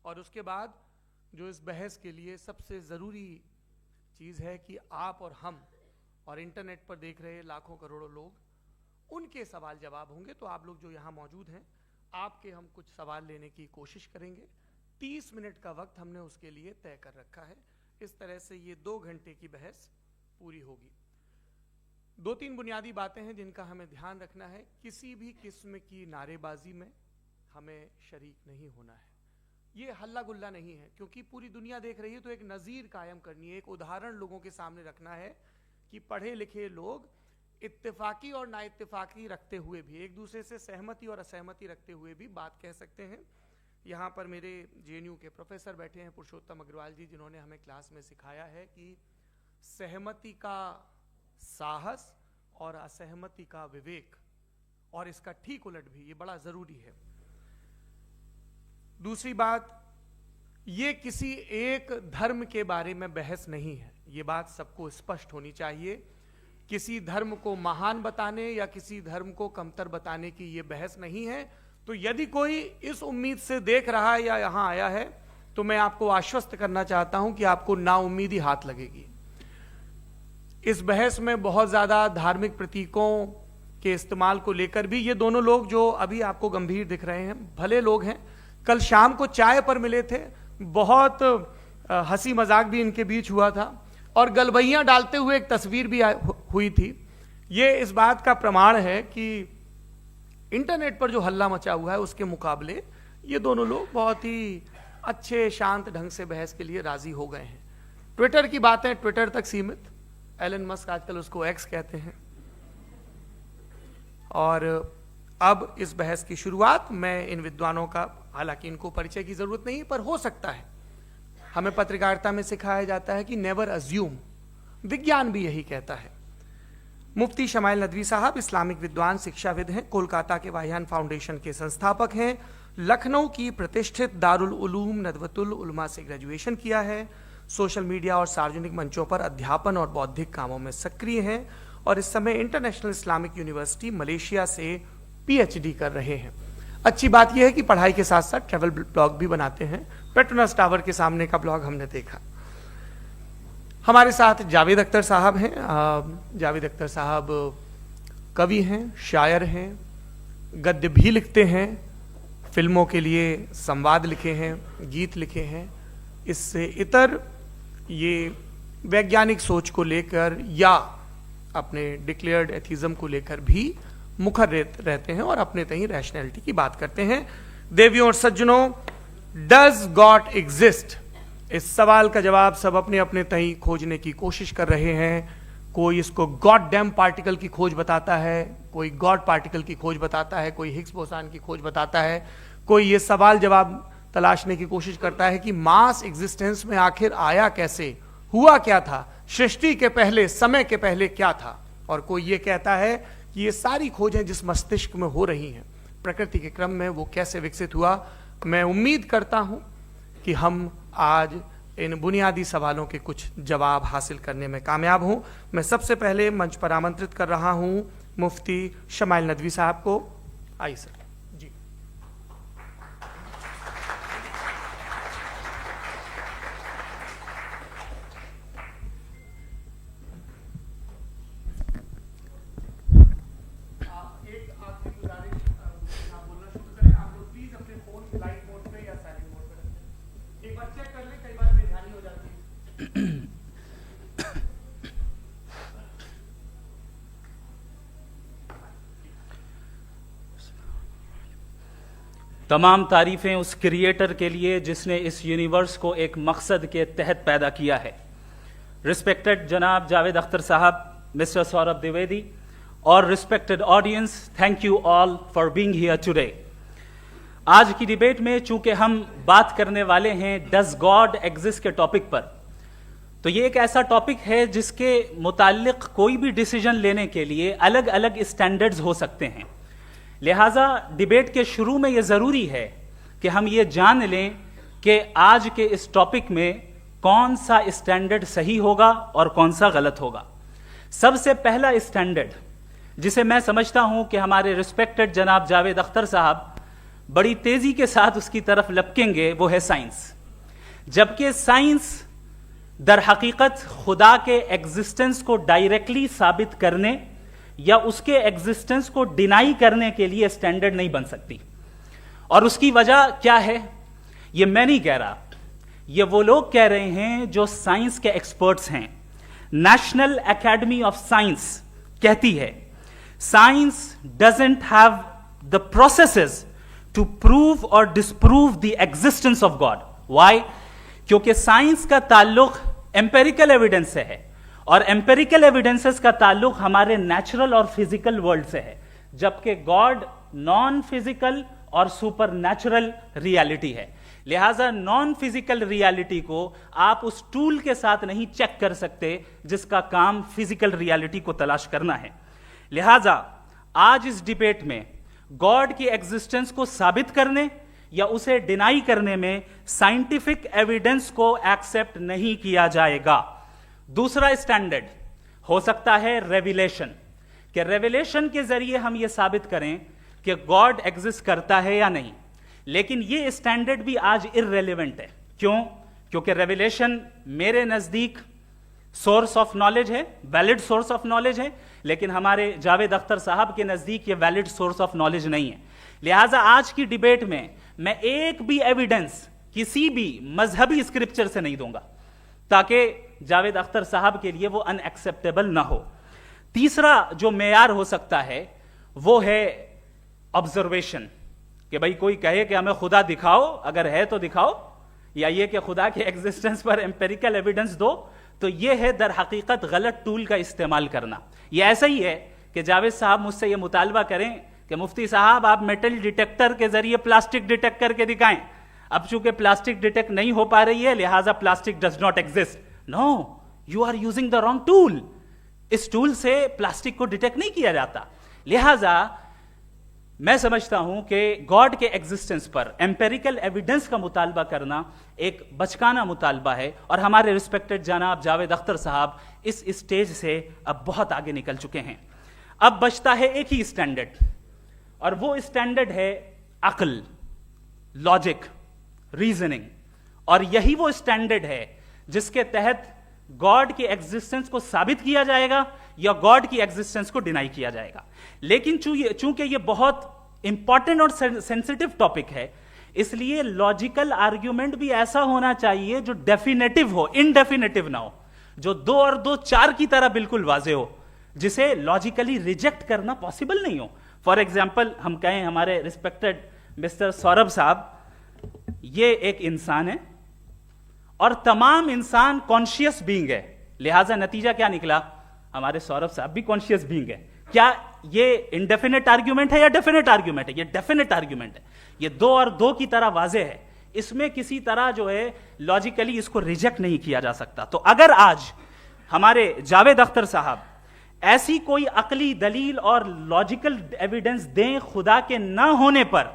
और उसके बाद जो इस बहस के लिए सबसे ज़रूरी चीज़ है कि आप और हम और इंटरनेट पर देख रहे लाखों करोड़ों लोग, उनके सवाल जवाब होंगे। तो आप लोग जो यहाँ मौजूद हैं, आपके हम कुछ सवाल लेने की कोशिश करेंगे। 30 मिनट का वक्त हमने उसके लिए तय कर रखा है। इस तरह से ये 2 घंटे की बहस पूरी होगी। 2-3 बुनियादी बातें हैं जिनका हमें ध्यान रखना है। किसी भी किस्म की नारेबाजी में हमें शरीक नहीं होना है। ये हल्ला गुल्ला नहीं है, क्योंकि पूरी दुनिया देख रही है, तो एक नज़ीर कायम करनी है, एक उदाहरण लोगों के सामने रखना है कि पढ़े लिखे लोग इत्तेफाकी और ना इत्तेफाकी रखते हुए भी, एक दूसरे से सहमति और असहमति रखते हुए भी बात कह सकते हैं। यहाँ पर मेरे JNU के प्रोफेसर बैठे हैं, पुरुषोत्तम अग्रवाल जी, जिन्होंने हमें क्लास में सिखाया है कि सहमति का साहस और असहमति का विवेक, और इसका ठीक उलट भी, ये बड़ा ज़रूरी है। दूसरी बात, ये किसी एक धर्म के बारे में बहस नहीं है, ये बात सबको स्पष्ट होनी चाहिए। किसी धर्म को महान बताने या किसी धर्म को कमतर बताने की ये बहस नहीं है। तो यदि कोई इस उम्मीद से देख रहा है या यहाँ आया है, तो मैं आपको आश्वस्त करना चाहता हूं कि आपको नाउम्मीदी हाथ लगेगी। इस बहस में बहुत ज्यादा धार्मिक प्रतीकों के इस्तेमाल को लेकर भी, ये दोनों लोग जो अभी आपको गंभीर दिख रहे हैं, भले लोग हैं, कल शाम को चाय पर मिले थे, बहुत हंसी मजाक भी इनके बीच हुआ था, और गलबैयां डालते हुए एक तस्वीर भी हुई थी। ये इस बात का प्रमाण है कि इंटरनेट पर जो हल्ला मचा हुआ है उसके मुकाबले ये दोनों लोग बहुत ही अच्छे शांत ढंग से बहस के लिए राजी हो गए हैं। ट्विटर की बातें ट्विटर तक सीमित, एलन मस्क आजकल उसको एक्स कहते हैं। और अब इस बहस की शुरुआत, मैं इन विद्वानों का, हालांकि इनको परिचय की जरूरत नहीं, पर हो सकता है, हमें पत्रकारिता में सिखाया जाता है कि नेवर अज्यूम, विज्ञान भी यही कहता है। मुफ्ती शमाइल नदवी साहब इस्लामिक विद्वान, शिक्षाविद हैं, कोलकाता के वाहियान फाउंडेशन के संस्थापक हैं, लखनऊ की प्रतिष्ठित दारुल उलूम नदवतुल उलमा से ग्रेजुएशन किया है, सोशल मीडिया और सार्वजनिक मंचों पर अध्यापन और बौद्धिक कामों में सक्रिय हैं, और इस समय इंटरनेशनल इस्लामिक यूनिवर्सिटी मलेशिया से PhD कर रहे हैं। अच्छी बात यह है कि पढ़ाई के साथ साथ ट्रैवल ब्लॉग भी बनाते हैं। पेट्रोनस टावर के सामने का ब्लॉग हमने देखा। हमारे साथ जावेद अख्तर साहब हैं। जावेद अख्तर साहब कवि हैं, शायर हैं, गद्य भी लिखते हैं, फिल्मों के लिए संवाद लिखे हैं, गीत लिखे हैं। इससे इतर ये वैज्ञानिक सोच को लेकर या अपने डिक्लेयर्ड एथिज्म को लेकर भी मुखर रहते हैं और अपने तहीं रैशनैलिटी की बात करते हैं। देवियों और सज्जनों, डज गॉड एग्जिस्ट? इस सवाल का जवाब सब अपने अपने तहीं खोजने की कोशिश कर रहे हैं। कोई इसको गॉड डैम पार्टिकल की खोज बताता है, कोई गॉड पार्टिकल की खोज बताता है, कोई हिग्स बोसान की खोज बताता है, कोई ये सवाल जवाब तलाशने की कोशिश करता है कि मास एग्जिस्टेंस में आखिर आया कैसे, हुआ क्या था, सृष्टि के पहले, समय के पहले क्या था। और कोई ये कहता है कि ये सारी खोजें जिस मस्तिष्क में हो रही हैं प्रकृति के क्रम में, वो कैसे विकसित हुआ। मैं उम्मीद करता हूं कि हम आज इन बुनियादी सवालों के कुछ जवाब हासिल करने में कामयाब हों। मैं सबसे पहले मंच पर आमंत्रित कर रहा हूं मुफ्ती शमाइल नदवी साहब को। आइए सर जी। तमाम तारीफ़ें उस क्रिएटर के लिए जिसने इस यूनिवर्स को एक मकसद के तहत पैदा किया है। रिस्पेक्टेड जनाब जावेद अख्तर साहब, मिस्टर सौरभ द्विवेदी और respected audience, thank you all for being here today. आज की डिबेट में चूंकि हम बात करने वाले हैं डज गॉड एग्जिस्ट के टॉपिक पर, तो ये एक ऐसा टॉपिक है जिसके मुताल्लिक कोई भी डिसीजन लेने के लिए अलग अलग स्टैंडर्ड्स हो सकते हैं। लिहाजा डिबेट के शुरू में यह जरूरी है कि हम ये जान लें कि आज के इस टॉपिक में कौन सा स्टैंडर्ड सही होगा और कौन सा गलत होगा। सबसे पहला स्टैंडर्ड जिसे मैं समझता हूं कि हमारे रिस्पेक्टेड जनाब जावेद अख्तर साहब बड़ी तेजी के साथ उसकी तरफ लपकेंगे, वो है साइंस। जबकि साइंस दर हकीकत खुदा के एग्जिस्टेंस को डायरेक्टली साबित करने या उसके एग्जिस्टेंस को डिनाई करने के लिए स्टैंडर्ड नहीं बन सकती। और उसकी वजह क्या है, ये मैं नहीं कह रहा, ये वो लोग कह रहे हैं जो साइंस के एक्सपर्ट्स हैं। नेशनल एकेडमी ऑफ साइंस कहती है science doesn't have the processes to prove और disprove the existence of God. Why? क्योंकि साइंस का ताल्लुक एम्पेरिकल एविडेंस से है और एम्पेरिकल एविडेंसेस का ताल्लुक हमारे नेचुरल और फिजिकल वर्ल्ड से है, जबकि गॉड नॉन फिजिकल और सुपर नेचुरल रियलिटी है। लिहाजा नॉन फिजिकल रियलिटी को आप उस टूल के साथ नहीं चेक कर सकते जिसका काम फिजिकल रियलिटी को तलाश करना है। लिहाजा आज इस डिबेट में गॉड की एग्जिस्टेंस को साबित करने या उसे डिनाई करने में साइंटिफिक एविडेंस को एक्सेप्ट नहीं किया जाएगा। दूसरा स्टैंडर्ड हो सकता है रेविलेशन, कि रेविलेशन के जरिए हम यह साबित करें कि गॉड एग्जिस्ट करता है या नहीं। लेकिन यह स्टैंडर्ड भी आज इररेलेवेंट है। क्यों? क्योंकि रेविलेशन मेरे नजदीक सोर्स ऑफ नॉलेज है, वैलिड सोर्स ऑफ नॉलेज है, लेकिन हमारे जावेद अख्तर साहब के नजदीक यह वैलिड सोर्स ऑफ नॉलेज नहीं है। लिहाजा आज की डिबेट में मैं एक भी एविडेंस किसी भी मजहबी स्क्रिप्चर से नहीं दूंगा ताकि जावेद अख्तर साहब के लिए वो अनएक्सेप्टेबल ना हो। तीसरा जो मेयार हो सकता है वो है ऑब्जर्वेशन, कि भाई कोई कहे कि हमें खुदा दिखाओ, अगर है तो दिखाओ, या ये कि खुदा के एग्जिस्टेंस पर एम्पेरिकल एविडेंस दो, तो ये है दर हकीकत गलत टूल का इस्तेमाल करना। ये ऐसा ही है कि जावेद साहब मुझसे ये मुतालबा करें कि मुफ्ती साहब आप मेटल डिटेक्टर के जरिए प्लास्टिक डिटेक्ट करके दिखाएं। अब चूंकि प्लास्टिक डिटेक्ट नहीं हो पा रही है लिहाजा plastic does not exist. No, you are using the wrong tool. इस टूल से प्लास्टिक को डिटेक्ट नहीं किया जाता। लिहाजा मैं समझता हूं कि गॉड के एग्जिस्टेंस पर एम्पेरिकल एविडेंस का मुतालबा करना एक बचकाना मुतालबा है, और हमारे रिस्पेक्टेड जनाब जावेद अख्तर साहब इस स्टेज से अब बहुत आगे निकल चुके हैं। अब बचता है एक ही स्टैंडर्ड, और वो स्टैंडर्ड है अक्ल, लॉजिक, रीजनिंग। और यही वो स्टैंडर्ड है जिसके तहत गॉड की एग्जिस्टेंस को साबित किया जाएगा या गॉड की एग्जिस्टेंस को डिनाई किया जाएगा। लेकिन चूंकि ये बहुत इंपॉर्टेंट और सेंसिटिव टॉपिक है, इसलिए लॉजिकल आर्ग्यूमेंट भी ऐसा होना चाहिए जो डेफिनेटिव हो, इनडेफिनेटिव ना हो, जो 2 और 2 4 की तरह बिल्कुल वाजे हो, जिसे लॉजिकली रिजेक्ट करना पॉसिबल नहीं हो। फॉर एग्जाम्पल हम कहें हमारे रिस्पेक्टेड मिस्टर सौरभ साहब, ये एक इंसान है और तमाम इंसान कॉन्शियस बीइंग है, लिहाजा नतीजा क्या निकला, हमारे सौरभ साहब भी कॉन्शियस बीइंग है। क्या ये इनडेफिनेट आर्ग्यूमेंट है या डेफिनेट आर्ग्यूमेंट है? ये डेफिनेट आर्ग्यूमेंट है। ये 2 और 2 की तरह वाजे है, इसमें किसी तरह जो है लॉजिकली इसको रिजेक्ट नहीं किया जा सकता। तो अगर आज हमारे जावेद अख्तर साहब ऐसी कोई अकली दलील और लॉजिकल एविडेंस दें खुदा के ना होने पर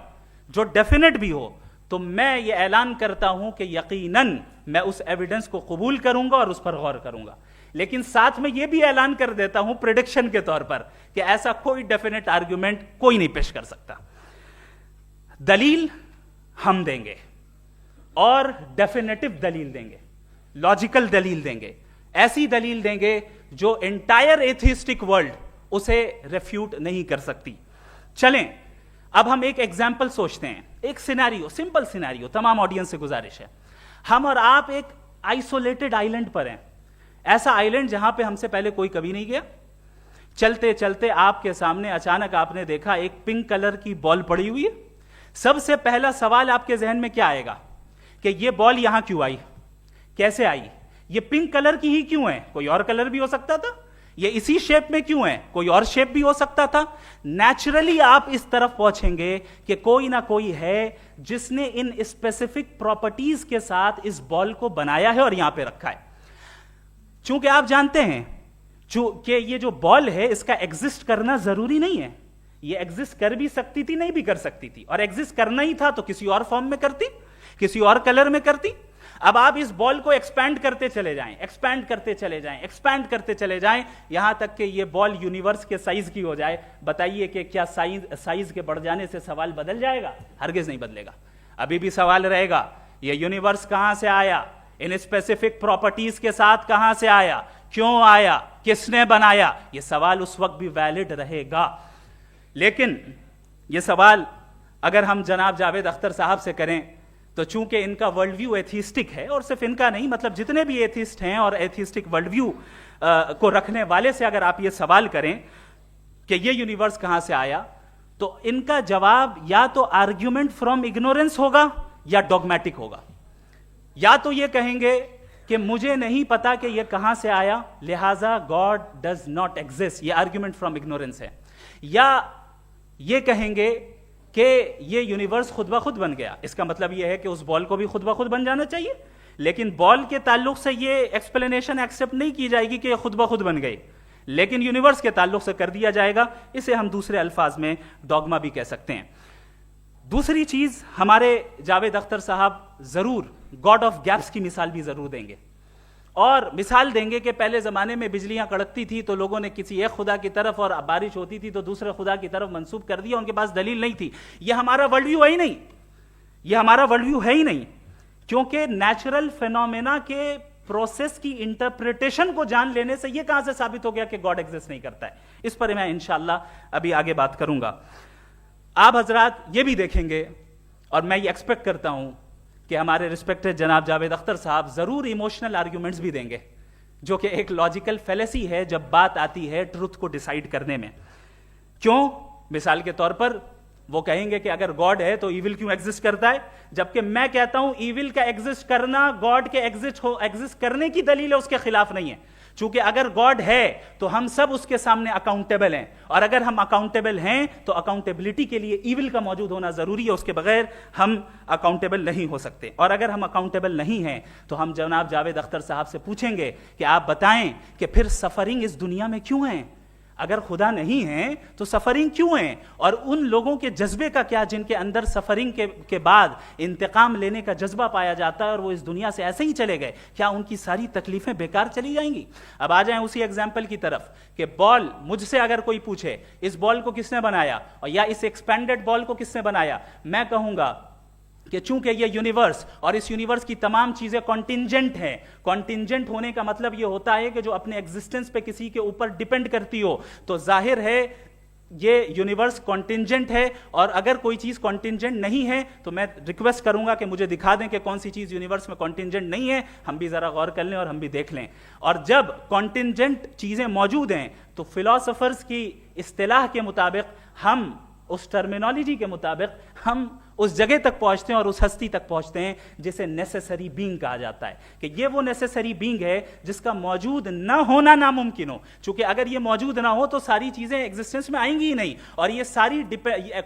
जो डेफिनेट भी हो, तो मैं ये ऐलान करता हूं कि यकीनन मैं उस एविडेंस को कबूल करूंगा और उस पर गौर करूंगा। लेकिन साथ में यह भी ऐलान कर देता हूं प्रेडिक्शन के तौर पर कि ऐसा कोई डेफिनेट आर्ग्यूमेंट कोई नहीं पेश कर सकता। दलील हम देंगे और डेफिनेटिव दलील देंगे, लॉजिकल दलील देंगे, ऐसी दलील देंगे जो एंटायर एथिस्टिक वर्ल्ड उसे रेफ्यूट नहीं कर सकती। चलें अब हम एक एग्जाम्पल सोचते हैं, एक सिनेरियो, सिंपल सिनेरियो, तमाम ऑडियंस से गुजारिश है, हम और आप एक आइसोलेटेड आइलैंड पर हैं, ऐसा आइलैंड जहां पे हमसे पहले कोई कभी नहीं गया। चलते चलते आपके सामने अचानक आपने देखा एक पिंक कलर की बॉल पड़ी हुई है। सबसे पहला सवाल आपके जहन में क्या आएगा कि ये बॉल यहां क्यों आई, कैसे आई, ये पिंक कलर की ही क्यों है, कोई और कलर भी हो सकता था, ये इसी शेप में क्यों है, कोई और शेप भी हो सकता था। नेचुरली आप इस तरफ पहुंचेंगे कि कोई ना कोई है जिसने इन स्पेसिफिक प्रॉपर्टीज के साथ इस बॉल को बनाया है और यहां पे रखा है। चूंकि आप जानते हैं कि ये जो बॉल है इसका एग्जिस्ट करना जरूरी नहीं है, ये एग्जिस्ट कर भी सकती थी, नहीं भी कर सकती थी, और एग्जिस्ट करना ही था तो किसी और फॉर्म में करती, किसी और कलर में करती। अब आप इस बॉल को एक्सपैंड करते चले जाएं, एक्सपैंड करते चले जाएं, एक्सपैंड करते चले जाएं, यहां तक कि ये बॉल यूनिवर्स के साइज की हो जाए। बताइए कि क्या साइज के बढ़ जाने से सवाल बदल जाएगा? हरगिज नहीं बदलेगा। अभी भी सवाल रहेगा, ये यूनिवर्स कहां से आया, इन स्पेसिफिक प्रॉपर्टीज के साथ कहां से आया, क्यों आया, किसने बनाया, ये सवाल उस वक्त भी वैलिड रहेगा। लेकिन ये सवाल अगर हम जनाब जावेद अख्तर साहब से करें तो चूंकि इनका वर्ल्ड व्यू एथिस्टिक है, और सिर्फ इनका नहीं, मतलब जितने भी एथिस्ट हैं और एथिस्टिक वर्ल्ड व्यू को रखने वाले से अगर आप ये सवाल करें कि ये यूनिवर्स कहां से आया, तो इनका जवाब या तो आर्ग्यूमेंट फ्रॉम इग्नोरेंस होगा या डॉगमेटिक होगा। या तो ये कहेंगे कि मुझे नहीं पता कि ये कहां से आया, लिहाजा गॉड डज नॉट एग्जिस्ट, ये आर्ग्यूमेंट फ्रॉम इग्नोरेंस है। या ये कहेंगे कि ये यूनिवर्स खुद ब खुद बन गया, इसका मतलब ये है कि उस बॉल को भी खुद ब खुद बन जाना चाहिए। लेकिन बॉल के ताल्लुक से ये एक्सप्लेनेशन एक्सेप्ट नहीं की जाएगी कि ये खुद ब खुद बन गई, लेकिन यूनिवर्स के ताल्लुक से कर दिया जाएगा। इसे हम दूसरे अल्फाज में डॉगमा भी कह सकते हैं। दूसरी चीज, हमारे जावेद अख्तर साहब जरूर गॉड ऑफ गैप्स की मिसाल भी जरूर देंगे, और मिसाल देंगे कि पहले जमाने में बिजलियां कड़कती थी तो लोगों ने किसी एक खुदा की तरफ, और बारिश होती थी तो दूसरे खुदा की तरफ मंसूब कर दिया, उनके पास दलील नहीं थी। यह हमारा वर्ल्ड व्यू है ही नहीं, यह हमारा वर्ल्ड व्यू है ही नहीं, क्योंकि नेचुरल फिनोमेना के प्रोसेस की इंटरप्रिटेशन को जान लेने से यह कहां से साबित हो गया कि गॉड एग्जिस्ट नहीं करता है। इस पर मैं इंशाअल्लाह अभी आगे बात करूंगा। आप हजरात ये भी देखेंगे, और मैं ये एक्सपेक्ट करता हूं कि हमारे रिस्पेक्टेड जनाब जावेद अख्तर साहब जरूर इमोशनल आर्ग्यूमेंट्स भी देंगे, जो कि एक लॉजिकल फेलेसी है जब बात आती है ट्रुथ को डिसाइड करने में। क्यों? मिसाल के तौर पर वो कहेंगे कि अगर गॉड है तो ईविल क्यों एग्जिस्ट करता है, जबकि मैं कहता हूं ईविल का एग्जिस्ट करना गॉड के एग्जिस्ट करने की दलील है, उसके खिलाफ नहीं है। चूंकि अगर गॉड है तो हम सब उसके सामने अकाउंटेबल हैं, और अगर हम अकाउंटेबल हैं तो अकाउंटेबिलिटी के लिए ईविल का मौजूद होना जरूरी है, उसके बगैर हम अकाउंटेबल नहीं हो सकते। और अगर हम अकाउंटेबल नहीं हैं तो हम जनाब जावेद अख्तर साहब से पूछेंगे कि आप बताएं कि फिर सफरिंग इस दुनिया में क्यों है? अगर खुदा नहीं है तो सफरिंग क्यों है? और उन लोगों के जज्बे का क्या जिनके अंदर सफरिंग के बाद इंतकाम लेने का जज्बा पाया जाता है और वो इस दुनिया से ऐसे ही चले गए, क्या उनकी सारी तकलीफें बेकार चली जाएंगी? अब आ जाएं उसी एग्जाम्पल की तरफ कि बॉल, मुझसे अगर कोई पूछे इस बॉल को किसने बनाया और या इस एक्सपेंडेड बॉल को किसने बनाया, मैं कहूंगा कि चूंकि ये यूनिवर्स और इस यूनिवर्स की तमाम चीजें कॉन्टिंजेंट हैं। कॉन्टिंजेंट होने का मतलब ये होता है कि जो अपने एग्जिस्टेंस पे किसी के ऊपर डिपेंड करती हो, तो जाहिर है ये यूनिवर्स कॉन्टिंजेंट है। और अगर कोई चीज कॉन्टिंजेंट नहीं है तो मैं रिक्वेस्ट करूंगा कि मुझे दिखा दें कि कौन सी चीज यूनिवर्स में कॉन्टिंजेंट नहीं है, हम भी जरा गौर कर लें और हम भी देख लें। और जब कॉन्टिंजेंट चीजें मौजूद हैं तो फिलोसोफर्स की इस्तिलाह के मुताबिक, हम उस टर्मिनोलॉजी के मुताबिक हम उस जगह तक पहुंचते हैं और उस हस्ती तक पहुंचते हैं जिसे नेसेसरी बीइंग कहा जाता है, कि ये वो नेसेसरी बीइंग है जिसका मौजूद ना होना नामुमकिन हो। क्योंकि अगर ये मौजूद ना हो तो सारी चीजें एग्जिस्टेंस में आएंगी ही नहीं, और ये सारी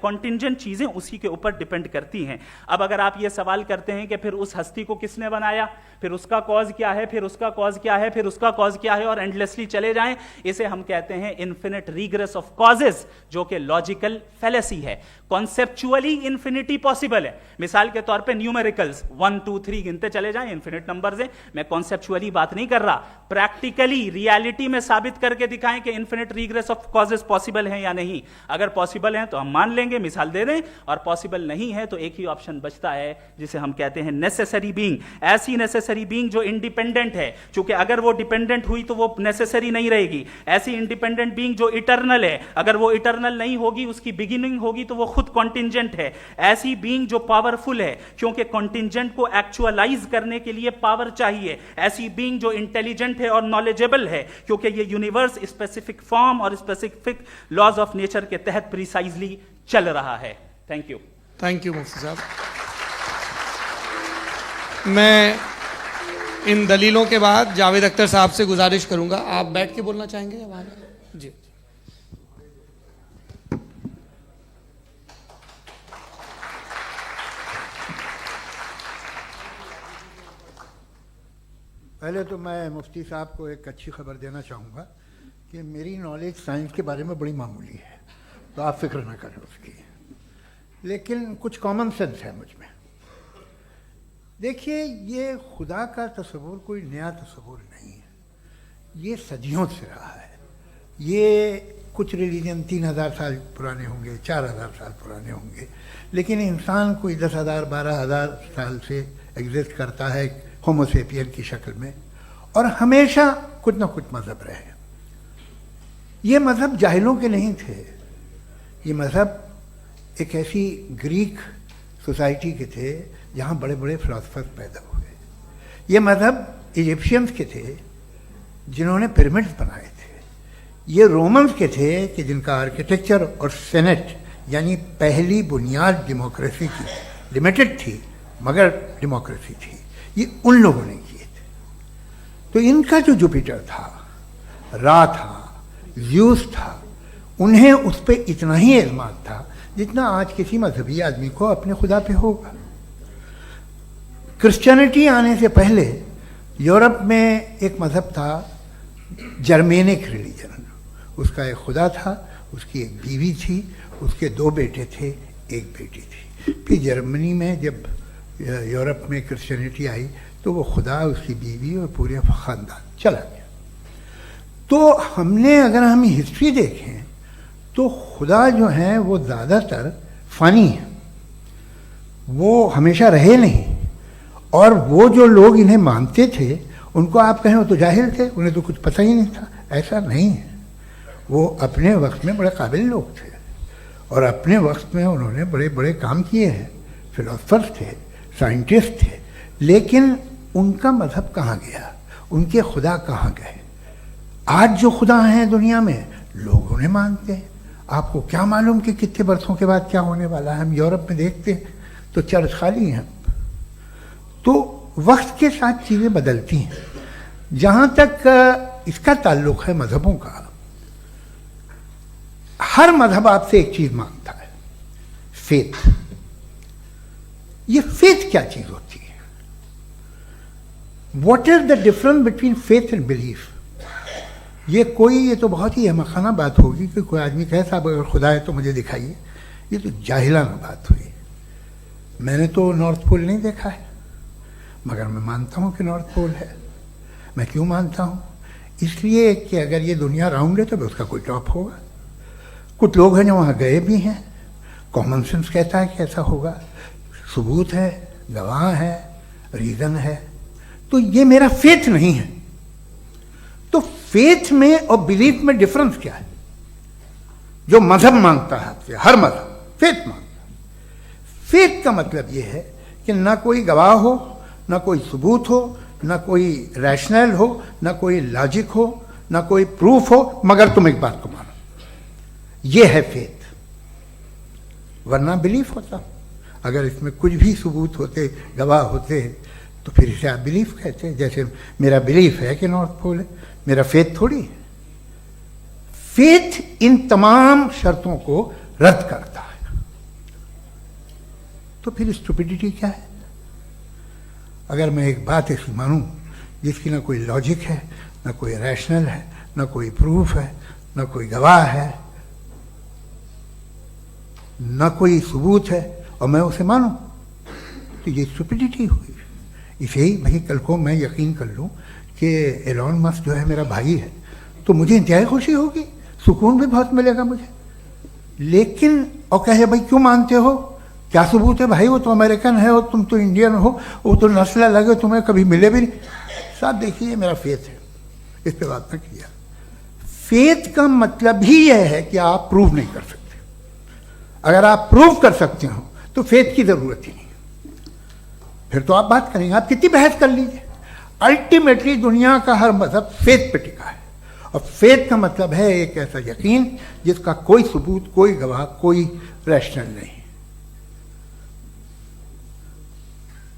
कॉन्टिंजेंट चीजें उसी के ऊपर डिपेंड करती हैं। अब अगर आप ये सवाल करते हैं कि फिर उस हस्ती को किसने बनाया, फिर उसका कॉज क्या है, फिर उसका कॉज क्या है, फिर उसका कॉज क्या है, और एंडलेसली चले जाएं, इसे हम कहते हैं इन्फिनिट रिग्रेस ऑफ कॉजेस, जो कि लॉजिकल फेलेसी है। कॉन्सेप्चुअली इन्फिनिटी पॉसिबल है। मिसाल के तौर पे न्यूमेरिकल्स 1 2 3 गिनते चले जाएं, इन्फिनिट नंबर्स हैं। मैं कॉन्सेप्चुअली बात नहीं कर रहा, प्रैक्टिकली रियलिटी में साबित करके दिखाएं कि infinite regress of causes possible है या नहीं। अगर पॉसिबल है तो हम मान लेंगे, मिसाल दे दें, और पॉसिबल नहीं है तो एक ही ऑप्शन बचता है जिसे हम कहते हैं नेसेसरी बीइंग। ऐसी नेसेसरी बीइंग जो इंडिपेंडेंट है, क्योंकि अगर वो डिपेंडेंट हुई तो वो नेसेसरी नहीं रहेगी। ऐसी इंडिपेंडेंट बीइंग जो इटर्नल है, अगर वो इटर्नल नहीं होगी, उसकी बिगिनिंग होगी तो वो खुद कॉन्टिंजेंट है। ऐसी बीइंग जो पावरफुल है, क्योंकि कॉन्टिंजेंट को एक्चुअलाइज करने के लिए पावर चाहिए। ऐसी बीइंग जो इंटेलिजेंट है और नॉलेजेबल है, क्योंकि ये यूनिवर्स स्पेसिफिक फॉर्म और स्पेसिफिक लॉज ऑफ नेचर के तहत प्रिसाइजली चल रहा है। Thank you. थैंक यू मुफ्ती साहब। मैं इन दलीलों के बाद जावेद अख्तर साहब से गुजारिश करूंगा, आप बैठ के बोलना चाहेंगे या बाहर? जी। पहले तो मैं मुफ्ती साहब को एक अच्छी खबर देना चाहूँगा कि मेरी नॉलेज साइंस के बारे में बड़ी मामूली है, तो आप फिक्र ना करें उसकी, लेकिन कुछ कॉमन सेंस है मुझ में। देखिए, ये खुदा का तस्वुर कोई नया तस्वुर नहीं है, ये सदियों से रहा है। ये कुछ रिलीजन 3000 साल पुराने होंगे, 4000 साल पुराने होंगे, लेकिन इंसान कोई 10,000 12,000 साल से एग्जिस्ट करता है होमोसेपियन की शक्ल में, और हमेशा कुछ ना कुछ मज़हब रहे। ये मज़हब जाहिलों के नहीं थे, ये मज़हब एक ऐसी ग्रीक सोसाइटी के थे जहाँ बड़े बड़े फिलोसफर्स पैदा हुए। ये मज़हब इजिप्शियंस के थे जिन्होंने पिरामिड्स बनाए थे। ये रोमन्स के थे कि जिनका आर्किटेक्चर और सेनेट यानी पहली बुनियाद डेमोक्रेसी की लिमिटेड थी मगर डेमोक्रेसी थी, ये उन लोगों ने किए थे। तो इनका जो जुपिटर था, रा था, ज़्यूस था, उन्हें उस पर इतना ही एतमाद था जितना आज किसी मजहबी आदमी को अपने खुदा पे होगा। क्रिश्चियनिटी आने से पहले यूरोप में एक मज़हब था जर्मेनिक रिलीजन, उसका एक खुदा था, उसकी एक बीवी थी, उसके 2 बेटे थे, एक बेटी थी। फिर जर्मनी में जब यूरोप में क्रिश्चियनिटी आई तो वो खुदा, उसकी बीवी और पूरे ख़ानदान चला गया। तो हमने, अगर हम हिस्ट्री देखें तो खुदा जो है वो ज़्यादातर फ़नी है, वो हमेशा रहे नहीं। और वो जो लोग इन्हें मानते थे उनको आप कहें वो तो जाहिल थे, उन्हें तो कुछ पता ही नहीं था, ऐसा नहीं है। वो अपने वक्त में बड़े काबिल लोग थे और अपने वक्त में उन्होंने बड़े बड़े काम किए हैं, फिलोसफर्स थे, साइंटिस्ट थे, लेकिन उनका मज़हब कहाँ गया, उनके खुदा कहाँ गए? आज जो खुदा हैं दुनिया में लोग उन्हें मानते हैं। आपको क्या मालूम कि कितने बरसों के बाद क्या होने वाला है? हम यूरोप में देखते हैं तो चर्च खाली हैं। तो वक्त के साथ चीज़ें बदलती हैं। जहाँ तक इसका ताल्लुक है मज़हबों का, हर मज़हब आपसे एक चीज़ मांगता है, फेथ। ये फेथ क्या चीज़ होती है? What is the difference between faith and belief? ये तो बहुत ही अहमकाना बात होगी कि कोई आदमी कहे साहब अगर खुदा है तो मुझे दिखाइए। ये तो जाहिलाना बात हुई। मैंने तो नॉर्थ पोल नहीं देखा है, मगर मैं मानता हूँ कि नॉर्थ पोल है। मैं क्यों मानता हूँ? इसलिए कि अगर ये दुनिया राउंड है तो उसका कोई टॉप होगा। कुछ लोग हैं जो वहाँ गए भी हैं, कॉमन सेंस कहता है कि ऐसा होगा, सबूत है, गवाह है, रीज़न है। तो ये मेरा फेथ नहीं है। तो फेथ में और बिलीफ में डिफरेंस क्या है? जो मजहब मांगता है आपसे, हर मजहब फेथ मांगता है। फेथ का मतलब ये है कि ना कोई गवाह हो, ना कोई सबूत हो, ना कोई रैशनल हो, ना कोई लॉजिक हो, ना कोई प्रूफ हो, मगर तुम एक बात को मानो। ये है फेथ। वरना बिलीफ होता। अगर इसमें कुछ भी सबूत होते, गवाह होते, तो फिर इसे आप बिलीफ कहते हैं। जैसे मेरा बिलीफ है कि नॉर्थ पोल है, मेरा फेथ थोड़ी है। फेथ इन तमाम शर्तों को रद्द करता है। तो फिर स्टुपिडिटी क्या है? अगर मैं एक बात ऐसी मानूं जिसकी ना कोई लॉजिक है, ना कोई रैशनल है, ना कोई प्रूफ है, ना कोई गवाह है, ना कोई सबूत है, और मैं उसे मानूं, तो ये स्टुपिडिटी हुई। इसे ही भाई कल को मैं यकीन कर लूं कि एलॉन मस्क जो है मेरा भाई है, तो मुझे इंतहाई खुशी होगी, सुकून भी बहुत मिलेगा मुझे। लेकिन और कहे भाई क्यों मानते हो, क्या सबूत है? भाई वो तो अमेरिकन है और तुम तो इंडियन हो, वो तो नस्ल अलग है, तुम्हें कभी मिले भी नहीं। साहब देखिए, मेरा फेथ है, इस पे बात न किया। फेथ का मतलब ही यह है कि आप प्रूव नहीं कर सकते। अगर आप प्रूव कर सकते हो तो फेथ की जरूरत ही नहीं, फिर तो आप बात करेंगे, आप कितनी बहस कर लीजिए। अल्टीमेटली दुनिया का हर मजहब फेथ पे टिका है, और फेथ का मतलब है एक ऐसा यकीन जिसका कोई सबूत, कोई गवाह, कोई रैशनल नहीं।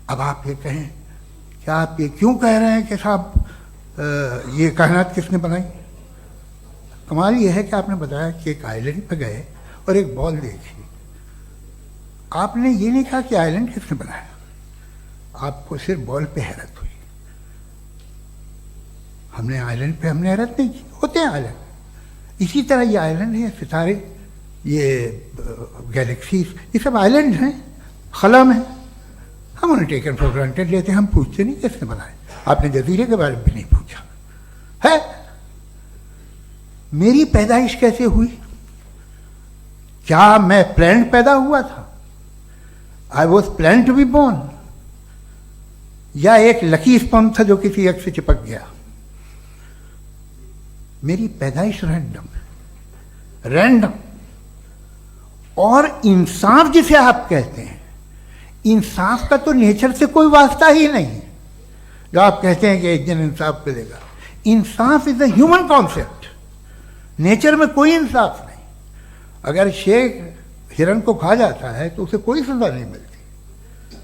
अब आप ये कहें, क्या आप ये क्यों कह रहे हैं कि साहब ये कायनात किसने बनाई? कमाल ये है कि आपने बताया कि एक आइलैंड पे गए और एक बॉल देखी। आपने ये नहीं कहा कि आइलैंड किसने बनाया, आपको सिर्फ बॉल पे हैरत हुई। हमने आइलैंड पे हमने हैरत नहीं की, होते हैं आइलैंड। इसी तरह ये आइलैंड है, सितारे, ये गैलेक्सीज, ये सब आइलैंड हैं खला में। हम उन्होंने टेकन फॉर ग्रांटेड लेते, हम पूछते नहीं किसने बनाए। आपने जजीरे के बारे में भी नहीं पूछा है। मेरी पैदाइश कैसे हुई? क्या मैं प्लान पैदा हुआ था? I was plan to be born, या एक लकी स्पर्म था जो किसी एग से चिपक गया? मेरी पैदाइश रैंडम। और इंसाफ जिसे आप कहते हैं, इंसाफ का तो नेचर से कोई वास्ता ही नहीं है। जो आप कहते हैं कि एक दिन इंसाफ मिलेगा, इंसाफ is a human concept, nature में कोई इंसाफ नहीं। अगर शेर हिरन को खा जाता है तो उसे कोई सजा नहीं मिलती।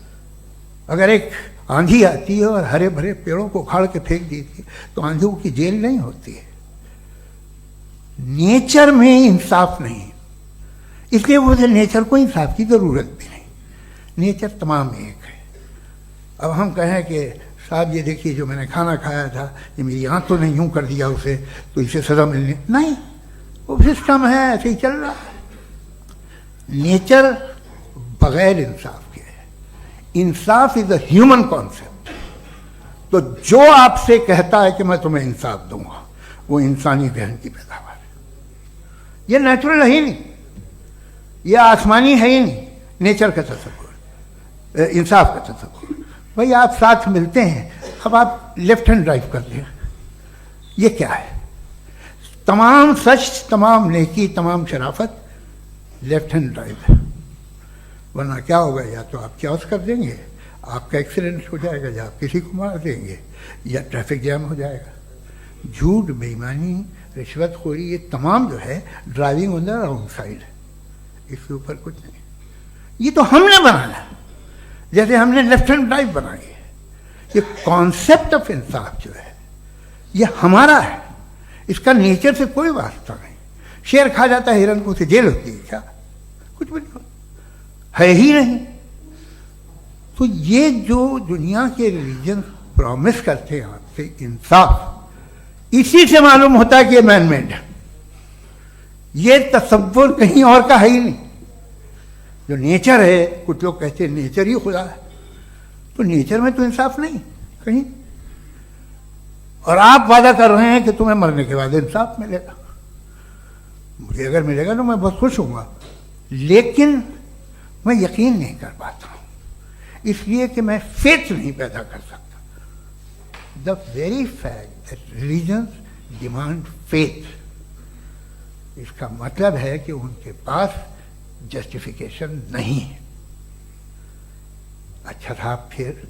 अगर एक आंधी आती है और हरे भरे पेड़ों को उखाड़ के फेंक देती है तो आंधियों की जेल नहीं होती है। नेचर में इंसाफ नहीं, इसलिए मुझे नेचर को इंसाफ की जरूरत भी नहीं। नेचर तमाम एक है। अब हम कहें कि साहब ये देखिए जो मैंने खाना खाया था, ये मेरी आंख तो नहीं यूं कर दिया उसे, तो इसे सजा मिलनी नहीं, वो सिस्टम है, ऐसे ही चल रहा है। नेचर बगैर इंसाफ के है। इंसाफ इज अ ह्यूमन कॉन्सेप्ट। तो जो आपसे कहता है कि मैं तुम्हें इंसाफ दूंगा, वो इंसानी जहन की पैदावार है। ये नेचुरल है ही नहीं, ये आसमानी है ही नहीं। नेचर का तसव्वुर, इंसाफ का तसव्वुर। भाई आप साथ मिलते हैं, अब आप लेफ्ट हैंड ड्राइव कर दें, ये क्या है? तमाम सच, तमाम नेकी, तमाम शराफत लेफ्ट हैंड ड्राइव है। वरना क्या होगा, या तो आप क्रॉस कर देंगे, आपका एक्सीडेंट हो जाएगा, या आप किसी को मार देंगे, या ट्रैफिक जैम हो जाएगा। झूठ, बेईमानी, रिश्वतखोरी, ये तमाम जो है driving on the wrong side है। इसके ऊपर कुछ नहीं। ये तो हमने बनाया, जैसे हमने लेफ्ट हैंड ड्राइव बनाई है। ये कॉन्सेप्ट ऑफ इंसाफ जो है ये हमारा है, इसका नेचर से कोई वास्ता नहीं। शेर खा जाता है हिरन को, उसे जेल होती है क्या? कुछ भी नहीं, है ही नहीं। तो ये जो दुनिया के रिलीजन प्रॉमिस करते हैं आपसे इंसाफ, इसी से मालूम होता है कि ये मैन मेड है। ये तसव्वुर कहीं और का है ही नहीं। जो नेचर है, कुछ लोग कहते हैं नेचर ही खुदा है, तो नेचर में तो इंसाफ नहीं कहीं। और आप वादा कर रहे हैं कि तुम्हें मरने के बाद इंसाफ मिलेगा। मुझे अगर मिलेगा तो मैं बहुत खुश होऊंगा, लेकिन मैं यकीन नहीं कर पाता हूं, इसलिए कि मैं फेथ नहीं पैदा कर सकता। The very fact that religions demand faith, इसका मतलब है कि उनके पास जस्टिफिकेशन नहीं है। अच्छा था, फिर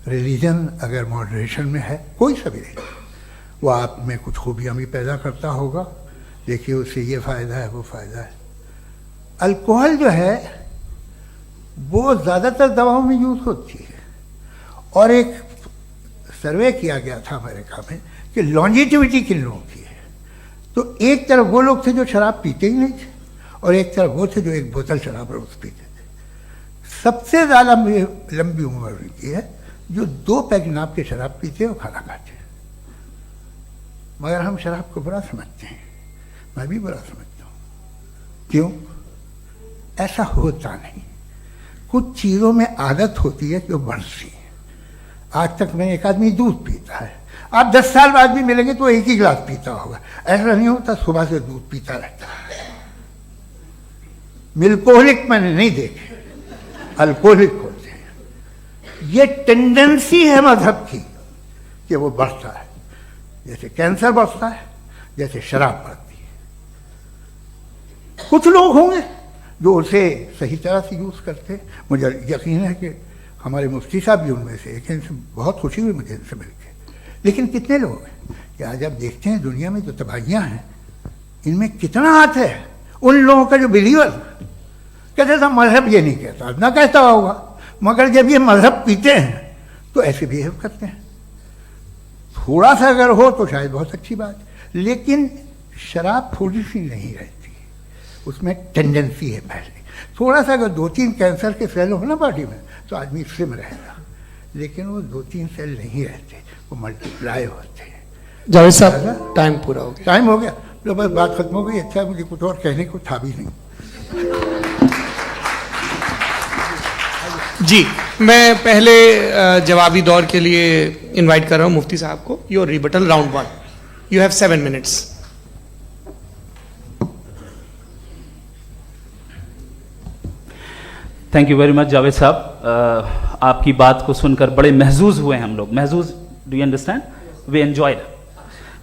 रिलीजन अगर मॉडरेशन में है, कोई सा भी नहीं, वो आप में कुछ खूबियां भी पैदा करता होगा। देखिए उससे ये फ़ायदा है, वो फ़ायदा है। अल्कोहल जो है वो ज़्यादातर दवाओं में यूज़ होती है, और एक सर्वे किया गया था अमेरिका में कि लॉन्जिटिविटी किन लोगों की है। तो एक तरफ वो लोग थे जो शराब पीते ही नहीं थे, और एक तरफ वो थे जो एक बोतल शराब रोज पीते थे। सबसे ज़्यादा लंबी उम्र उनकी है जो 2 पैग नाप के शराब पीते और खाना खाते हैं। मगर हम शराब को बुरा समझते हैं, मैं भी बुरा समझता हूँ। क्यों? ऐसा होता नहीं। कुछ चीज़ों में आदत होती है कि वो बढ़ती है। आज तक में एक आदमी दूध पीता है, आप 10 साल बाद भी मिलेंगे तो एक ही गिलास पीता होगा। ऐसा नहीं होता, सुबह से दूध पीता रहता है। मिल्कोहलिक मैंने नहीं देखे, अल्कोहलिक होते हैं। ये टेंडेंसी है मजहब की कि वो बढ़ता है, जैसे कैंसर बढ़ता है, जैसे शराब बढ़ती है। कुछ लोग होंगे जो उसे सही तरह से यूज़ करते। मुझे यकीन है कि हमारे मुफ्ती साहब भी उनमें से एक हैं, इनसे बहुत खुशी हुई मुझे इनसे मिलकर। लेकिन कितने लोग हैं कि आज आप देखते हैं दुनिया में जो तबाहियाँ हैं, इनमें कितना हाथ है उन लोगों का जो बिलीवर कहते था मजहब ये नहीं कहता, ना कहता होगा, मगर जब ये मजहब पीते हैं तो ऐसे बिहेव करते हैं। थोड़ा सा अगर हो तो शायद बहुत अच्छी बात, लेकिन शराब थोड़ी सी नहीं रहती, उसमें टेंडेंसी है पहले। थोड़ा सा अगर 2-3 कैंसर के सेल हो ना बॉडी में तो आदमी स्लिम रहेगा, लेकिन वो 2-3 सेल नहीं रहते, वो मल्टीप्लाई होते हैं। जावेद साहब टाइम पूरा हो गया। टाइम हो गया, तो बस बात खत्म हो गई। अच्छा, मुझे कुछ और कहने को था भी नहीं। जी, मैं पहले जवाबी दौर के लिए इनवाइट कर रहा हूं मुफ्ती साहब को। Your rebuttal round 1, you have 7 minutes। Thank you very much Javed साहब, आपकी बात को सुनकर बड़े महजूज हुए हम लोग। महजूज, do you understand? We enjoyed.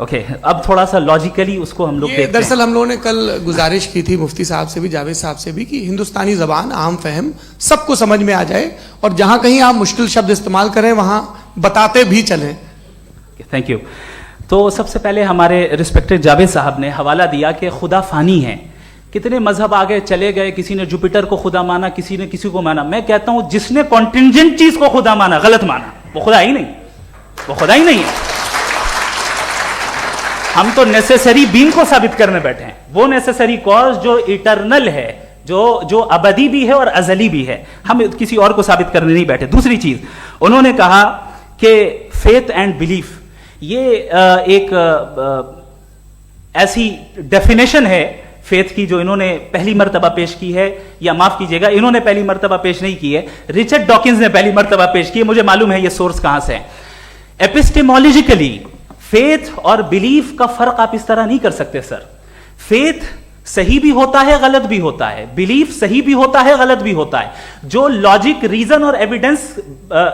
Okay, अब थोड़ा सा लॉजिकली उसको हम लोग देखते हैं। दरअसल हम लोगों ने कल गुजारिश की थी मुफ्ती साहब से भी, जावेद साहब से भी, कि हिंदुस्तानी जबान आम फहम सबको समझ में आ जाए और जहां कहीं आप मुश्किल शब्द इस्तेमाल करें वहां बताते भी चलें। Thank you. तो सबसे पहले हमारे रिस्पेक्टेड जावेद साहब ने हवाला दिया कि खुदा फानी है। कितने मजहब आगे चले गए, किसी ने जुपिटर को खुदा माना, किसी ने किसी को माना। मैं कहता हूं जिसने कॉन्टिंजेंट चीज को खुदा माना, गलत माना, वो खुदा ही नहीं, वो खुदा ही नहीं है। हम तो नेसेसरी बीइंग को साबित करने बैठे हैं, वो नेसेसरी कॉज जो इटरनल है, जो अबदी भी है और अजली भी है। हम किसी और को साबित करने नहीं बैठे। दूसरी चीज उन्होंने कहा कि फेथ एंड बिलीफ, ये एक ऐसी डेफिनेशन है फेथ की जो इन्होंने पहली मर्तबा पेश की है, या माफ कीजिएगा इन्होंने पहली मर्तबा पेश नहीं की है, रिचर्ड डॉकिंस ने पहली मर्तबा पेश की है। मुझे मालूम है ये सोर्स कहां से है। एपिस्टेमोलॉजिकली फेथ और बिलीफ का फर्क आप इस तरह नहीं कर सकते सर। फेथ सही भी होता है, गलत भी होता है। बिलीफ सही भी होता है, गलत भी होता है। जो लॉजिक, रीजन और एविडेंस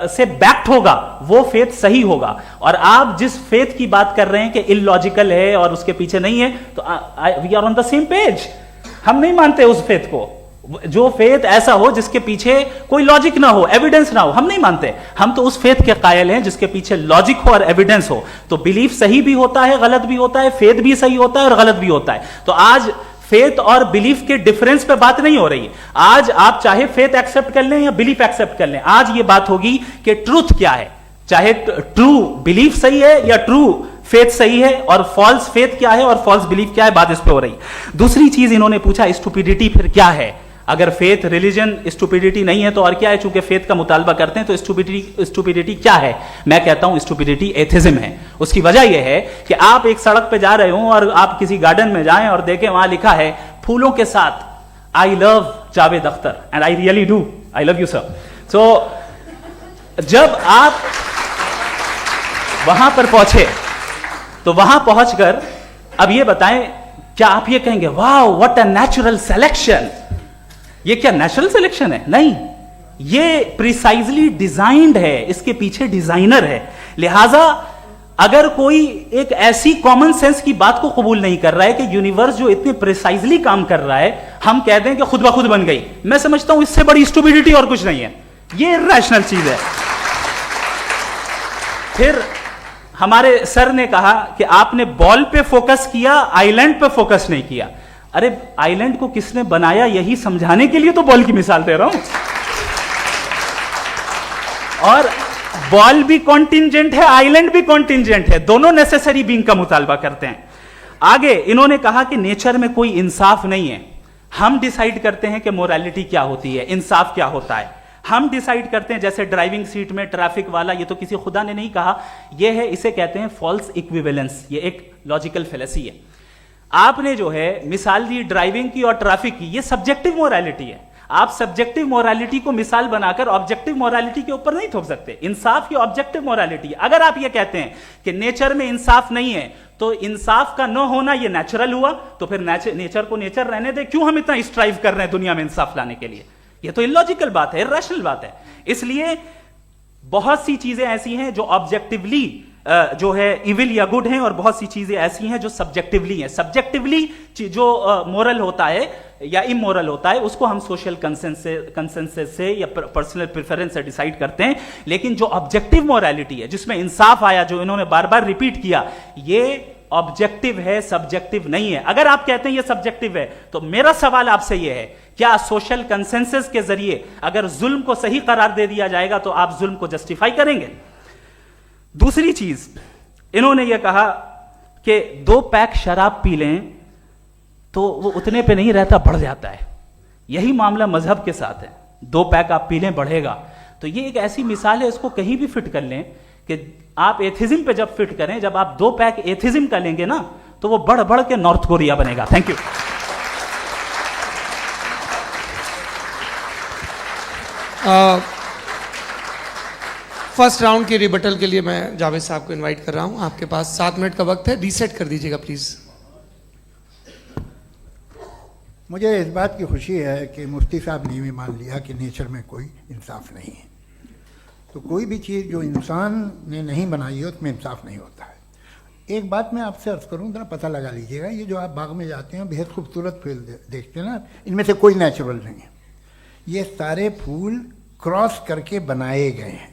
से बैक्ड होगा वो फेथ सही होगा। और आप जिस फेथ की बात कर रहे हैं कि इलॉजिकल है और उसके पीछे नहीं है, तो we are on the same page. हम नहीं मानते उस फेथ को, जो फेथ ऐसा हो जिसके पीछे कोई लॉजिक ना हो, एविडेंस ना हो, हम नहीं मानते। हम तो उस फेथ के कायल हैं जिसके पीछे लॉजिक हो और एविडेंस हो। तो बिलीफ सही भी होता है, गलत भी होता है, फेथ भी सही होता है और गलत भी होता है। तो आज फेथ और बिलीफ के डिफरेंस पे बात नहीं हो रही। आज आप चाहे फेथ एक्सेप्ट कर लें या बिलीफ एक्सेप्ट कर लें, आज ये बात होगी कि ट्रूथ क्या है। चाहे ट्रू बिलीफ सही है या ट्रू फेथ सही है, और फॉल्स फेथ क्या है और फॉल्स बिलीफ क्या है, बात इस पे हो रही। दूसरी चीज इन्होंने पूछा स्टुपिडिटी फिर क्या है। अगर फेथ रिलीजन स्टुपिडिटी नहीं है तो और क्या है? चूंकि फेथ का मुतालबा करते हैं तो स्टुपिडिटी क्या है? मैं कहता हूं स्टुपिडिटी एथिज्म है। उसकी वजह यह है कि आप एक सड़क पे जा रहे हो और आप किसी गार्डन में जाएं और देखें वहां लिखा है फूलों के साथ, I love Javed Akhtar, and I really do, I love you sir. So जब आप वहां पर पहुंचे तो वहां पहुंचकर अब ये बताएं, क्या आप ये कहेंगे वाह व्हाट अ नेचुरल सिलेक्शन? ये क्या नेचुरल सिलेक्शन है? नहीं, ये प्रिसाइजली डिजाइंड है, इसके पीछे डिजाइनर है। लिहाजा अगर कोई एक ऐसी कॉमन सेंस की बात को कबूल नहीं कर रहा है कि यूनिवर्स जो इतने प्रिसाइजली काम कर रहा है, हम कह दें कि खुद ब खुद बन गई, मैं समझता हूं इससे बड़ी स्टुपिडिटी और कुछ नहीं है। ये इरैशनल चीज है। फिर हमारे सर ने कहा कि आपने बॉल पे फोकस किया, आइलैंड पे फोकस नहीं किया। अरे आइलैंड को किसने बनाया यही समझाने के लिए तो बॉल की मिसाल दे रहा हूं। और बॉल भी कॉन्टिंजेंट है, आइलैंड भी कॉन्टिंजेंट है, दोनों नेसेसरी बीइंग का मुतालबा करते हैं। आगे इन्होंने कहा कि नेचर में कोई इंसाफ नहीं है। हम डिसाइड करते हैं कि मोरालिटी क्या होती है, इंसाफ क्या होता है। हम डिसाइड करते हैं, जैसे ड्राइविंग सीट में ट्रैफिक वाला, ये तो किसी खुदा ने नहीं कहा, ये है, इसे कहते हैं फॉल्स इक्विवेलेंस। ये एक लॉजिकल फेलेसी है। आपने जो है मिसाल दी ड्राइविंग की और ट्रैफिक की, ये सब्जेक्टिव मोरालिटी है। आप सब्जेक्टिव मोरालिटी को मिसाल बनाकर ऑब्जेक्टिव मोरालिटी के ऊपर नहीं थोप सकते। इंसाफ की ऑब्जेक्टिव मोरालिटी है। अगर आप ये कहते हैं कि नेचर में इंसाफ नहीं है, तो इंसाफ का न होना ये नेचुरल हुआ, तो फिर नेचर को नेचर रहने दे। क्यों हम इतना स्ट्राइव कर रहे हैं दुनिया में इंसाफ लाने के लिए? ये तो इलॉजिकल बात है, इरैशनल बात है। इसलिए बहुत सी चीजें ऐसी हैं जो ऑब्जेक्टिवली जो है इविल या गुड हैं, और बहुत सी चीजें ऐसी हैं जो सब्जेक्टिवली हैं। सब्जेक्टिवली जो मोरल होता है या इमोरल होता है, उसको हम सोशल कंसेंसस से या पर्सनल प्रेफरेंस से डिसाइड करते हैं। लेकिन जो ऑब्जेक्टिव मोरालिटी है, जिसमें इंसाफ आया, जो इन्होंने बार बार रिपीट किया, ये ऑब्जेक्टिव है, सब्जेक्टिव नहीं है। अगर आप कहते हैं ये सब्जेक्टिव है, तो मेरा सवाल आपसे ये है, क्या सोशल कंसेंसस के जरिए अगर जुल्म को सही करार दे दिया जाएगा तो आप जुल्म को जस्टिफाई करेंगे? दूसरी चीज इन्होंने यह कहा कि 2 पैक शराब पी लें तो वो उतने पे नहीं रहता, बढ़ जाता है। यही मामला मजहब के साथ है। 2 पैक आप पी लें, बढ़ेगा। तो ये एक ऐसी मिसाल है, इसको कहीं भी फिट कर लें कि आप एथिज्म पे जब फिट करें, जब आप 2 पैक एथिज्म का लेंगे ना, तो वो बढ़ बढ़ के नॉर्थ कोरिया बनेगा। Thank you. फर्स्ट राउंड के रिबटल के लिए मैं जावेद साहब को इनवाइट कर रहा हूं। आपके पास 7 मिनट का वक्त है, रीसेट कर दीजिएगा प्लीज। मुझे इस बात की खुशी है कि मुफ्ती साहब ने भी मान लिया कि नेचर में कोई इंसाफ नहीं है। तो कोई भी चीज़ जो इंसान ने नहीं बनाई है उसमें इंसाफ नहीं होता है। एक बात मैं आपसे अर्ज करूँ, जरा पता लगा लीजिएगा, ये जो आप बाग में जाते हैं बेहद खूबसूरत फूल देखते हैं ना, इनमें से कोई नेचुरल नहीं है। ये सारे फूल क्रॉस करके बनाए गए हैं।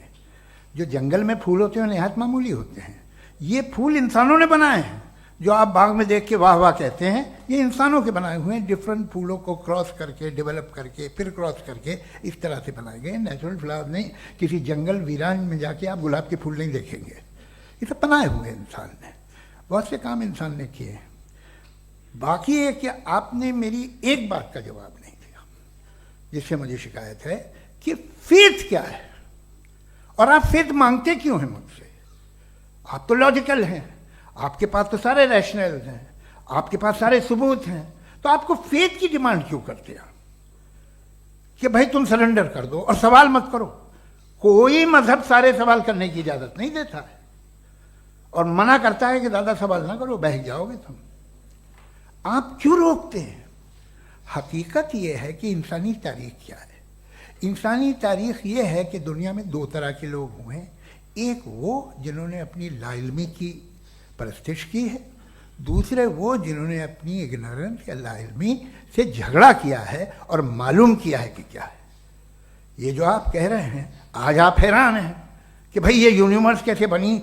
जो जंगल में फूल होते हैं नहायत मामूली होते हैं, ये फूल इंसानों ने बनाए हैं। जो आप बाग में देख के वाह वाह कहते हैं, ये इंसानों के बनाए हुए हैं। डिफरेंट फूलों को क्रॉस करके, डेवलप करके, फिर क्रॉस करके इस तरह से बनाए गए। नेचुरल फ्लावर नहीं। किसी जंगल वीरान में जाके आप गुलाब के फूल नहीं देखेंगे। ये सब बनाए हुए इंसान ने, बहुत से काम इंसान ने किए। बाकी है कि आपने मेरी एक बात का जवाब नहीं दिया, जिससे मुझे शिकायत है कि फेथ क्या है और आप फेथ मांगते क्यों हैं मुझसे? आप तो लॉजिकल हैं, आपके पास तो सारे रैशनल हैं, आपके पास सारे सबूत हैं, तो आपको फेथ की डिमांड क्यों करते हैं कि भाई तुम सरेंडर कर दो और सवाल मत करो? कोई मजहब सारे सवाल करने की इजाजत नहीं देता है और मना करता है कि दादा सवाल ना करो, बह जाओगे तुम। आप क्यों रोकते हैं? हकीकत यह है कि इंसानी तारीख क्या है। इंसानी तारीख ये है कि दुनिया में 2 तरह के लोग हुए हैं। एक वो जिन्होंने अपनी लाइल्मी की परस्तिश की है, दूसरे वो जिन्होंने अपनी इग्नोरेंस या लाइल्मी से झगड़ा किया है और मालूम किया है कि क्या है। ये जो आप कह रहे हैं, आज आप हैरान हैं कि भाई ये यूनिवर्स कैसे बनी।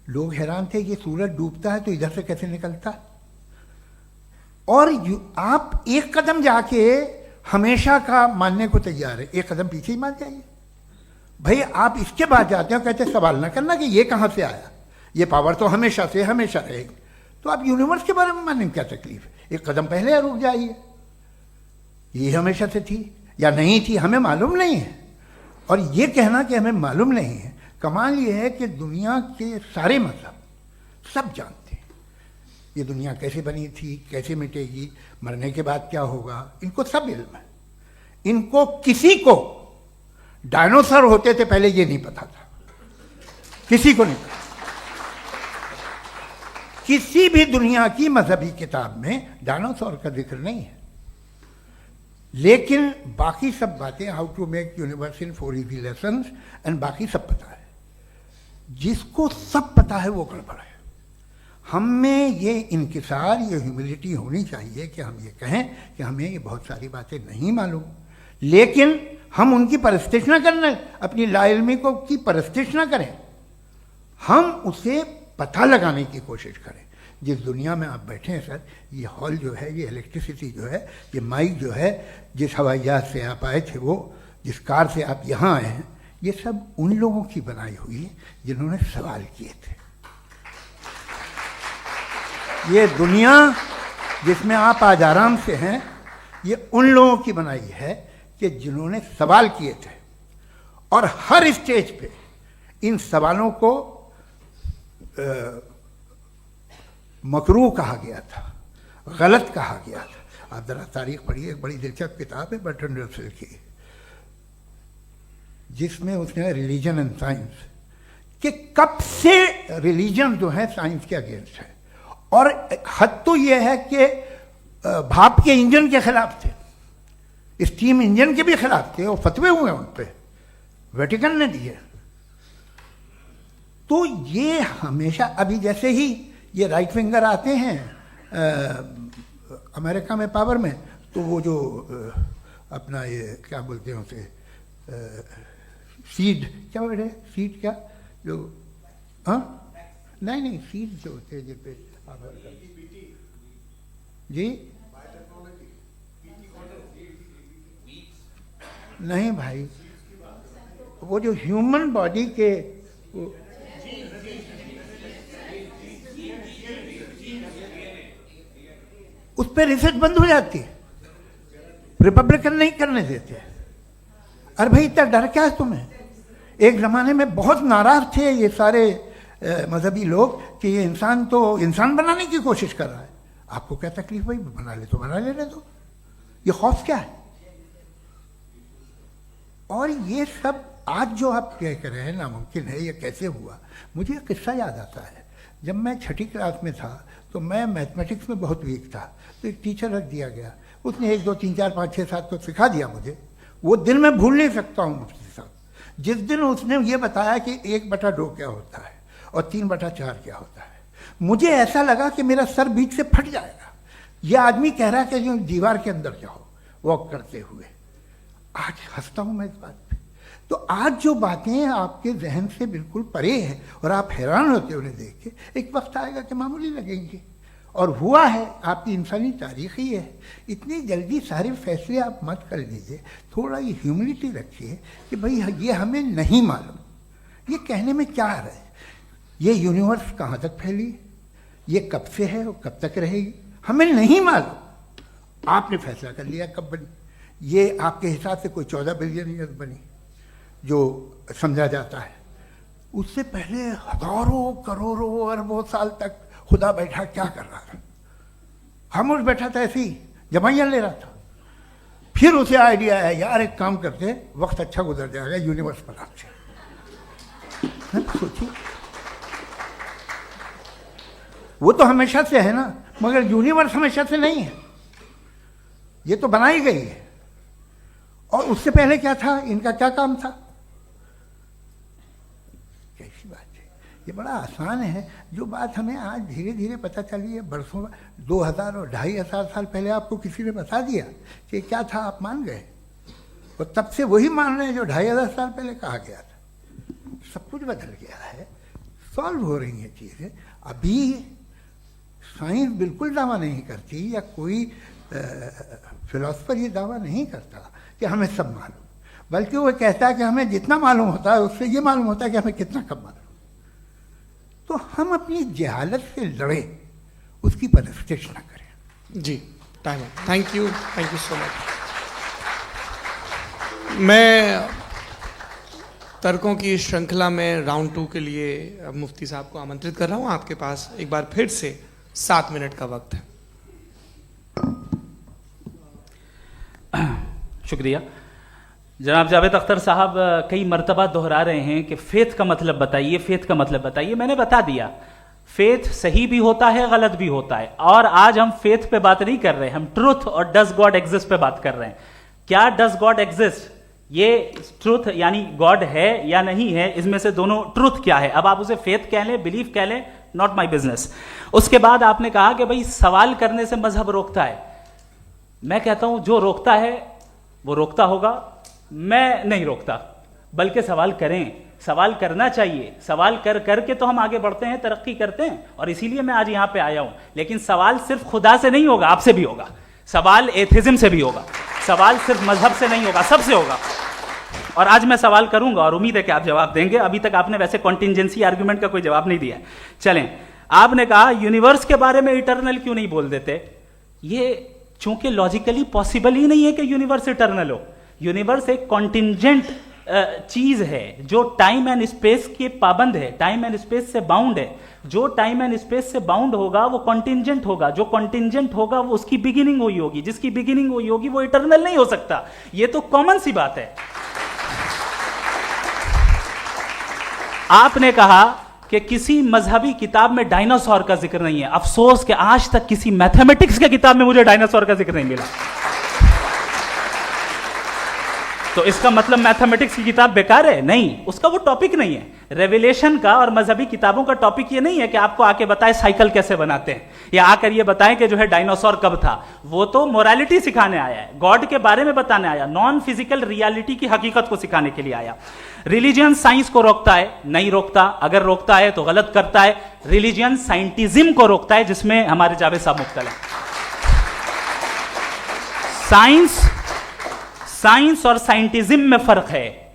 लोग हैरान थे कि सूरज डूबता है तो इधर से कैसे निकलता है। और आप एक कदम जाके हमेशा का मानने को तैयार है, एक कदम पीछे ही मान जाइए। भाई आप इसके बाद जाते हो, कहते सवाल ना करना कि ये कहाँ से आया, ये पावर तो हमेशा से हमेशा रहेगी। तो आप यूनिवर्स के बारे में मानने में क्या तकलीफ है? एक कदम पहले रुक जाइए। ये हमेशा से थी या नहीं थी हमें मालूम नहीं है। और ये कहना कि हमें मालूम नहीं है, कमाल ये है कि दुनिया के सारे मजहब सब जानते हैं ये दुनिया कैसे बनी थी, कैसे मिटेगी, मरने के बाद क्या होगा, इनको सब इल्म है। इनको किसी को डायनासोर होते थे पहले ये नहीं पता था, किसी को नहीं पता। किसी भी दुनिया की मजहबी किताब में डायनासोर का जिक्र नहीं है। लेकिन बाकी सब बातें, how to make universe in 4 easy lessons and बाकी सब पता है। जिसको सब पता है वो गड़बड़ है। हम में ये इंकिसार, ये ह्यूमिलिटी होनी चाहिए कि हम ये कहें कि हमें ये बहुत सारी बातें नहीं मालूम, लेकिन हम उनकी परस्तिश ना करना, अपनी लाइल्मी को की परस्तिश ना करें, हम उसे पता लगाने की कोशिश करें। जिस दुनिया में आप बैठे हैं सर, ये हॉल जो है, ये इलेक्ट्रिसिटी जो है, ये माइक जो है, जिस हवाई जहाज से आप आए थे, वो जिस कार से आप यहाँ आए हैं, ये सब उन लोगों की बनाई हुई है जिन्होंने सवाल किए थे। ये दुनिया जिसमें आप आज आराम से हैं, ये उन लोगों की बनाई है कि जिन्होंने सवाल किए थे। और हर स्टेज पे इन सवालों को मकरूह कहा गया था, गलत कहा गया था। आप जरा तारीख पढ़िए, एक बड़ी दिलचस्प किताब है बर्ट्रैंड रसेल की, जिसमें उसने रिलीजन एंड साइंस कि कब से रिलीजन जो है साइंस के अगेंस्ट है। और हद तो यह है कि भाप के इंजन के खिलाफ थे, स्टीम इंजन के भी खिलाफ थे, और फतवे हुए उन पर, वेटिकन ने दिए। तो ये हमेशा, अभी जैसे ही ये राइट विंगर आते हैं अमेरिका में पावर में, तो वो जो अपना ये क्या बोलते हैं उसे, सीड क्या बोल रहे, सीड क्या जो, हाँ नहीं सीड जो होते हैं जिन पे जी, नहीं भाई, वो जो ह्यूमन बॉडी के उस पर रिसर्च बंद हो जाती है, रिपब्लिकन नहीं करने देते। अरे भाई इतना डर क्या है तुम्हें? एक ज़माने में बहुत नाराज थे ये सारे मजहबी लोग कि ये इंसान तो इंसान बनाने की कोशिश कर रहा है। आपको क्या तकलीफ भाई, बना ले तो बना लेने दो, ये खौफ क्या है? और ये सब आज जो आप कह कर रहे हैं नामुमकिन है, ये कैसे हुआ, मुझे एक किस्सा याद आता है। जब मैं 6ठी क्लास में था तो मैं मैथमेटिक्स में बहुत वीक था, तो एक टीचर रख दिया गया, उसने 1 2 3 4 5 6 7 तो सिखा दिया मुझे। वो दिन मैं भूल नहीं सकता हूँ मुफ्ती साहब, जिस दिन उसने ये बताया कि 1/2 क्या होता है और 3/4 क्या होता है, मुझे ऐसा लगा कि मेरा सर बीच से फट जाएगा। यह आदमी कह रहा है कि जो दीवार के अंदर जाओ वॉक करते हुए। आज हंसता हूँ मैं इस बात पे। तो आज जो बातें आपके जहन से बिल्कुल परे हैं और आप हैरान होते उन्हें देख के, एक वक्त आएगा कि मामूली लगेंगे। और हुआ है, आपकी इंसानी तारीख ही है। इतनी जल्दी सारे फैसले आप मत कर लीजिए, थोड़ा ये ह्यूमिलिटी रखिए कि भाई ये हमें नहीं मालूम। ये कहने में क्या है, ये यूनिवर्स कहाँ तक फैली, ये कब से है और कब तक रहेगी, हमें नहीं मालूम। आपने फैसला कर लिया कब बनी, ये आपके हिसाब से कोई 14 बिलियन ईयर बनी जो समझा जाता है। उससे पहले हजारों करोड़ों अरबों साल तक खुदा बैठा क्या कर रहा था, खामोश बैठा था, ऐसे ही जमाइयाँ ले रहा था। फिर उसे आइडिया आया, यार एक काम करते, वक्त अच्छा गुजर जाएगा, यूनिवर्स बनाते। सोचिए, वो तो हमेशा से है ना, मगर यूनिवर्स हमेशा से नहीं है, ये तो बनाई गई है। और उससे पहले क्या था, इनका क्या काम था, कैसी बात है। ये बड़ा आसान है, जो बात हमें आज धीरे धीरे पता चली है। बरसों 2000 और 2500 साल पहले आपको किसी ने बता दिया कि क्या था, आप मान गए, और तब से वही मान रहे हैं जो 2500 साल पहले कहा गया था। सब कुछ बदल गया है, सॉल्व हो रही हैं चीज़ें। अभी साइंस बिल्कुल दावा नहीं करती, या कोई फिलोसफर ये दावा नहीं करता कि हमें सब मालूम, बल्कि वो कहता है कि हमें जितना मालूम होता है उससे ये मालूम होता है कि हमें कितना कम मालूम। तो हम अपनी जहालत से लड़े, उसकी परस्तिश न करें। जी, time. Thank you so much. मैं तर्कों की श्रृंखला में राउंड 2 के लिए मुफ्ती साहब को आमंत्रित कर रहा हूं। आपके पास एक बार फिर से 7 मिनट का वक्त है। शुक्रिया। जनाब जावेद अख्तर साहब कई मर्तबा दोहरा रहे हैं कि फेथ का मतलब बताइए, फेथ का मतलब बताइए। मैंने बता दिया, फेथ सही भी होता है, गलत भी होता है। और आज हम फेथ पे बात नहीं कर रहे, हम ट्रुथ और डज गॉड एग्जिस्ट पे बात कर रहे हैं। क्या डज गॉड एग्जिस्ट, ये ट्रुथ यानी गॉड है या नहीं है, इसमें से दोनों ट्रुथ क्या है। अब आप उसे फेथ कह लें, बिलीफ कह लें, नॉट माई बिजनेस। उसके बाद आपने कहा कि भाई सवाल करने से मजहब रोकता है। मैं कहता हूं जो रोकता है वो रोकता होगा, मैं नहीं रोकता, बल्कि सवाल करें, सवाल करना चाहिए। सवाल कर करके तो हम आगे बढ़ते हैं, तरक्की करते हैं, और इसीलिए मैं आज यहां पे आया हूं। लेकिन सवाल सिर्फ खुदा से नहीं होगा, आपसे भी होगा। सवाल एथिज्म से भी होगा, सवाल सिर्फ मजहब से नहीं होगा, सबसे होगा। और आज मैं सवाल करूंगा और उम्मीद है कि आप जवाब देंगे। अभी तक आपने वैसे कॉन्टिंजेंसी आर्गुमेंट का कोई जवाब नहीं दिया। चलें, आपने कहा यूनिवर्स के बारे में इटर्नल क्यों नहीं बोल देते। ये चूंकि लॉजिकली पॉसिबल ही नहीं है कि यूनिवर्स इटर्नल हो। यूनिवर्स एक कॉन्टिंजेंट चीज है जो टाइम एंड स्पेस के पाबंद है, टाइम एंड स्पेस से बाउंड है। जो टाइम एंड स्पेस से बाउंड होगा वो कॉन्टिंजेंट होगा, जो कॉन्टिंजेंट होगा वो उसकी बिगिनिंग हुई होगी, जिसकी बिगिनिंग हुई होगी वो इटर्नल नहीं हो सकता। ये तो कॉमन सी बात है। आपने कहा कि किसी मजहबी किताब में डायनासोर का जिक्र नहीं है। अफसोस कि आज तक किसी मैथमेटिक्स के किताब में मुझे डायनासोर का जिक्र नहीं मिला। तो इसका मतलब मैथमेटिक्स की किताब बेकार है? नहीं, उसका वो टॉपिक नहीं है। रेवलेशन का और मजहबी किताबों का टॉपिक ये नहीं है कि आपको आके बताए साइकिल कैसे बनाते हैं, या आकर ये बताएं कि जो है डायनासोर कब था। वो तो मोरालिटी सिखाने आया है, गॉड के बारे में बताने आया, नॉन फिजिकल रियलिटी की हकीकत को सिखाने के लिए आया। रिलीजियन साइंस को रोकता है? नहीं रोकता। अगर रोकता है तो गलत करता है। रिलीजियन साइंटिज्म को रोकता है, जिसमें हमारे जावेद साहब मुब्तला हैं। साइंस और साइंटिज्म में फर्क है।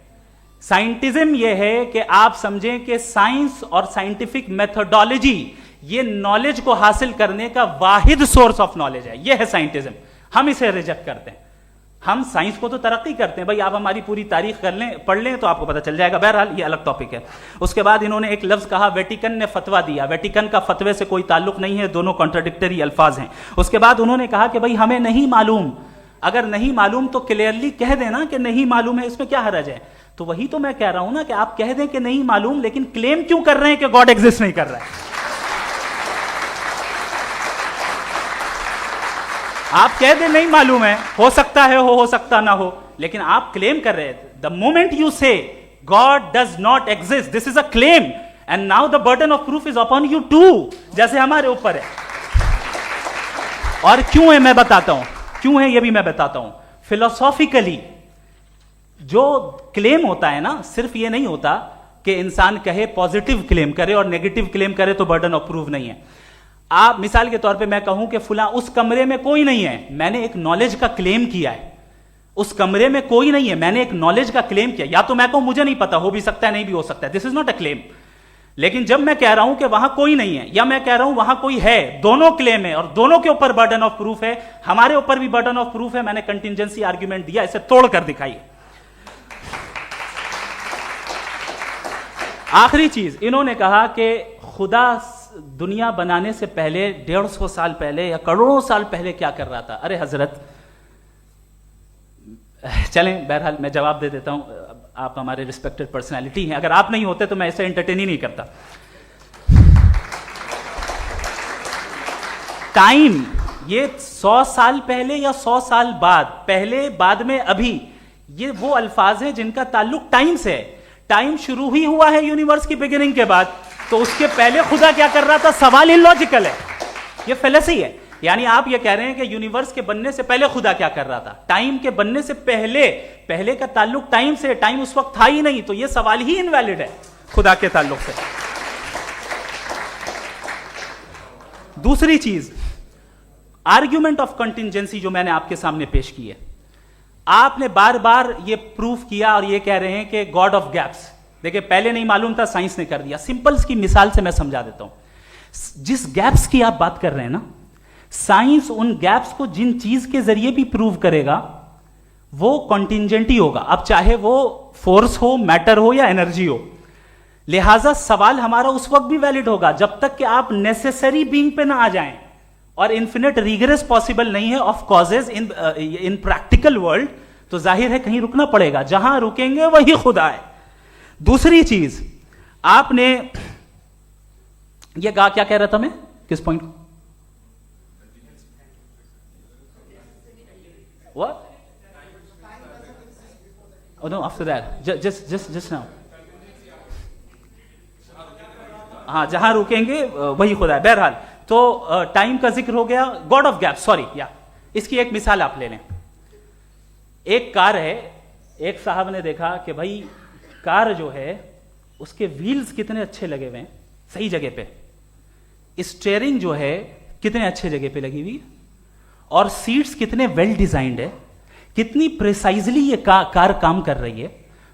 साइंटिज्म यह है कि आप समझें कि साइंस और साइंटिफिक मेथोडोलॉजी ये नॉलेज को हासिल करने का वाहिद सोर्स ऑफ नॉलेज है। यह है साइंटिज्म। हम इसे रिजेक्ट करते हैं। हम साइंस को तो तरक्की करते हैं, भाई आप हमारी पूरी तारीख कर लें, पढ़ लें तो आपको पता चल जाएगा। बहरहाल ये अलग टॉपिक है। उसके बाद इन्होंने एक लफ्ज कहा, वेटिकन ने फतवा दिया। वेटिकन का फतवे से कोई ताल्लुक नहीं है, दोनों कॉन्ट्राडिक्टरी अल्फाज हैं। उसके बाद उन्होंने कहा कि भाई हमें नहीं मालूम। अगर नहीं मालूम तो क्लियरली कह देना कि नहीं मालूम है, इसमें क्या हरज है। तो वही तो मैं कह रहा हूं ना कि आप कह दें कि नहीं मालूम, लेकिन क्लेम क्यों कर रहे हैं कि गॉड एग्जिस्ट नहीं कर रहा है? आप कह दें नहीं मालूम है, हो सकता है हो सकता ना हो, लेकिन आप क्लेम कर रहे हैं। The moment you say God does not exist, this is a claim, and now the burden of proof is upon you too, जैसे हमारे ऊपर है। और क्यों है मैं बताता हूं, क्यों है ये भी मैं बताता हूं। फिलोसॉफिकली जो क्लेम होता है ना, सिर्फ ये नहीं होता कि इंसान कहे पॉजिटिव क्लेम करे और नेगेटिव क्लेम करे तो बर्डन ऑफ प्रूफ नहीं है। आप मिसाल के तौर पे मैं कहूं कि फुला उस कमरे में कोई नहीं है, मैंने एक नॉलेज का क्लेम किया है। उस कमरे में कोई नहीं है, मैंने एक नॉलेज का क्लेम किया। या तो मैं कहूं मुझे नहीं पता, हो भी सकता है नहीं भी हो सकता है, this is not a claim. लेकिन जब मैं कह रहा हूं कि वहां कोई नहीं है या मैं कह रहा हूं वहां कोई है, दोनों क्लेम है और दोनों के ऊपर बर्डन ऑफ प्रूफ है। हमारे ऊपर भी बर्डन ऑफ प्रूफ है, मैंने कंटिजेंसी आर्ग्यूमेंट दिया, इसे तोड़कर दिखाइए। आखिरी चीज, इन्होंने कहा कि खुदा दुनिया बनाने से पहले 150 साल पहले या करोड़ों साल पहले क्या कर रहा था। अरे हजरत, चलें बहरहाल मैं जवाब दे देता हूं, आप हमारे रिस्पेक्टेड पर्सनालिटी हैं, अगर आप नहीं होते तो मैं इसे एंटरटेन ही नहीं करता। टाइम, ये 100 साल पहले या 100 साल बाद, पहले बाद में अभी, ये वो अल्फाज हैं जिनका ताल्लुक टाइम से है। टाइम शुरू ही हुआ है यूनिवर्स की बिगिनिंग के बाद, तो उसके पहले खुदा क्या कर रहा था? सवाल इलॉजिकल है, ये फेलेसी है। यानी आप ये कह रहे हैं कि यूनिवर्स के बनने से पहले खुदा क्या कर रहा था? टाइम के बनने से पहले, पहले का ताल्लुक टाइम से, टाइम उस वक्त था ही नहीं, तो ये सवाल ही इनवैलिड है खुदा के ताल्लुक से। दूसरी चीज, आर्ग्यूमेंट ऑफ कंटिजेंसी जो मैंने आपके सामने पेश की है, आपने बार बार ये प्रूफ किया और ये कह रहे हैं कि गॉड ऑफ गैप्स। देखिए, पहले नहीं मालूम था, साइंस ने कर दिया। सिंपल की मिसाल से मैं समझा देता हूं। जिस गैप्स की आप बात कर रहे हैं ना, साइंस उन गैप्स को जिन चीज के जरिए भी प्रूव करेगा वो कॉन्टिजेंट ही होगा, अब चाहे वो फोर्स हो, मैटर हो या एनर्जी हो। लिहाजा सवाल हमारा उस वक्त भी वैलिड होगा जब तक कि आप नेसेसरी बीइंग पे ना आ जाएं, और इन्फिनिट रिग्रेस पॉसिबल नहीं है of causes in practical world, तो जाहिर है कहीं रुकना पड़ेगा, जहां रुकेंगे वही खुदा है। दूसरी चीज, आपने ये कहा, क्या कह रहा था मैं, किस पॉइंट को? What? Oh no, after that. Just now. हाँ, जहां रुकेंगे वही खुदा है। बहरहाल, तो टाइम का जिक्र हो गया, गॉड ऑफ गैप, सॉरी, या इसकी एक मिसाल आप ले लें। एक कार है, एक साहब ने देखा कि भाई कार जो है उसके व्हील्स कितने अच्छे लगे हुए हैं सही जगह पे, स्टीयरिंग जो है कितने अच्छे जगह पे लगी हुई है, और सीट्स कितने वेल डिजाइंड है, कितनी प्रिसाइजली ये कार काम कर रही है,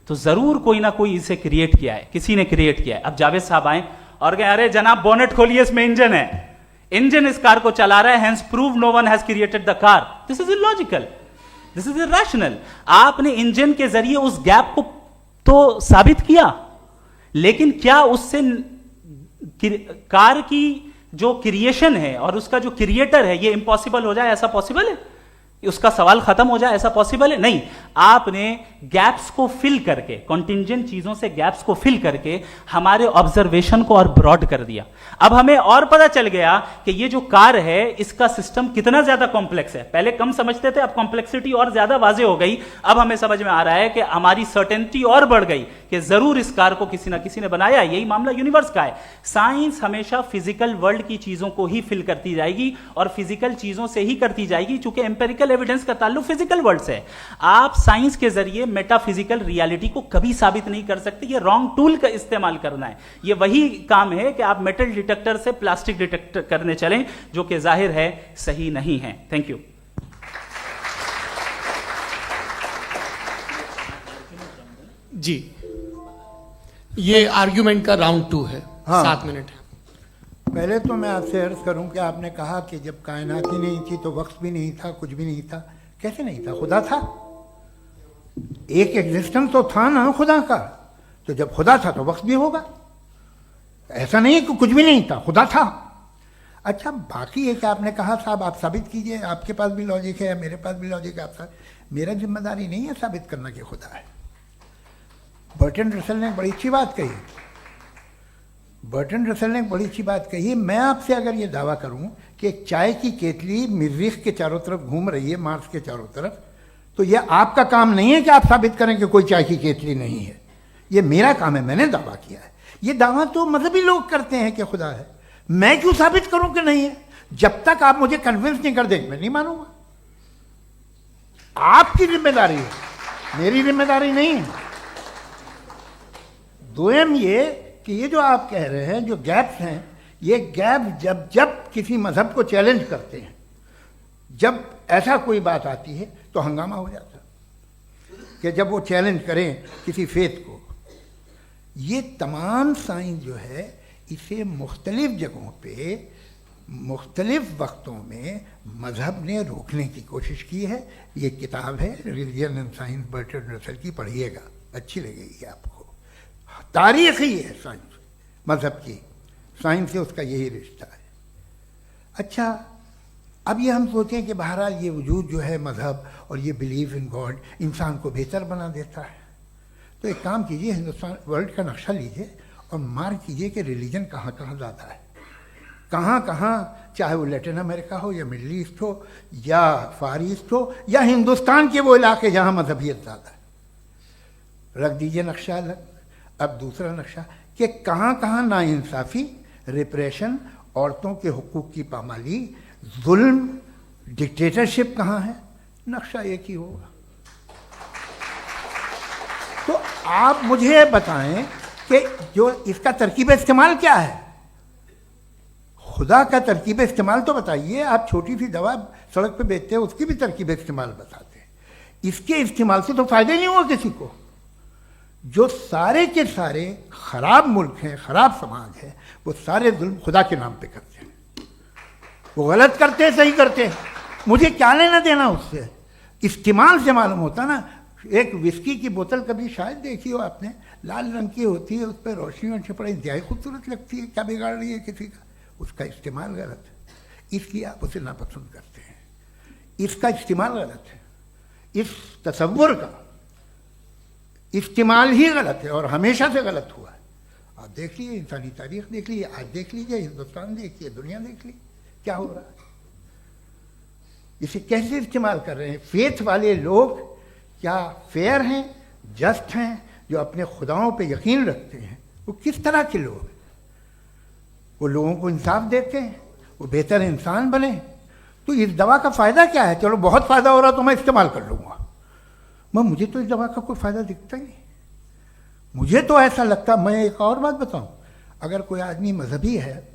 तो जरूर कोई ना कोई इसे क्रिएट किया है, किसी ने क्रिएट किया है। अब जावेद साहब आए और कहे, अरे जनाब बोनेट खोलिए, इसमें इंजन है, इंजन इस कार को चला रहा है, hence prove no one has created the car. This is illogical, this is irrational. आपने इंजन के जरिए उस गैप को तो साबित किया, लेकिन क्या उससे कार की जो क्रिएशन है और उसका जो क्रिएटर है ये इम्पॉसिबल हो जाए? ऐसा पॉसिबल है? उसका सवाल खत्म हो जाए, ऐसा पॉसिबल है? नहीं। आपने गैप्स को फिल करके, कॉन्टिजेंट चीजों से गैप्स को फिल करके हमारे ऑब्जर्वेशन को और ब्रॉड कर दिया। अब हमें और पता चल गया कि ये जो कार है इसका सिस्टम कितना ज्यादा कॉम्प्लेक्स है। पहले कम समझते थे, अब कॉम्प्लेक्सिटी और ज्यादा वाजे हो गई। अब हमें समझ में आ रहा है कि हमारी सर्टेनिटी और बढ़ गई कि जरूर इस कार को किसी ना किसी ने बनाया। यही मामला यूनिवर्स का है। साइंस हमेशा फिजिकल वर्ल्ड की चीजों को ही फिल करती जाएगी और फिजिकल चीजों से ही करती जाएगी, चूंकि एम्पेरिकल एविडेंस का ताल्लुक फिजिकल वर्ल्ड से है। आप साइंस के जरिए मेटाफिजिकल रियलिटी को कभी साबित नहीं कर सकते। ये रॉन्ग टूल का इस्तेमाल करना है। ये वही काम है कि आप मेटल डिटेक्टर से प्लास्टिक डिटेक्टर करने चलें, जो कि जाहिर है सही नहीं है। Thank you. जी, ये आर्ग्यूमेंट का राउंड 2 है। हाँ। 7 मिनट है। पहले तो मैं आपसे अर्ज करूं कि आपने कहा कि जब कायनात ही नहीं थी तो वक्त भी नहीं था, कुछ भी नहीं था। कैसे नहीं था? खुदा था। एक एग्जिस्टेंस तो था ना खुदा का। तो जब खुदा था तो वक्त भी होगा। ऐसा नहीं कि कुछ भी नहीं था, खुदा था। अच्छा, बाकी एक आपने कहा साहब आप साबित कीजिए, आपके पास भी लॉजिक है, मेरे पास भी लॉजिक है। मेरा जिम्मेदारी नहीं है साबित करना कि खुदा है। बर्टन रसल ने बड़ी अच्छी बात कही, बर्टन रसल ने बड़ी अच्छी बात कही। मैं आपसे अगर ये दावा करूं कि एक चाय की केतली मरीख के चारों तरफ घूम रही है, मार्स के चारों तरफ, तो ये आपका काम नहीं है कि आप साबित करें कि कोई चाय की केतली नहीं है। ये मेरा काम है, मैंने दावा किया है। ये दावा तो मजहबी लोग करते हैं कि खुदा है, मैं क्यों साबित करूं कि नहीं है? जब तक आप मुझे कन्विंस नहीं कर देंगे मैं नहीं मानूंगा। आपकी जिम्मेदारी है, मेरी जिम्मेदारी नहीं है। दोयम ये कि ये जो आप कह रहे हैं, जो गैप्स हैं, ये गैप जब जब किसी मजहब को चैलेंज करते हैं, जब ऐसा कोई बात आती है तो हंगामा हो जाता है कि जब वो चैलेंज करें किसी फेथ को। ये तमाम साइंस जो है इसे मुख्तलिफ जगहों पे मुख्तलिफ वक्तों में मजहब ने रोकने की कोशिश की है। ये किताब है religion and science Burton Russell की, पढ़िएगा, अच्छी लगेगी आपको। तारीख ही है साइंस, मजहब की साइंस से उसका यही रिश्ता है। अच्छा, अब ये हम सोचें कि बहरहाल ये वजूद जो है मजहब और ये बिलीव इन गॉड इंसान को बेहतर बना देता है, तो एक काम कीजिए, हिंदुस्तान वर्ल्ड का नक्शा लीजिए और मार्क कीजिए कि रिलीजन कहाँ कहाँ ज़्यादा है, कहाँ कहाँ, चाहे वो लैटिन अमेरिका हो या मिडल ईस्ट हो या फार ईस्ट हो या हिंदुस्तान के वो इलाके जहाँ मजहबियत ज़्यादा है। रख दीजिए नक्शा अलग। अब दूसरा नक्शा कि कहाँ कहाँ नाइंसाफ़ी, रिप्रेशन, औरतों के हुकूक की पामाली, जुल्म, डिक्टेटरशिप कहाँ है, नक्शा एक ही होगा। तो आप मुझे बताएं कि जो इसका तरकीब इस्तेमाल क्या है, खुदा का तरकीब इस्तेमाल तो बताइए। आप छोटी सी दवा सड़क पे बेचते हैं, उसकी भी तरकीब इस्तेमाल बताते हैं। इसके इस्तेमाल से तो फायदा नहीं हुआ किसी को। जो सारे के सारे खराब मुल्क हैं, खराब समाज है, वो सारे जुल्म खुदा के नाम पे करते हैं। वो गलत करते हैं, सही करते हैं, मुझे क्या लेना देना उससे। इस्तेमाल से मालूम होता ना। एक विस्की की बोतल कभी शायद देखी हो आपने, लाल रंग की होती है, उस पर रोशनी और छपड़ा इंतहाई खूबसूरत लगती है, क्या बिगाड़ रही है किसी का? उसका इस्तेमाल गलत है, इसलिए आप उसे नापसंद करते हैं। इसका इस्तेमाल गलत है, इस तसव्वुर का इस्तेमाल ही गलत है और हमेशा से गलत हुआ है। आप देख लीजिए, इंसानी तारीख देख लीजिए, आज देख लीजिए, हिंदुस्तान देखिए, दुनिया देख लीजिए क्या हो रहा है। इसे कैसे इस्तेमाल कर रहे हैं फेथ वाले लोग? क्या फेयर हैं, जस्ट हैं, जो अपने खुदाओं पे यकीन रखते हैं? वो किस तरह के लोग हैं? वो लोगों को इंसाफ देते हैं, वो बेहतर इंसान बने। तो इस दवा का फ़ायदा क्या है? चलो बहुत फ़ायदा हो रहा तो मैं इस्तेमाल कर लूँगा, मगर मुझे तो इस दवा का कोई फ़ायदा दिखता ही नहीं। मुझे तो ऐसा लगता, मैं एक और बात बताऊँ, अगर कोई आदमी मजहबी है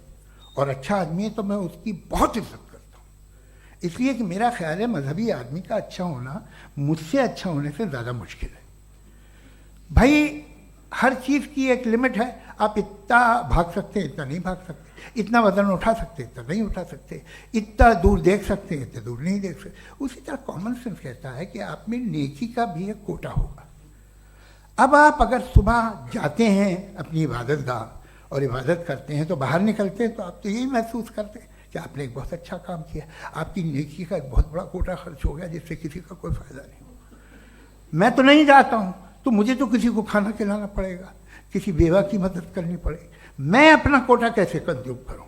और अच्छा आदमी है तो मैं उसकी बहुत इज्जत करता हूँ, इसलिए कि मेरा ख्याल है मजहबी आदमी का अच्छा होना मुझसे अच्छा होने से ज़्यादा मुश्किल है। भाई हर चीज़ की एक लिमिट है। आप इतना भाग सकते हैं, इतना नहीं भाग सकते, इतना वजन उठा सकते, इतना नहीं उठा सकते, इतना दूर देख सकते हैं, इतना दूर नहीं देख सकते। उसी तरह कॉमन सेंस कहता है कि आप में नेकी का भी एक कोटा होगा। अब आप अगर सुबह जाते हैं अपनी इबादत गाह और इबादत करते हैं, तो बाहर निकलते हैं तो आप तो यही महसूस करते हैं कि आपने एक बहुत अच्छा काम किया, आपकी नेकी का एक बहुत बड़ा कोटा खर्च हो गया जिससे किसी का कोई फ़ायदा नहीं हो। मैं तो नहीं जाता हूँ तो मुझे तो किसी को खाना खिलाना पड़ेगा, किसी बेवा की मदद करनी पड़ेगी। मैं अपना कोटा कैसे कंज्यूम करूँ?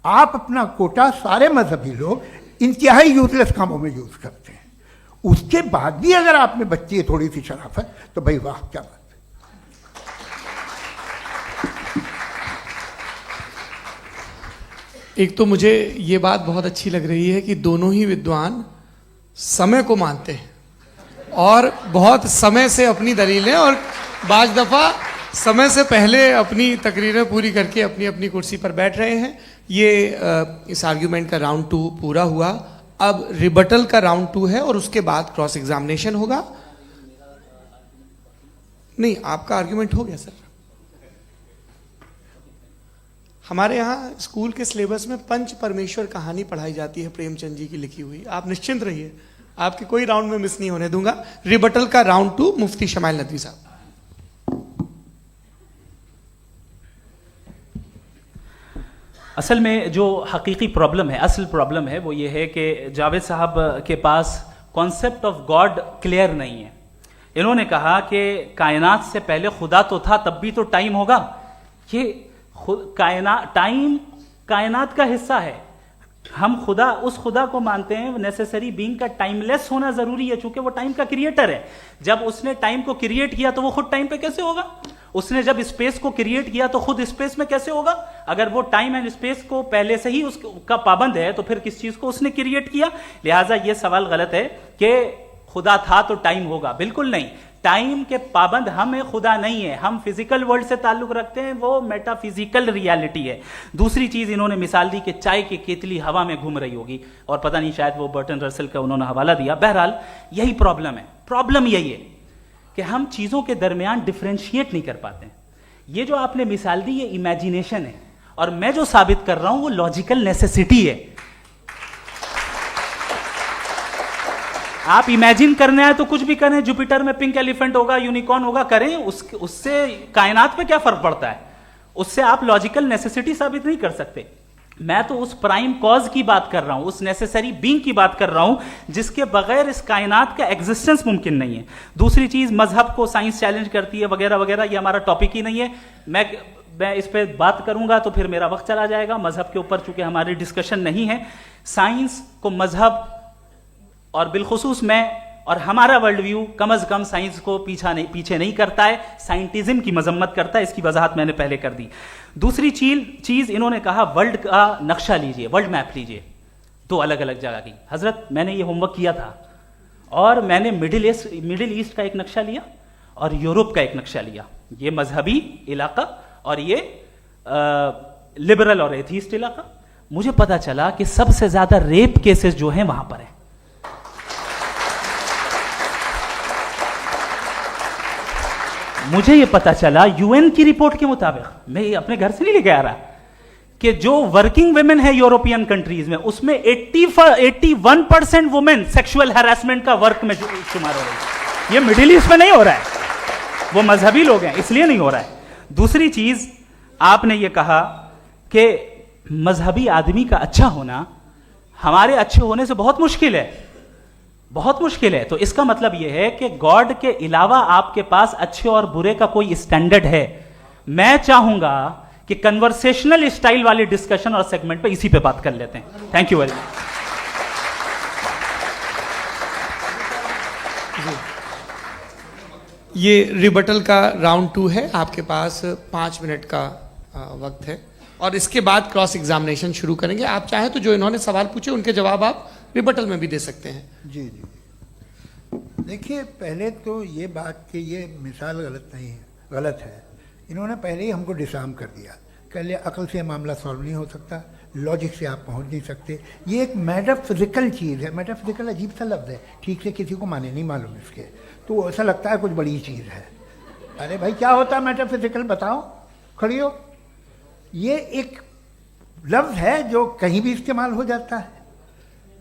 आप अपना कोटा, सारे मजहबी लोग इंतहाई यूजलेस कामों में यूज़ करते हैं। उसके बाद भी अगर आप में बच्ची है थोड़ी सी शराफत, तो भाई वाह क्या बात है। एक तो मुझे ये बात बहुत अच्छी लग रही है कि दोनों ही विद्वान समय को मानते हैं और बहुत समय से अपनी दलीलें और बाज दफ़ा समय से पहले अपनी तकरीरें पूरी करके अपनी अपनी कुर्सी पर बैठ रहे हैं। ये इस आर्ग्यूमेंट का राउंड 2 पूरा हुआ। अब रिबटल का राउंड 2 है और उसके बाद क्रॉस एग्जामिनेशन होगा। नहीं, आपका आर्ग्यूमेंट हो गया सर। हमारे यहाँ स्कूल के सिलेबस में पंच परमेश्वर कहानी पढ़ाई जाती है, प्रेमचंद जी की लिखी हुई। आप निश्चिंत रहिए, आपके कोई राउंड में मिस नहीं होने दूंगा। रिबटल का राउंड 2 मुफ्ती शमाइल नदवी साहब। असल में जो हकीकी प्रॉब्लम है, असल प्रॉब्लम है, वो ये है कि जावेद साहब के पास कॉन्सेप्ट ऑफ गॉड क्लियर नहीं है। इन्होंने कहा कि कायनात से पहले खुदा तो था, तब भी तो टाइम होगा। ये कायनात का हिस्सा है। हम उस खुदा को मानते हैं, नेसेसरी बीइंग का टाइमलेस होना जरूरी है, चूंकि वो टाइम का क्रिएटर है। जब उसने टाइम को क्रिएट किया तो वो खुद टाइम पे कैसे होगा? उसने जब स्पेस को क्रिएट किया तो खुद स्पेस में कैसे होगा? अगर वो टाइम एंड स्पेस को पहले से ही उसका पाबंद है तो फिर किस चीज को उसने क्रिएट किया? लिहाजा ये सवाल गलत है कि खुदा था तो टाइम होगा। बिल्कुल नहीं, टाइम के पाबंद हम है, खुदा नहीं है। हम फिजिकल वर्ल्ड से ताल्लुक रखते हैं, वो मेटाफिजिकल रियलिटी है। दूसरी चीज इन्होंने मिसाल दी कि चाय की केतली हवा में घूम रही होगी, और पता नहीं शायद वो बर्टन रसल का उन्होंने हवाला दिया। बहरहाल यही प्रॉब्लम है। प्रॉब्लम यही है कि हम चीजों के दरमियान डिफरेंशिएट नहीं कर पाते हैं। ये जो आपने मिसाल दी ये इमेजिनेशन है, और मैं जो साबित कर रहा हूं वो लॉजिकल नेसेसिटी है। आप इमेजिन करने आए तो कुछ भी करें, जुपिटर में पिंक एलिफेंट होगा, यूनिकॉर्न होगा, करें, उससे कायनात पे क्या फर्क पड़ता है? उससे आप लॉजिकल नेसेसिटी साबित नहीं कर सकते। मैं तो उस प्राइम कॉज की बात कर रहा हूं, उस नेसेसरी बीइंग की बात कर रहा हूं जिसके बगैर इस कायनात का एग्जिस्टेंस मुमकिन नहीं है। दूसरी चीज, मजहब को साइंस चैलेंज करती है वगैरह वगैरह, ये हमारा टॉपिक ही नहीं है। मैं इस पे बात करूंगा तो फिर मेरा वक्त चला जाएगा। मजहब के ऊपर चूंकि हमारी डिस्कशन नहीं है, साइंस को मजहब और बिलखुसूस मैं और हमारा वर्ल्ड व्यू कम अज कम साइंस को पीछे नहीं करता है, साइंटिज्म की मजम्मत करता है। इसकी वजाहत मैंने पहले कर दी। दूसरी चीज इन्होंने कहा वर्ल्ड का नक्शा लीजिए, वर्ल्ड मैप लीजिए, दो अलग अलग जगह की। हजरत मैंने ये होमवर्क किया था, और मैंने मिडिल ईस्ट का एक नक्शा लिया और यूरोप का एक नक्शा लिया, ये मजहबी इलाका और ये लिबरल और एथीस्ट इलाका। मुझे पता चला कि सबसे ज्यादा रेप केसेस जो हैं वहां पर है। मुझे ये पता चला यूएन की रिपोर्ट के मुताबिक, मैं ये अपने घर से नहीं लेके आ रहा, कि जो वर्किंग वुमेन है यूरोपियन कंट्रीज में, उसमें 81% वुमेन सेक्सुअल हैरेसमेंट का वर्क में शुमार हो रही है। ये मिडिल ईस्ट में नहीं हो रहा है, वो मजहबी लोग हैं इसलिए नहीं हो रहा है। दूसरी चीज आपने ये कहा कि मजहबी आदमी का अच्छा होना हमारे अच्छे होने से बहुत मुश्किल है, बहुत मुश्किल है। तो इसका मतलब यह है कि गॉड के अलावा आपके पास अच्छे और बुरे का कोई स्टैंडर्ड है। मैं चाहूंगा कि कन्वर्सेशनल स्टाइल वाली डिस्कशन और सेगमेंट पे इसी पे बात कर लेते हैं। Thank you very much. ये रिबटल का राउंड 2 है, आपके पास 5 मिनट का वक्त है, और इसके बाद क्रॉस एग्जामिनेशन शुरू करेंगे। आप चाहें तो जो इन्होंने सवाल पूछे उनके जवाब आप रिबटल में भी दे सकते हैं। जी जी, देखिए पहले तो ये बात कि ये मिसाल गलत नहीं है, गलत है। इन्होंने पहले ही हमको डिसार्म कर दिया, कह लिया अकल से मामला सॉल्व नहीं हो सकता, लॉजिक से आप पहुंच नहीं सकते। ये एक मेटाफिजिकल चीज़ है। मेटाफिजिकल अजीब सा लफ्ज़ है, ठीक से किसी को माने नहीं मालूम इसके, तो ऐसा लगता है कुछ बड़ी चीज़ है। अरे भाई क्या होता है मेटाफिजिकल, बताओ, खड़ी हो। ये एक लफ्ज़ है जो कहीं भी इस्तेमाल हो जाता है।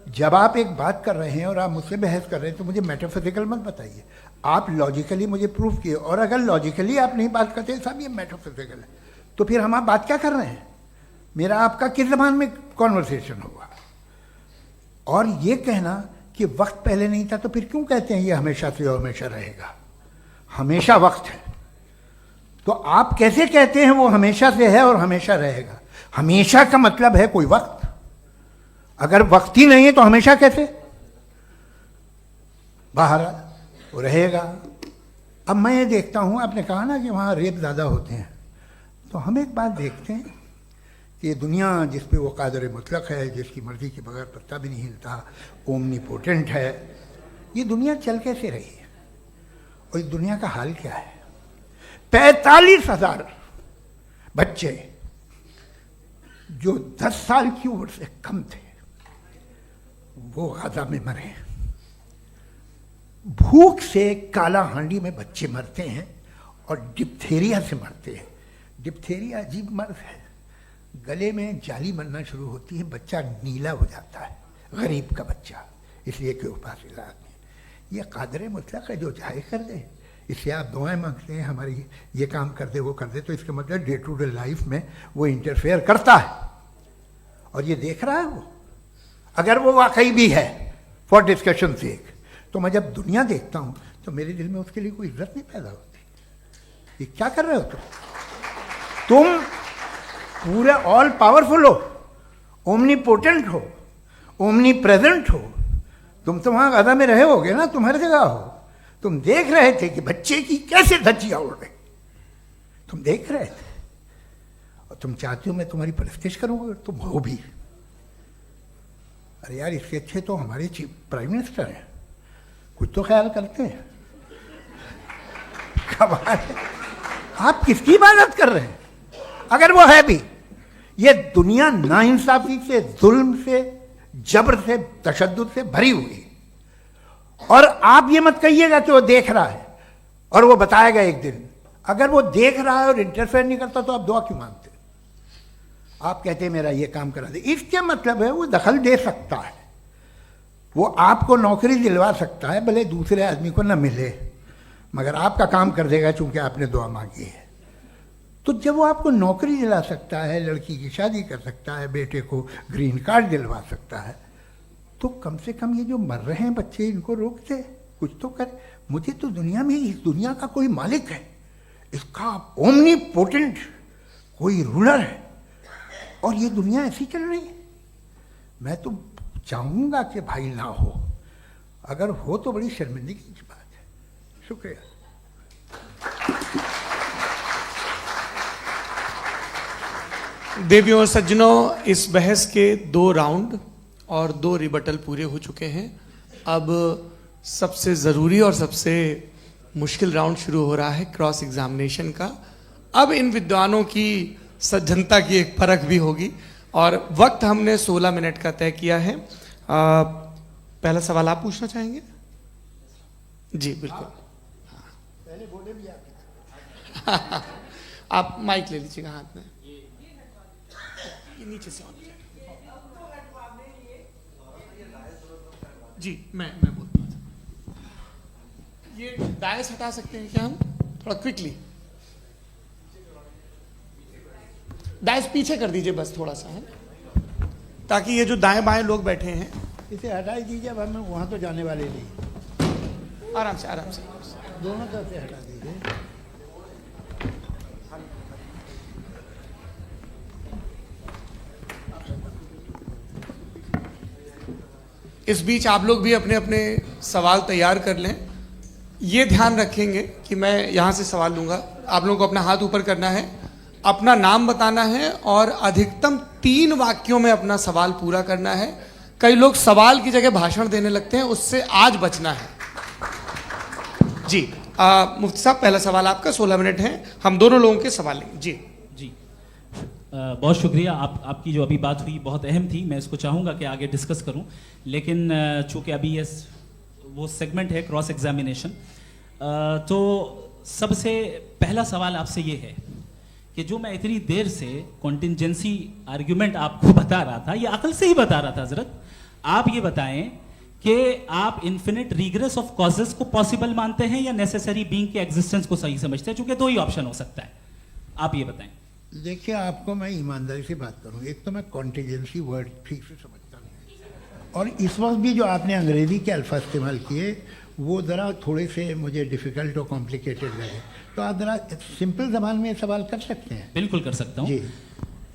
जब आप एक बात कर रहे हैं और आप मुझसे बहस कर रहे हैं तो मुझे मेटाफिजिकल मत बताइए, आप लॉजिकली मुझे प्रूव किए। और अगर लॉजिकली आप नहीं बात करते साहब ये मेटाफिजिकल है, तो फिर हम आप बात क्या कर रहे हैं? मेरा आपका किस ज़बान में कॉन्वर्सेशन हुआ? और ये कहना कि वक्त पहले नहीं था, तो फिर क्यों कहते हैं ये हमेशा से और हमेशा रहेगा? हमेशा वक्त है, तो आप कैसे कहते हैं वो हमेशा से है और हमेशा रहेगा? हमेशा का मतलब है कोई वक्त, अगर वक्त ही नहीं है तो हमेशा कैसे? बाहर वो रहेगा। अब मैं ये देखता हूँ, आपने कहा ना कि वहाँ रेप ज़्यादा होते हैं, तो हम एक बात देखते हैं कि दुनिया जिस पे वो कादर मुतलक है, जिसकी मर्जी के बगैर पत्ता भी नहीं हिलता, ओमनीपोटेंट है, ये दुनिया चल कैसे रही है? और इस दुनिया का हाल क्या है? 45,000 बच्चे जो 10 साल की उम्र से कम थे वो गाजा में मरे। भूख से काला हांडी में बच्चे मरते हैं और डिप्थेरिया से मरते हैं। डिप्थेरिया अजीब मर्ज है, गले में जाली बनना शुरू होती है, बच्चा नीला हो जाता है, गरीब का बच्चा, इसलिए कि उपास इलाज में। ये कादर मुतलक है, जो चाहे कर दे। इससे आप दुआएं मांगते हैं हमारी ये काम कर दे वो कर दे, तो इसका मतलब डे टू डे लाइफ में वो इंटरफेयर करता है और ये देख रहा है वो। अगर वो वाकई भी है फॉर डिस्कशन सेक, तो मैं जब दुनिया देखता हूँ तो मेरे दिल में उसके लिए कोई इज्जत नहीं पैदा होती। ये क्या कर रहे हो तुम पूरे ऑल पावरफुल हो, ओमनीपोटेंट हो, ओमनी प्रेजेंट हो। तुम तो वहां गदा में रहे होगे ना, तुम हर जगह हो। तुम देख रहे थे कि बच्चे की कैसे धज्जियां उड़ रही, तुम देख रहे थे, और तुम चाहते हो मैं तुम्हारी परस्तिश करूंगा, तुम हो भी। अरे यार, इसके अच्छे तो हमारे चीफ प्राइम मिनिस्टर हैं, कुछ तो ख्याल करते हैं। कमाल है। आप किसकी इबादत कर रहे हैं? अगर वो है भी, ये दुनिया नाइंसाफी से, जुल्म से, जबर से, तशद्दुद से भरी हुई है। और आप ये मत कहिएगा कि वो देख रहा है और वो बताएगा एक दिन। अगर वो देख रहा है और इंटरफेयर नहीं करता तो आप दुआ क्यों मांगते? आप कहते हैं मेरा ये काम करा दे, इसके मतलब है वो दखल दे सकता है, वो आपको नौकरी दिलवा सकता है, भले दूसरे आदमी को न मिले, मगर आपका काम कर देगा चूंकि आपने दुआ मांगी है। तो जब वो आपको नौकरी दिला सकता है, लड़की की शादी कर सकता है, बेटे को ग्रीन कार्ड दिलवा सकता है, तो कम से कम ये जो मर रहे हैं बच्चे, इनको रोक दे, कुछ तो करे। मुझे तो दुनिया में, इस दुनिया का कोई मालिक है, इसका ओमनीपोटेंट कोई रूलर है, और ये दुनिया ऐसी चल रही है। मैं तो चाहूंगा कि भाई ना हो, अगर हो तो बड़ी शर्मिंदगी की बात है। शुक्रिया। देवियों और सज्जनों, इस बहस के 2 राउंड और 2 रिबटल पूरे हो चुके हैं। अब सबसे ज़रूरी और सबसे मुश्किल राउंड शुरू हो रहा है, क्रॉस एग्जामिनेशन का। अब इन विद्वानों की सज्जनता की एक परख भी होगी, और वक्त हमने 16 मिनट का तय किया है। पहला सवाल आप पूछना चाहेंगे? जी बिल्कुल। पहले बोले भी आप माइक ले लीजिएगा हाथ में, ये नीचे से ऑन किया। जी मैं बोलता हूँ, ये डायस हटा सकते हैं क्या हम थोड़ा क्विकली? डायस पीछे कर दीजिए बस थोड़ा सा, है, ताकि ये जो दाएं बाएं लोग बैठे हैं, इसे हटा ही दीजिए। अब हम वहां तो जाने वाले नहीं, आराम से आराम से। दोनों तरफ से हटा दीजिए। इस बीच आप लोग भी अपने अपने सवाल तैयार कर लें। ये ध्यान रखेंगे कि मैं यहाँ से सवाल लूँगा, आप लोगों को अपना हाथ ऊपर करना है, अपना नाम बताना है, और अधिकतम 3 वाक्यों में अपना सवाल पूरा करना है। कई लोग सवाल की जगह भाषण देने लगते हैं, उससे आज बचना है। जी मुफ्ती साहब, पहला सवाल आपका, 16 मिनट हैं, हम दोनों लोगों के सवाल लेंगे। जी जी बहुत शुक्रिया। आपकी जो अभी बात हुई बहुत अहम थी, मैं इसको चाहूँगा कि आगे डिस्कस करूँ, लेकिन चूँकि अभी ये वो सेगमेंट है क्रॉस एग्जामिनेशन, तो सबसे पहला सवाल आपसे ये है कि जो मैं इतनी देर से कॉन्टिंजेंसी आर्ग्यूमेंट आपको बता रहा था, ये अकल से ही बता रहा था हजरत, आप ये बताएं कि आप इन्फिनिट रिग्रेस ऑफ कॉजेस को पॉसिबल मानते हैं या नेसेसरी बीइंग के एग्जिस्टेंस को सही समझते हैं? चूंकि 2 ही ऑप्शन हो सकता है, आप ये बताएं। देखिए, आपको मैं ईमानदारी से बात करूं, एक तो मैं कॉन्टिजेंसी वर्ड ठीक से समझता नहीं, और इस वक्त भी जो आपने अंग्रेजी के अल्फाज इस्तेमाल किए वो ज़रा थोड़े से मुझे डिफ़िकल्ट और कॉम्प्लिकेटेड लगे, तो आप ज़रा सिंपल ज़बान में सवाल कर सकते हैं? बिल्कुल कर सकता हूँ। जी।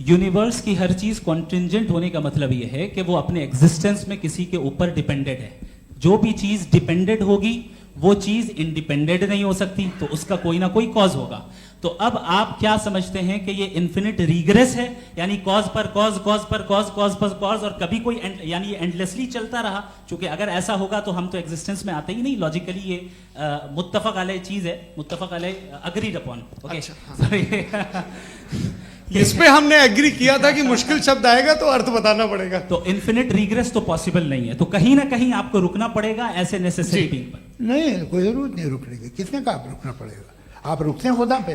यूनिवर्स की हर चीज कॉन्टिंजेंट होने का मतलब यह है कि वो अपने एग्जिस्टेंस में किसी के ऊपर डिपेंडेंट है। जो भी चीज डिपेंडेंट होगी वो चीज इंडिपेंडेंट नहीं हो सकती, तो उसका कोई ना कोई कॉज होगा। तो अब आप क्या समझते हैं कि ये इन्फिनिट रिग्रेस है, यानी कॉज पर कॉज, कॉज पर कॉज, कॉज पर कॉज, और कभी कोई यानी ये एंडलेसली चलता रहा? क्योंकि अगर ऐसा होगा तो हम तो एग्जिस्टेंस में आते ही नहीं। लॉजिकली ये मुत्तफक अलैह चीज है, मुत्तफक अलैह, अग्रीड अपॉन। ओके, इस पे हमने एग्री किया था कि मुश्किल शब्द आएगा तो अर्थ बताना पड़ेगा। तो इन्फिनिट रिग्रेस तो पॉसिबल नहीं है, तो कहीं ना कहीं आपको रुकना पड़ेगा ऐसे नेसेसरी बीइंग पर। नहीं, कोई जरूरत नहीं रुकने की। किसने कहा आप रुकना पड़ेगा? आप रुकते हैं खुदा पे,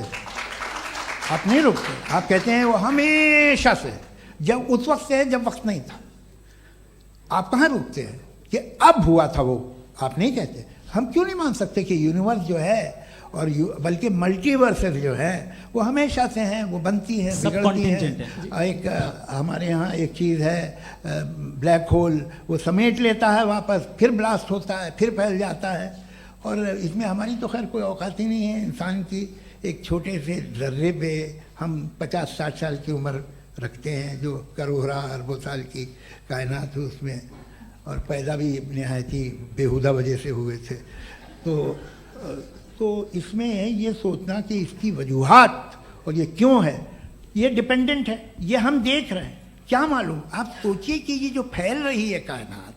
आप नहीं रुकते। आप कहते हैं वो हमेशा से, जब उस वक्त से जब वक्त नहीं था। आप कहाँ रुकते हैं कि अब हुआ था वो? आप नहीं कहते। हम क्यों नहीं मान सकते कि यूनिवर्स जो है और बल्कि मल्टीवर्सेस जो है वो हमेशा से हैं, वो बनती है, बिगड़ती है। एक हमारे यहाँ एक चीज़ है ब्लैक होल, वो समेट लेता है वापस, फिर ब्लास्ट होता है, फिर फैल जाता है। और इसमें हमारी तो खैर कोई औकात ही नहीं है। इंसान की एक छोटे से जर्रे पे हम 50-60 साल की उम्र रखते हैं, जो करोड़ों अरबों साल की कायनात है उसमें, और पैदा भी नहायत ही बेहुदा वजह से हुए थे। तो इसमें ये सोचना कि इसकी वजूहात और ये क्यों है, ये डिपेंडेंट है, ये हम देख रहे हैं। क्या मालूम, आप सोचिए कि ये जो फैल रही है कायनात,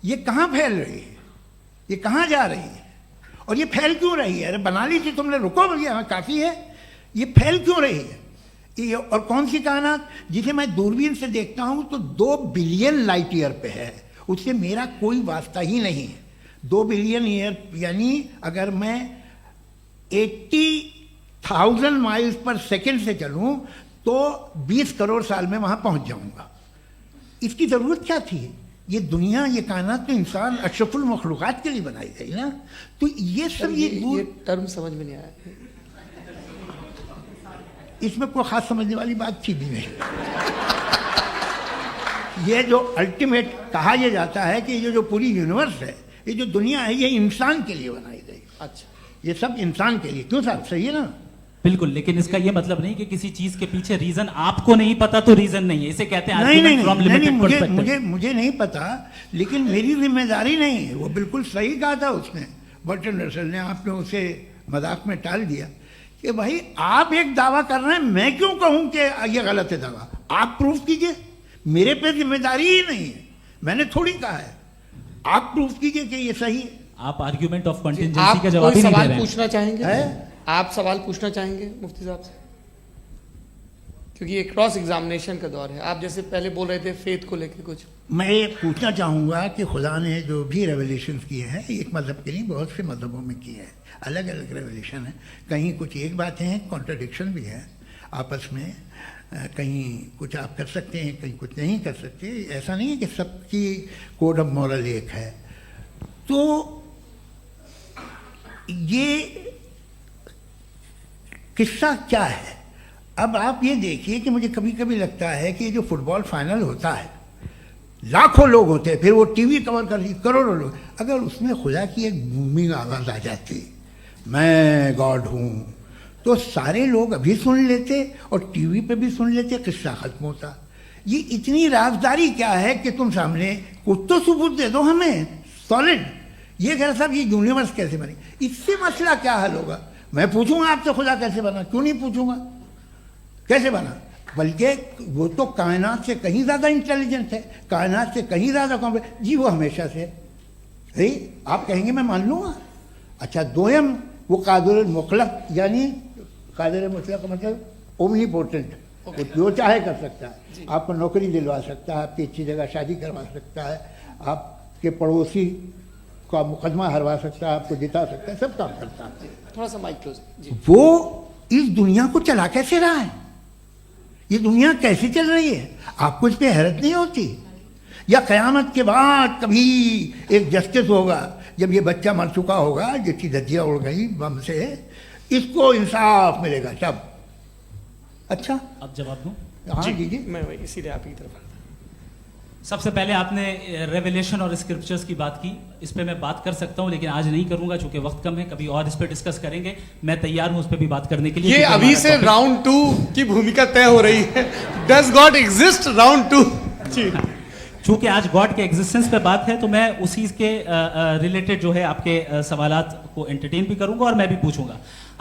ये कहाँ फैल रही है, ये कहाँ जा रही है, और ये फैल क्यों रही है? अरे बना ली थी तुमने, रुको भैया, काफ़ी है। ये फैल क्यों रही है? ये और कौन सी कायनात जिसे मैं दूरबीन से देखता हूँ तो 2 बिलियन लाइट ईयर पे है, उससे मेरा कोई वास्ता ही नहीं है। 2 बिलियन ईयर यानी अगर मैं 80,000 माइल्स पर सेकेंड से चलूं तो 20 करोड़ साल में वहां पहुंच जाऊंगा। इसकी जरूरत क्या थी? ये दुनिया, ये कायनात तो इंसान अशरफुल मखलूकात के लिए बनाई गई ना। तो ये सब ये टर्म समझ में नहीं आया। इसमें कोई खास समझने वाली बात थी भी नहीं। ये जो अल्टीमेट कहा यह जाता है कि ये जो पूरी यूनिवर्स है, ये जो दुनिया है, ये इंसान के लिए बनाई गई। अच्छा, ये सब इंसान के लिए। क्यों साहब, सही है ना? बिल्कुल, लेकिन इसका ये मतलब नहीं कि किसी चीज के पीछे रीजन आपको नहीं पता तो रीजन नहीं है, इसे कहते हैं नहीं, from limited perspective। मुझे नहीं पता, लेकिन मेरी जिम्मेदारी नहीं है। वो बिल्कुल सही कहा था उसने, बर्टन रसल ने। आपने उसे मजाक में टाल दिया कि भाई आप एक दावा कर रहे हैं, मैं क्यों कहूं कि ये गलत है दावा? आप प्रूफ कीजिए, मेरे पे जिम्मेदारी ही नहीं है, मैंने थोड़ी कहा है। आप प्रूफ कीजिए कि ये सही है। आप आर्ग्यूमेंट ऑफ कंटिजेंसी आप का जवाब कोई ही नहीं दे सवाल रहे हैं। पूछना चाहेंगे? है? आप सवाल पूछना चाहेंगे मुफ्ती साहब से? क्योंकि ये क्रॉस एग्जामिनेशन का दौर है। आप जैसे पहले बोल रहे थे फेथ को लेके कुछ। मैं ये पूछना चाहूँगा कि खुदा ने जो भी रेवलेशन किए हैं, एक मज़हब के नहीं बहुत से मज़हबों में किए हैं, अलग अलग रेवलेशन है। कहीं कुछ एक बातें हैं, कॉन्ट्रडिक्शन भी है आपस में, कहीं कुछ आप कर सकते हैं, कहीं कुछ नहीं कर सकते। ऐसा नहीं है कि सबकी कोड ऑफ मॉरल एक है। तो ये किस्सा क्या है? अब आप ये देखिए कि मुझे कभी कभी लगता है कि ये जो फुटबॉल फाइनल होता है, लाखों लोग होते हैं, फिर वो टीवी कवर कर रही, करोड़ों लोग, अगर उसमें खुदा की एक बूमिंग आवाज़ आ जाती, मैं गॉड हूँ, तो सारे लोग अभी सुन लेते और टीवी पे भी सुन लेते, किस्सा खत्म होता। ये इतनी राजदारी क्या है कि तुम सामने कुछ तो सबूत दे दो हमें सॉलिड। ये कह साहब ये यूनिवर्स कैसे बनी, इससे मसला क्या हल होगा? मैं पूछूंगा आपसे खुदा कैसे बना? क्यों नहीं पूछूंगा कैसे बना? बल्कि वो तो कायनात से कहीं ज़्यादा इंटेलिजेंट है, कायनात से कहीं ज़्यादा कॉम्प्लेक्स। जी वो हमेशा से है, आप कहेंगे मैं मान लूँगा। अच्छा, दोयम वो कादिर मुतलक, यानी कादिर मुतलक का मतलब ओमनीपोटेंट, वो जो चाहे कर सकता है। आपको नौकरी दिलवा सकता है, आपकी अच्छी जगह शादी करवा सकता है, आपके पड़ोसी का मुकदमा हरवा सकता है, आपको जिता सकता है, सब काम करता है। थोड़ा सा माइक क्लोज जी। वो इस दुनिया को चला कैसे रहा है? ये दुनिया कैसे चल रही है? आपको इस पे हैरत नहीं होती? या क़यामत के बाद कभी एक जस्टिस होगा, जब ये बच्चा मर चुका होगा, जिसकी धज्जियाँ उड़ गई बम से, इसको इंसाफ मिलेगा तब? अच्छा, अब जवाब दूं? हाँ जी, दीजिए। मैं वही इसीलिए आप की तरफ। सबसे पहले आपने रेवलेशन और स्क्रिप्चर्स की बात की, इस पे मैं बात कर सकता हूं, लेकिन आज नहीं करूंगा चूंकि वक्त कम है, कभी और इस पे डिस्कस करेंगे। मैं तैयार हूं उस पे भी बात करने के लिए। ये क्योंकि अभी हमारा से topic- राउंड 2 की भूमिका तय हो रही है। Does God exist round 2? जी, चूंकि आज गॉड के एग्जिस्टेंस पे बात है, तो मैं उसी के रिलेटेड जो है आपके सवालात को एंटरटेन भी करूंगा और मैं भी पूछूंगा।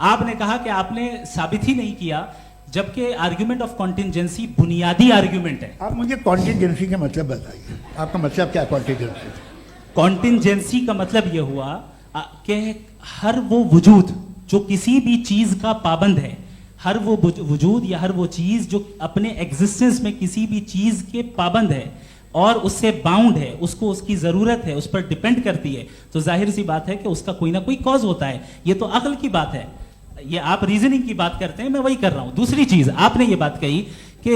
आपने कहा कि आपने साबित ही नहीं किया, जबकि आर्ग्यूमेंट ऑफ कॉन्टिजेंसी बुनियादी आर्ग्यूमेंट है। आप मुझे कॉन्टिजेंसी का मतलब बताइए, आपका मतलब क्या कॉन्टिजेंसी? कॉन्टिजेंसी का मतलब यह हुआ कि हर वो वजूद जो किसी भी चीज का पाबंद है, हर वो वजूद या हर वो चीज जो अपने एग्जिस्टेंस में किसी भी चीज के पाबंद है और उससे बाउंड है, उसको उसकी जरूरत है, उस पर डिपेंड करती है, तो जाहिर सी बात है कि उसका कोई ना कोई कॉज होता है। ये तो अक्ल की बात है। ये आप रीजनिंग की बात करते हैं, मैं वही कर रहा हूं। दूसरी चीज आपने ये बात कही कि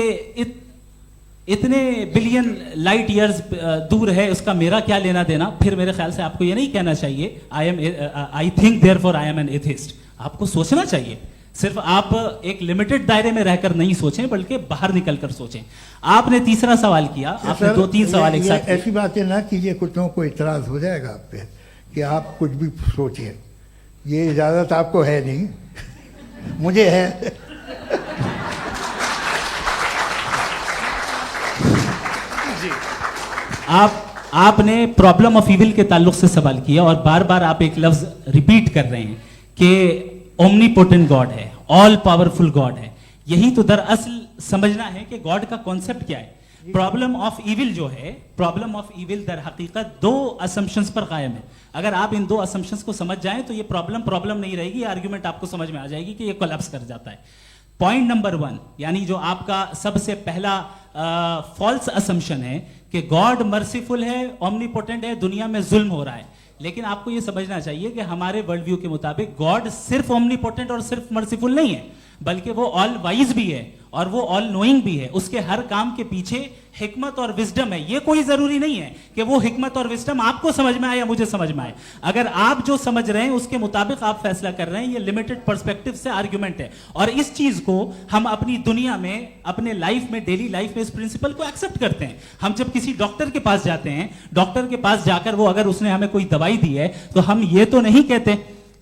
इतने बिलियन लाइट ईयर्स दूर है, उसका मेरा क्या लेना देना। फिर मेरे ख्याल से आपको ये नहीं कहना चाहिए I think therefore I am an atheist. आपको सोचना चाहिए, सिर्फ आप एक लिमिटेड दायरे में रहकर नहीं सोचें, बल्कि बाहर निकलकर सोचें। आपने तीसरा सवाल किया, आपने 2-3 सवाल एक साथ किए। ऐसी बातें ना कीजिए, कुत्तों को इतराज हो जाएगा आप पे कि आप कुछ भी सोचिए, ये इजाज़त आपको है नहीं, मुझे है। आपने प्रॉब्लम ऑफ इविल के ताल्लुक से सवाल किया और बार बार आप एक लफ्ज रिपीट कर रहे हैं कि ओमनीपोटेंट गॉड है, ऑल पावरफुल गॉड है। यही तो दरअसल समझना है कि गॉड का कॉन्सेप्ट क्या है। प्रॉब्लम ऑफ इविल जो है, प्रॉब्लम ऑफ इविल दर हकीकत दो असम्पशंस पर कायम है। अगर आप इन दो असम्पशंस को समझ जाएं तो ये प्रॉब्लम नहीं रहेगी, आर्ग्यूमेंट आपको समझ में आ जाएगी कि ये कोलैप्स कर जाता है। पॉइंट नंबर 1, यानी जो आपका सबसे पहला फॉल्स असम्पशन है कि गॉड मर्सीफुल है, ओमनीपोटेंट है, दुनिया में जुल्म हो रहा है। लेकिन आपको यह समझना चाहिए कि हमारे वर्ल्ड व्यू के मुताबिक गॉड सिर्फ ओमनीपोटेंट और सिर्फ मर्सीफुल नहीं है, बल्कि वो ऑल वाइज भी है और वो ऑल नोइंग भी है। उसके हर काम के पीछे हिकमत और विजडम है। ये कोई जरूरी नहीं है कि वो हिकमत और विजडम आपको समझ में आए या मुझे समझ में आए। अगर आप जो समझ रहे हैं उसके मुताबिक आप फैसला कर रहे हैं, ये लिमिटेड पर्सपेक्टिव से आर्ग्यूमेंट है। और इस चीज को हम अपनी दुनिया में, अपने लाइफ में, डेली लाइफ में इस प्रिंसिपल को एक्सेप्ट करते हैं। हम जब किसी डॉक्टर के पास जाते हैं, डॉक्टर के पास जाकर वो अगर उसने हमें कोई दवाई दी है तो हम ये तो नहीं कहते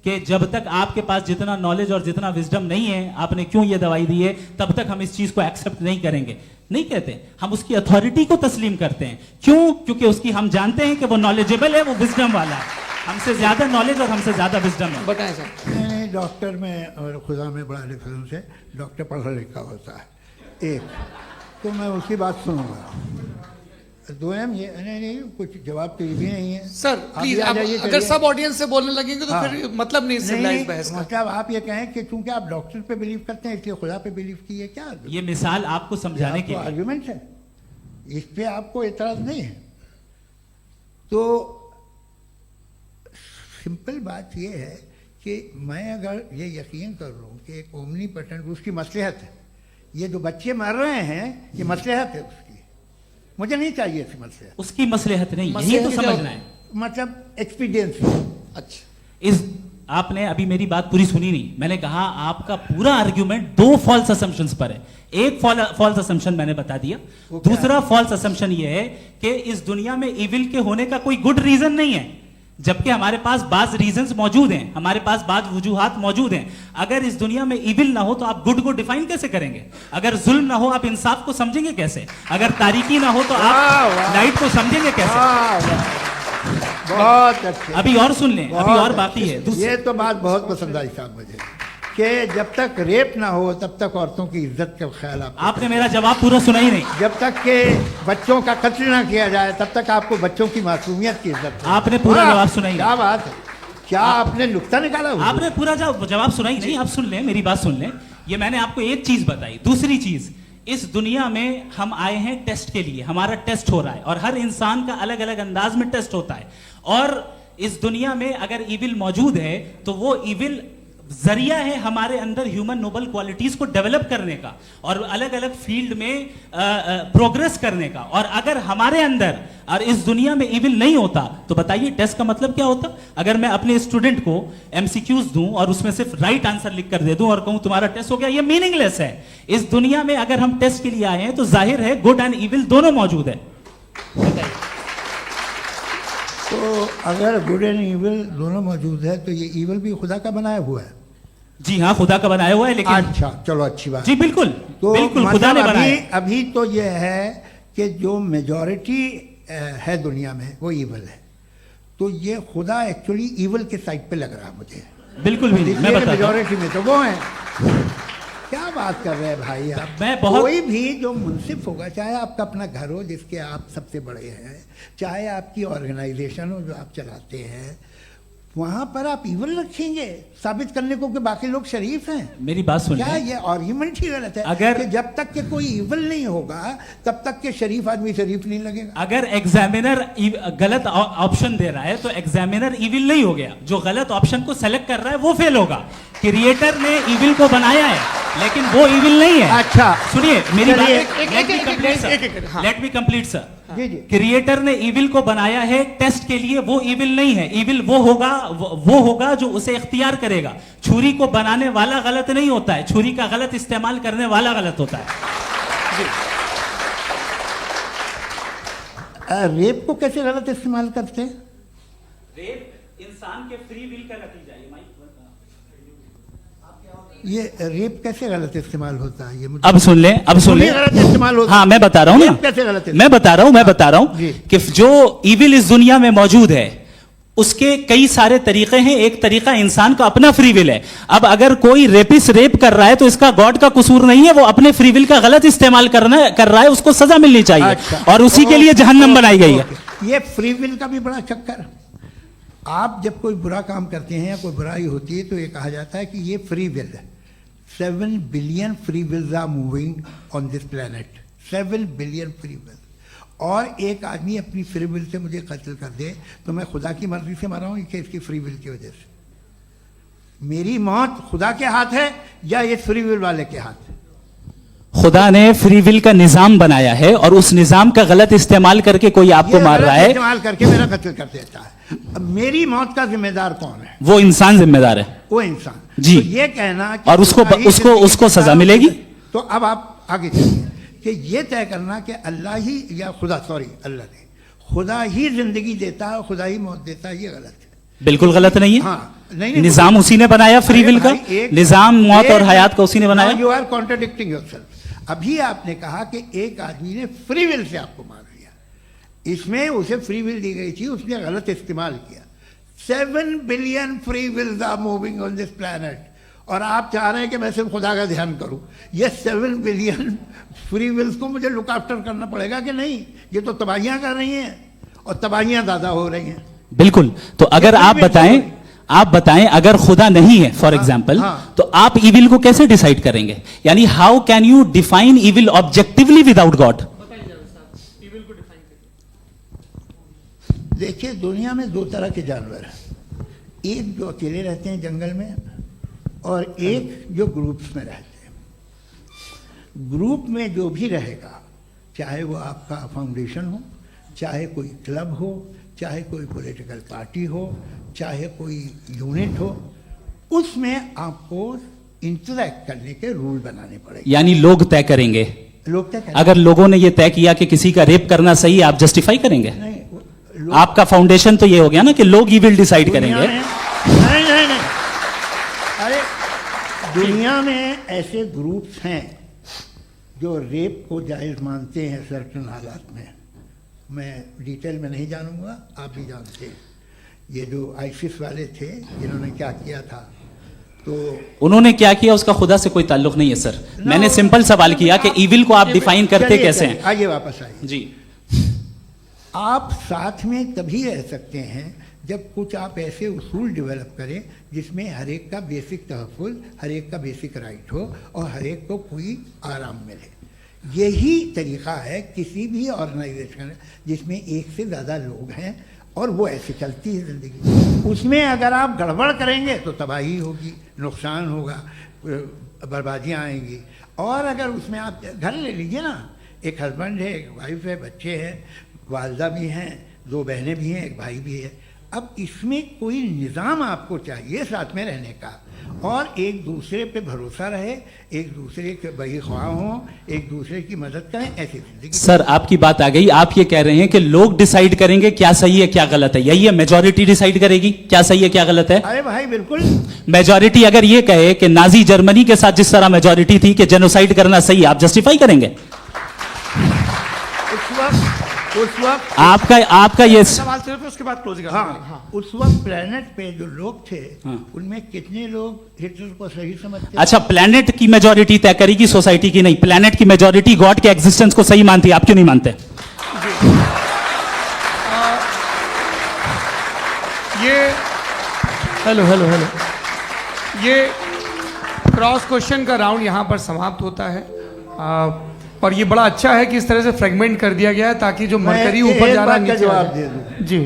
कि जब तक आपके पास जितना नॉलेज और जितना विजडम नहीं है, आपने क्यों ये दवाई दी है, तब तक हम इस चीज को एक्सेप्ट नहीं करेंगे। नहीं कहते, हम उसकी अथॉरिटी को तस्लीम करते हैं। क्यों? क्योंकि उसकी हम जानते हैं कि वो नॉलेजेबल है, वो विजडम वाला है, हमसे ज्यादा नॉलेज और हमसे ज्यादा विजडम है। बताएं सर। नहीं, डॉक्टर में और खुदा में बड़ा डिफरेंस है। डॉक्टर पढ़ा लिखा होता है, एक तो मैं उसकी बात सुनूंगा। दो ये नहीं, कुछ जवाब तो ये भी नहीं है सर। प्लीज, आ जाइए, अगर चलिए। सब ऑडियंस से बोलने लगेंगे तो हाँ। फिर मतलब नहीं सिविलाइज्ड बहस का। मतलब आप ये कहें कि चूंकि आप डॉक्टर पे बिलीव करते हैं इसलिए खुदा पे बिलीव कीजिए, क्या ये मिसाल आपको समझाने के लिए। आर्ग्यूमेंट है, इस पे आपको एतराज नहीं है। तो सिंपल बात ये है कि मैं अगर ये यकीन कर लूँ कि एक ओमनीपोटेंट, उसकी मसलहत है, ये जो बच्चे मर रहे हैं ये मसलहत है उसकी, मुझे नहीं चाहिए इसकी मसलहत। उसकी मसलहत नहीं, यही तो समझना है। मतलब एक्सपीरियंस। अच्छा, इस आपने अभी मेरी बात पूरी सुनी नहीं। मैंने कहा आपका पूरा आर्ग्यूमेंट दो फॉल्स असम्पशंस पर है। एक फॉल्स असम्पशन मैंने बता दिया, दूसरा फॉल्स असम्पशन ये है कि इस दुनिया में इविल के होने का कोई गुड रीजन नहीं है, जबकि हमारे पास बाज रीजंस मौजूद हैं, हमारे पास बाज वजूहात मौजूद हैं। अगर इस दुनिया में इविल ना हो तो आप गुड को डिफाइन कैसे करेंगे? अगर जुल्म ना हो आप इंसाफ को समझेंगे कैसे? अगर तारीकी ना हो तो आप लाइट को समझेंगे कैसे? बहुत अच्छे। अभी और सुन लें, अभी और बाकी है। ये तो बात बहुत पसंद आई साहब मुझे, कि जब तक रेप ना हो तब तक औरतों की इज्जत का ख्याल आपने मेरा जवाब पूरा सुना ही नहीं। जब तक के बच्चों का कत्ल ना किया जाए तब तक आपको बच्चों की मासूमियत की इज्जत। आपने पूरा जवाब सुना ही नहीं। क्या बात है, क्या आपने नुक्ता निकाला हुआ? आपने पूरा जवाब सुना ही नहीं। आप सुन लें, मेरी बात सुन लें। ये मैंने आपको एक चीज बताई। दूसरी चीज, इस दुनिया में हम आए हैं टेस्ट के लिए, हमारा टेस्ट हो रहा है और हर इंसान का अलग अलग अंदाज में टेस्ट होता है। और इस दुनिया में अगर इविल मौजूद है तो वो इविल जरिया है हमारे अंदर ह्यूमन नोबल क्वालिटीज को डेवलप करने का और अलग अलग फील्ड में प्रोग्रेस करने का। और अगर हमारे अंदर और इस दुनिया में इविल नहीं होता तो बताइए टेस्ट का मतलब क्या होता? अगर मैं अपने स्टूडेंट को एमसीक्यूज दूं और उसमें सिर्फ राइट आंसर लिख कर दे दूं और कहूं तुम्हारा टेस्ट हो गया, ये मीनिंगलेस है। इस दुनिया में अगर हम टेस्ट के लिए आए हैं तो जाहिर है गुड एंड इविल दोनों मौजूद है। तो अगर गुड एंड इविल दोनों मौजूद है तो ये इविल भी खुदा का बनाया हुआ है। जी हाँ, खुदा का बनाया हुआ है। लेकिन अच्छा, चलो अच्छी बात। जी बिल्कुल, तो बिल्कुल खुदा ने बनाया। अभी तो ये है कि जो मेजॉरिटी है दुनिया में वो इविल है, तो ये खुदा एक्चुअली इविल के साइड पे लग रहा है मुझे। बिल्कुल भी नहीं, मैं बताता हूं। मेजॉरिटी में तो वो है। क्या बात कर रहे हैं भाई आप? कोई भी जो मुंसिफ होगा, चाहे आपका अपना घर हो जिसके आप सबसे बड़े हैं, चाहे आपकी ऑर्गेनाइजेशन हो जो आप चलाते हैं, वहां पर आप इविल रखेंगे साबित करने को कि बाकी लोग शरीफ हैं। मेरी बात सुन क्या ये आर्ग्यूमेंट ही गलत है? अगर कि जब तक के कोई इविल नहीं होगा तब तक के शरीफ आदमी शरीफ नहीं लगेगा। अगर एग्जामिनर गलत ऑप्शन दे रहा है तो एग्जामिनर इविल नहीं हो गया, जो गलत ऑप्शन को सेलेक्ट कर रहा है वो फेल होगा। क्रिएटर ने इविल को बनाया है लेकिन वो इविल नहीं है। अच्छा सुनिए मेरी बात, हाँ। Let me complete sir. जी जी। क्रिएटर ने इविल को बनाया है टेस्ट के लिए, वो इविल नहीं है। इविल वो होगा जो उसे इख्तियार करेगा। छुरी को बनाने वाला गलत नहीं होता है, छुरी का गलत इस्तेमाल करने वाला गलत होता है। रेप को कैसे गलत इस्तेमाल करते हैं? रेप इंसान के फ्री विल का नतीजा है। ये रेप कैसे गलत इस्तेमाल होता है, ये मुझे अब सुन लें, अब सुन लें। गलत इस्तेमाल होता हाँ, मैं बता रहा हूँ रेप कैसे गलत ना, मैं बता रहा हूँ जी। कि जो इविल इस दुनिया में मौजूद है उसके कई सारे तरीके हैं। एक तरीका इंसान का अपना फ्री विल है। अब अगर कोई रेपिस्ट रेप कर रहा है तो इसका गॉड का कसूर नहीं है, वो अपने फ्री विल का गलत इस्तेमाल कर रहा है, उसको सजा मिलनी चाहिए। अच्छा। और उसी के लिए जहन्नम बनाई गई है। ये फ्री विल का भी बड़ा चक्कर। आप जब कोई बुरा काम करते हैं या कोई बुराई होती है तो ये कहा जाता है कि ये फ्री विल है। 7 billion free wills are moving on this planet. 7 billion free will. और एक आदमी अपनी फ्री विल से मुझे कत्ल कर दे तो मैं खुदा की मर्जी से मरा हूं कि इसकी फ्री विल की वजह से? मेरी मौत खुदा के हाथ है या ये फ्री विल वाले के हाथ है? खुदा ने फ्री विल का निजाम बनाया है और उस निजाम का गलत इस्तेमाल करके कोई आपको ये मार गलत रहा है, इस्तेमाल करके मेरा कत्ल कर देता है। अब मेरी मौत का जिम्मेदार कौन है? वो इंसान जिम्मेदार है। वो इंसान। जी। तो ये कहना कि और उसको खुदा ही उसको जिंदगी उसको देता सजा है, मिलेगी। तो अब आप आगे चलिए कि ये तय करना कि अल्लाह ही या खुदा, सॉरी अल्लाह ने, खुदा ही जिंदगी देता है, खुदा ही मौत देता है, ये गलत है। बिल्कुल गलत नहीं है। हाँ, नहीं, निजाम उसी ने बनाया फ्री विल का। निजाम मौत और हयात का उसी ने बनाया। You are contradicting yourself. अभी आपने कहा कि एक आदमी ने फ्री विल से आपको मार दिया, इसमें उसे फ्री विल दी गई थी, उसने गलत इस्तेमाल किया। 7 billion free wills are moving on this planet और आप चाह रहे हैं कि मैं सिर्फ खुदा का ध्यान करूं। ये 7 बिलियन फ्री विल्स को मुझे लुक आफ्टर करना पड़ेगा कि नहीं? ये तो तबाहियां कर रही हैं और तबाहियां ज़्यादा हो रही हैं। बिल्कुल। तो अगर आप बताएं अगर खुदा नहीं है फॉर एग्जाम्पल, हाँ। तो आप इविल को कैसे डिसाइड करेंगे? यानी how can you define evil objectively without God? देखिए, दुनिया में 2 तरह के जानवर हैं। एक जो अकेले रहते हैं जंगल में और एक जो ग्रुप्स में रहते हैं। ग्रुप में जो भी रहेगा, चाहे वो आपका फाउंडेशन हो, चाहे कोई क्लब हो, चाहे कोई पॉलिटिकल पार्टी हो, चाहे कोई यूनिट हो, उसमें आपको इंटरैक्ट करने के रूल बनाने पड़ेंगे। यानी लोग तय करेंगे। लोग तय करेंगे। अगर लोगों ने यह तय किया कि किसी का रेप करना सही है, आप जस्टिफाई करेंगे? नहीं, आपका फाउंडेशन तो ये हो गया ना कि लोग इविल डिसाइड करेंगे। नहीं, अरे दुनिया में ऐसे ग्रुप्स हैं जो रेप को जायज़ मानते हैं सर्टेन हालात में। मैं डिटेल में नहीं जानूंगा, आप भी जानते हैं। ये जो आईसिस वाले थे, इन्होंने क्या किया था, तो उन्होंने क्या किया उसका खुदा से कोई ताल्लुक नहीं है सर। मैंने सिंपल सवाल किया कि इविल को आप डिफाइन करते कैसे हैं? आइए वापस आइए जी। आप साथ में तभी रह सकते हैं जब कुछ आप ऐसे उसूल डेवलप करें जिसमें हर एक का बेसिक तहफ़्फ़ुज़, हर एक का बेसिक राइट हो और हर एक को कोई आराम मिले। यही तरीक़ा है किसी भी ऑर्गेनाइजेशन जिसमें एक से ज़्यादा लोग हैं और वो ऐसे चलती है ज़िंदगी। उसमें अगर आप गड़बड़ करेंगे तो तबाही होगी, नुकसान होगा, बर्बादियाँ आएंगी। और अगर उसमें आप घर ले लीजिए ना, एक हस्बैंड है, एक वाइफ है, बच्चे हैं, वालदा भी हैं, 2 बहनें भी हैं, एक भाई भी है। अब इसमें कोई निज़ाम आपको चाहिए साथ में रहने का और एक दूसरे पे भरोसा रहे, एक दूसरे के बहीख्वाह हों, एक दूसरे की मदद करें, ऐसी जिंदगी। सर आपकी बात आ गई। आप ये कह रहे हैं कि लोग डिसाइड करेंगे क्या सही है क्या गलत है, यही है? मेजॉरिटी डिसाइड करेगी क्या सही है क्या गलत है? अरे भाई बिल्कुल। मेजॉरिटी अगर ये कहे कि नाजी जर्मनी के साथ जिस तरह मेजॉरिटी थी कि जेनोसाइड करना सही है, आप जस्टिफाई करेंगे? उस वक्त आपका ये सवाल सिर्फ उसके बाद क्लोजिंग। हाँ, उस वक्त प्लेनेट पे जो लोग थे उनमें कितने लोग हिटलर को सही समझते? अच्छा, प्लेनेट की मेजॉरिटी तय करेगी, सोसाइटी की नहीं। प्लेनेट की मेजॉरिटी गॉड के एग्जिस्टेंस को सही मानती है, आप क्यों नहीं मानते? ये हेलो ये क्रॉस क्वेश्चन का राउंड यहाँ पर समाप्त होता है। और ये बड़ा अच्छा है कि इस तरह से फ्रेगमेंट कर दिया गया है ताकि जो मरकरी ऊपर जा रहा है नीचे जवाब दे दूं। जी।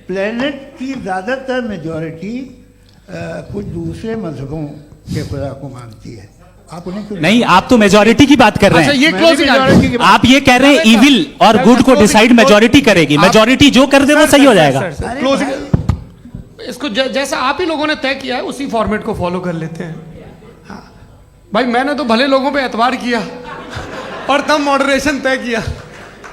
प्लेनेट की ज़्यादातर मेजॉरिटी कुछ दूसरे मजहबों के खुदा को मानती है। आप उन्हें क्यों नहीं, आप तो मेजॉरिटी की बात कर रहे अच्छा, हैं। ये क्लोजिंग आप ये कह रहे हैं इविल और गुड को डिसाइड मेजॉरिटी करेगी। मेजॉरिटी जो कर दे वो सही हो जाएगा। क्लोजिंग इसको जैसा आप ही लोगों ने तय किया है उसी फॉर्मेट को फॉलो कर लेते हैं। हाँ भाई, मैंने तो भले लोगों पे एतबार किया और तब मॉडरेशन तय किया।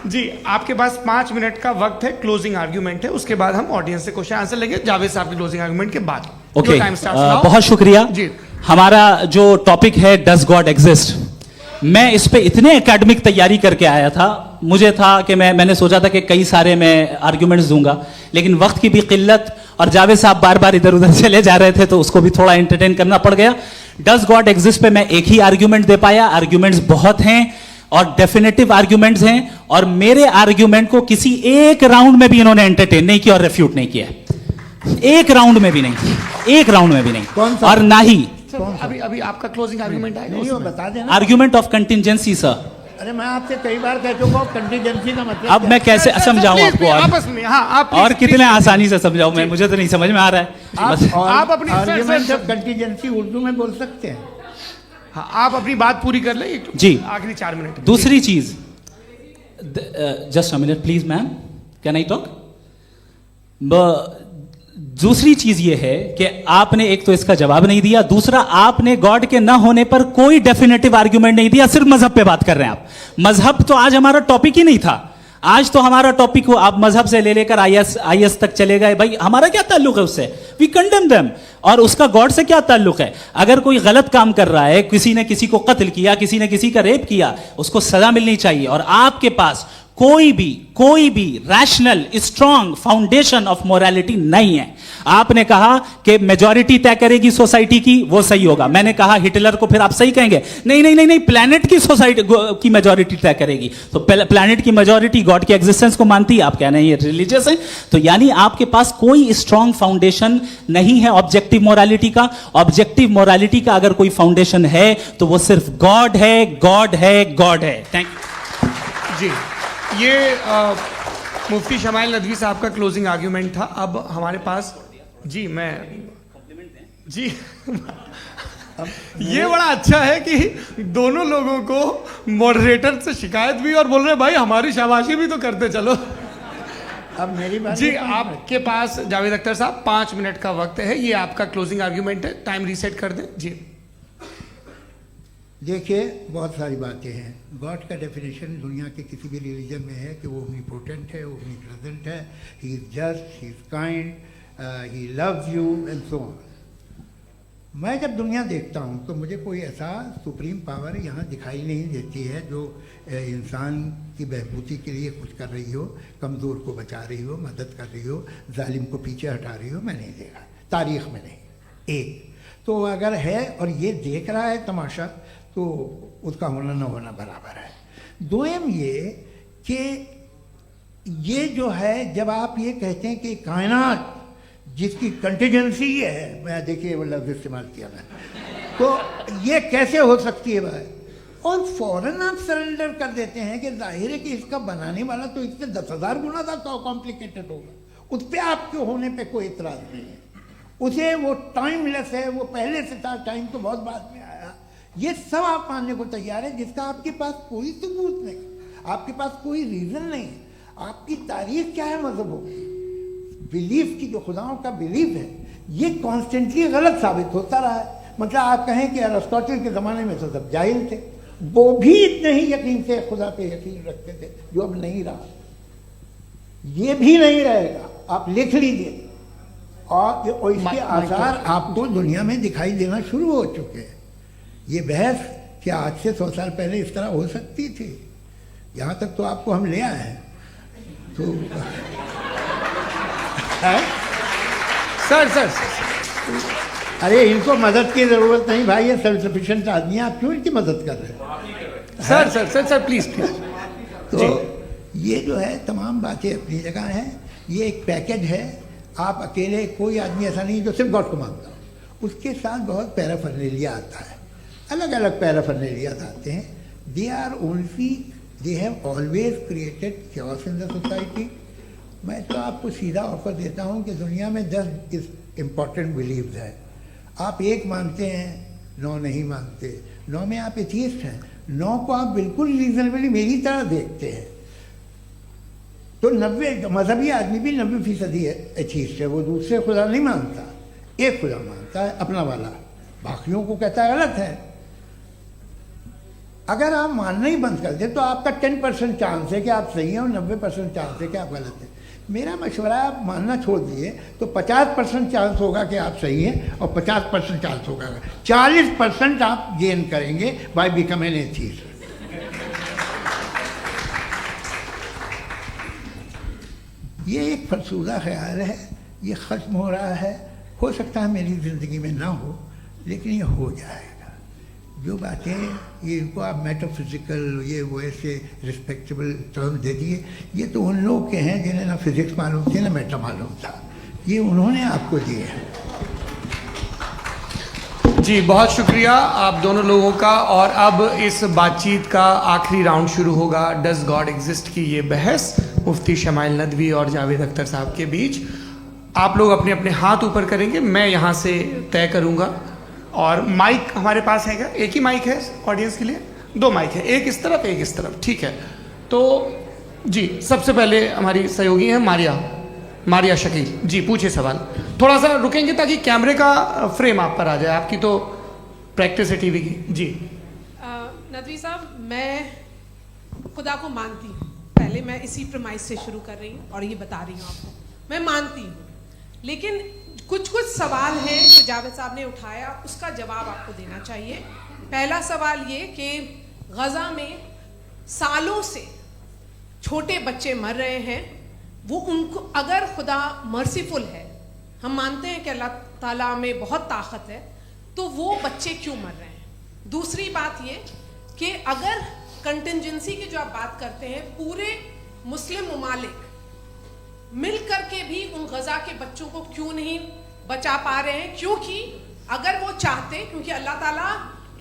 जी आपके पास 5 मिनट का वक्त है, क्लोजिंग आर्ग्यूमेंट है, उसके बाद हम ऑडियंस से क्वेश्चन आंसर लेंगे जावेद साहब की क्लोजिंग आर्ग्यूमेंट के बाद। ओके, टाइम स्टार्ट्स बहुत शुक्रिया जी। हमारा जो टॉपिक है डज गॉड एग्जिस्ट, मैं इस पे इतने एकेडमिक तैयारी करके आया था, मुझे था कि मैंने सोचा था कि कई सारे मैं आर्ग्यूमेंट्स दूंगा, लेकिन वक्त की भी किल्लत और जावेद साहब बार बार इधर उधर चले जा रहे थे तो उसको भी थोड़ा एंटरटेन करना पड़ गया। डज गॉड एग्जिस्ट पे मैं एक ही आर्ग्यूमेंट दे पाया, आर्ग्यूमेंट्स बहुत हैं और डेफिनेटिव आर्ग्यूमेंट्स हैं, और मेरे आर्ग्यूमेंट को किसी एक राउंड में भी इन्होंने एंटरटेन नहीं किया और रेफ्यूट नहीं किया, एक राउंड में भी नहीं, एक राउंड में भी नहीं, और ना ही अभी आपका क्लोजिंग आर्ग्यूमेंट आएगा, नहीं वो बता देना। Argument of contingency sir. अरे मैं आपसे कई बार कह चुका हूँ कंटीजेंसी का मतलब अब मैं कैसे समझाऊं आपको आपस में, हाँ आप और कितने आसानी से समझाऊं मैं, मुझे तो नहीं समझ में आ रहा है। बस आप अपनी आर्ग्यूमेंट ऑफ कंटीजेंसी उर्दू में बोल सकते हैं। हाँ आप अपनी बात पूरी कर ले जी। आखिरी 4 मिनट। दूसरी चीज, just a minute please ma'am, can I talk? दूसरी चीज ये है कि आपने एक तो इसका जवाब नहीं दिया, दूसरा आपने गॉड के ना होने पर कोई डेफिनेटिव आर्ग्यूमेंट नहीं दिया, सिर्फ मजहब पे बात कर रहे हैं आप। मजहब तो आज हमारा टॉपिक ही नहीं था, आज तो हमारा टॉपिक हो आप मजहब से ले लेकर आईएस तक चले गए। भाई हमारा क्या ताल्लुक है उससे? We condemn them. और उसका गॉड से क्या ताल्लुक है? अगर कोई गलत काम कर रहा है, किसी ने किसी को कत्ल किया, किसी ने किसी का रेप किया, उसको सजा मिलनी चाहिए। और आपके पास कोई भी rational strong foundation of morality नहीं है। आपने कहा कि मेजॉरिटी तय करेगी सोसाइटी की, वो सही होगा। मैंने कहा हिटलर को फिर आप सही कहेंगे, नहीं नहीं नहीं नहीं, प्लैनेट की सोसाइटी की मेजॉरिटी तय करेगी। तो प्लैनेट की मेजॉरिटी गॉड के एग्जिस्टेंस को मानती है, आप कह रहे हैं ये रिलीजियस है। तो यानी आपके पास कोई स्ट्रॉन्ग फाउंडेशन नहीं है ऑब्जेक्टिव मोरालिटी का। ऑब्जेक्टिव मोरालिटी का अगर कोई फाउंडेशन है तो वो सिर्फ गॉड है, गॉड है, गॉड है। थैंक यू जी। ये मुफ्ती शमाइल नदवी साहब का क्लोजिंग आर्ग्यूमेंट था। अब हमारे पास जी जी ये बड़ा अच्छा है कि दोनों लोगों को मॉडरेटर से शिकायत भी और बोल रहे भाई हमारी शाबाशी भी तो करते चलो। अब मेरी बात जी आपके पास जावेद अख्तर साहब 5 मिनट का वक्त है, ये आपका क्लोजिंग आर्ग्यूमेंट है, टाइम रीसेट कर दें जी। देखिए बहुत सारी बातें हैं। गॉड का डेफिनेशन दुनिया के किसी भी रिलीजन में है कि वो ओमनीपोटेंट है, ओमनीप्रेजेंट है, he is just, he is kind, he loves you and so on. मैं जब दुनिया देखता हूँ तो मुझे कोई ऐसा सुप्रीम पावर यहाँ दिखाई नहीं देती है जो इंसान की बहबूदी के लिए कुछ कर रही हो, कमज़ोर को बचा रही हो, मदद कर रही हो, जालिम को पीछे हटा रही हो। मैं नहीं देखा, तारीख़ में नहीं। एक तो अगर है और ये देख रहा है तमाशा तो उसका होना न होना बराबर है। दोयम ये कि ये जो है जब आप ये कहते हैं कि कायनात जिसकी कंटीजेंसी है, मैं देखिए वो लफ्ज़ इस्तेमाल किया मैं, तो ये कैसे हो सकती है भाई? और फौरन आप सरेंडर कर देते हैं कि जाहिर है कि इसका बनाने वाला तो इससे 10,000 गुना ज़्यादा कॉम्प्लिकेटेड होगा, उस पर आपके होने पे कोई इतराज़ नहीं है। उसे वो टाइमलेस है, वो पहले से था, टाइम तो बहुत बाद में आया। ये सब आप मानने को तैयार है जिसका आपके पास कोई सबूत नहीं, आपके पास कोई रीज़न नहीं। आपकी तारीख क्या है मजहब होगी, बिलीफ की, जो खुदाओं का बिलीफ है, ये कॉन्स्टेंटली गलत साबित होता रहा है। मतलब आप कहें कि अरिस्टोटल के ज़माने में तो सब जाहिल थे, वो भी इतने ही यकीन से खुदा पे यकीन रखते थे, जो अब नहीं रहा, ये भी नहीं रहेगा। आप लिख लीजिए। और इसके आसार आपको दुनिया में दिखाई देना शुरू हो चुके हैं। ये बहस क्या आज से 100 साल पहले इस तरह हो सकती थी? यहाँ तक तो आपको हम ले आए हैं। तो सर अरे इनको मदद की ज़रूरत नहीं भाई, ये सेल्फ सफिशिएंट आदमी है, आप क्यों इनकी मदद कर रहे हैं? Sir please. तो ये जो है तमाम बातें अपनी जगह हैं। ये एक पैकेज है। आप अकेले, कोई आदमी ऐसा नहीं जो सिर्फ गॉड को मानता हो, उसके साथ बहुत पैराफर्नेलिया आता है, अलग अलग पैराफर्नेलिया आते हैं। They are only, they have always created chaos in the society. मैं तो आपको सीधा ऑफर देता हूँ कि दुनिया में 10 इम्पॉर्टेंट बिलीव्स हैं। आप एक मानते हैं, 9 नहीं मानते, 9 में आप एथीस्ट हैं, 9 को आप बिल्कुल रीजनेबली मेरी तरह देखते हैं। तो 90 मजहबी आदमी भी 90% एथीस्ट है, वो दूसरे खुदा नहीं मानता, एक खुदा मानता है अपना वाला, बाकियों को कहता है गलत है। अगर आप मानना ही बंद कर दें तो आपका 10% चांस है कि आप सही हैं और 90% चांस है कि आप गलत हैं। मेरा मशवरा है, आप मानना छोड़ दिए तो 50% चांस होगा कि आप सही हैं और 50% चांस होगा, 40% आप गेन करेंगे बाय बिकमिंग एन एथीस्ट। ये एक फरसूदा ख्याल है, ये ख़त्म हो रहा है। हो सकता है मेरी ज़िंदगी में ना हो, लेकिन ये हो जाएगा। जो बातें ये इनको आप मेटाफिज़िकल ये वो ऐसे रिस्पेक्टेबल टर्म दे दिए, ये तो उन लोग के हैं जिन्हें ना फिज़िक्स मालूम थी ना मेटा मालूम था, ये उन्होंने आपको दिए हैं। जी बहुत शुक्रिया आप दोनों लोगों का। और अब इस बातचीत का आखिरी राउंड शुरू होगा, डज गॉड एग्जिस्ट की ये बहस मुफ्ती शमाइल नदवी और जावेद अख्तर साहब के बीच। आप लोग अपने अपने हाथ ऊपर करेंगे, मैं यहाँ से तय करूँगा। और माइक हमारे पास है क्या? एक ही माइक है ऑडियंस के लिए? 2 माइक है, एक इस तरफ एक इस तरफ, ठीक है। तो जी सबसे पहले हमारी सहयोगी है मारिया शकील जी, पूछे सवाल। थोड़ा सा रुकेंगे ताकि कैमरे का फ्रेम आप पर आ जाए, आपकी तो प्रैक्टिस है टीवी की। जी नदवी साहब, मैं खुदा को मानती हूँ, पहले मैं इसी प्रमाइस से शुरू कर रही हूँ और ये बता रही हूँ आपको, मैं मानती हूँ। लेकिन कुछ सवाल हैं जो जावेद साहब ने उठाया, उसका जवाब आपको देना चाहिए। पहला सवाल ये कि गज़ा में सालों से छोटे बच्चे मर रहे हैं, वो उनको अगर खुदा मर्सीफुल है, हम मानते हैं कि अल्लाह ताला में बहुत ताकत है, तो वो बच्चे क्यों मर रहे हैं? दूसरी बात ये कि अगर कंटिजेंसी की जो आप बात करते हैं, पूरे मुस्लिम ममालिक मिल करके भी उन गज़ा के बच्चों को क्यों नहीं बचा पा रहे हैं? क्योंकि अगर वो चाहते, क्योंकि अल्लाह ताला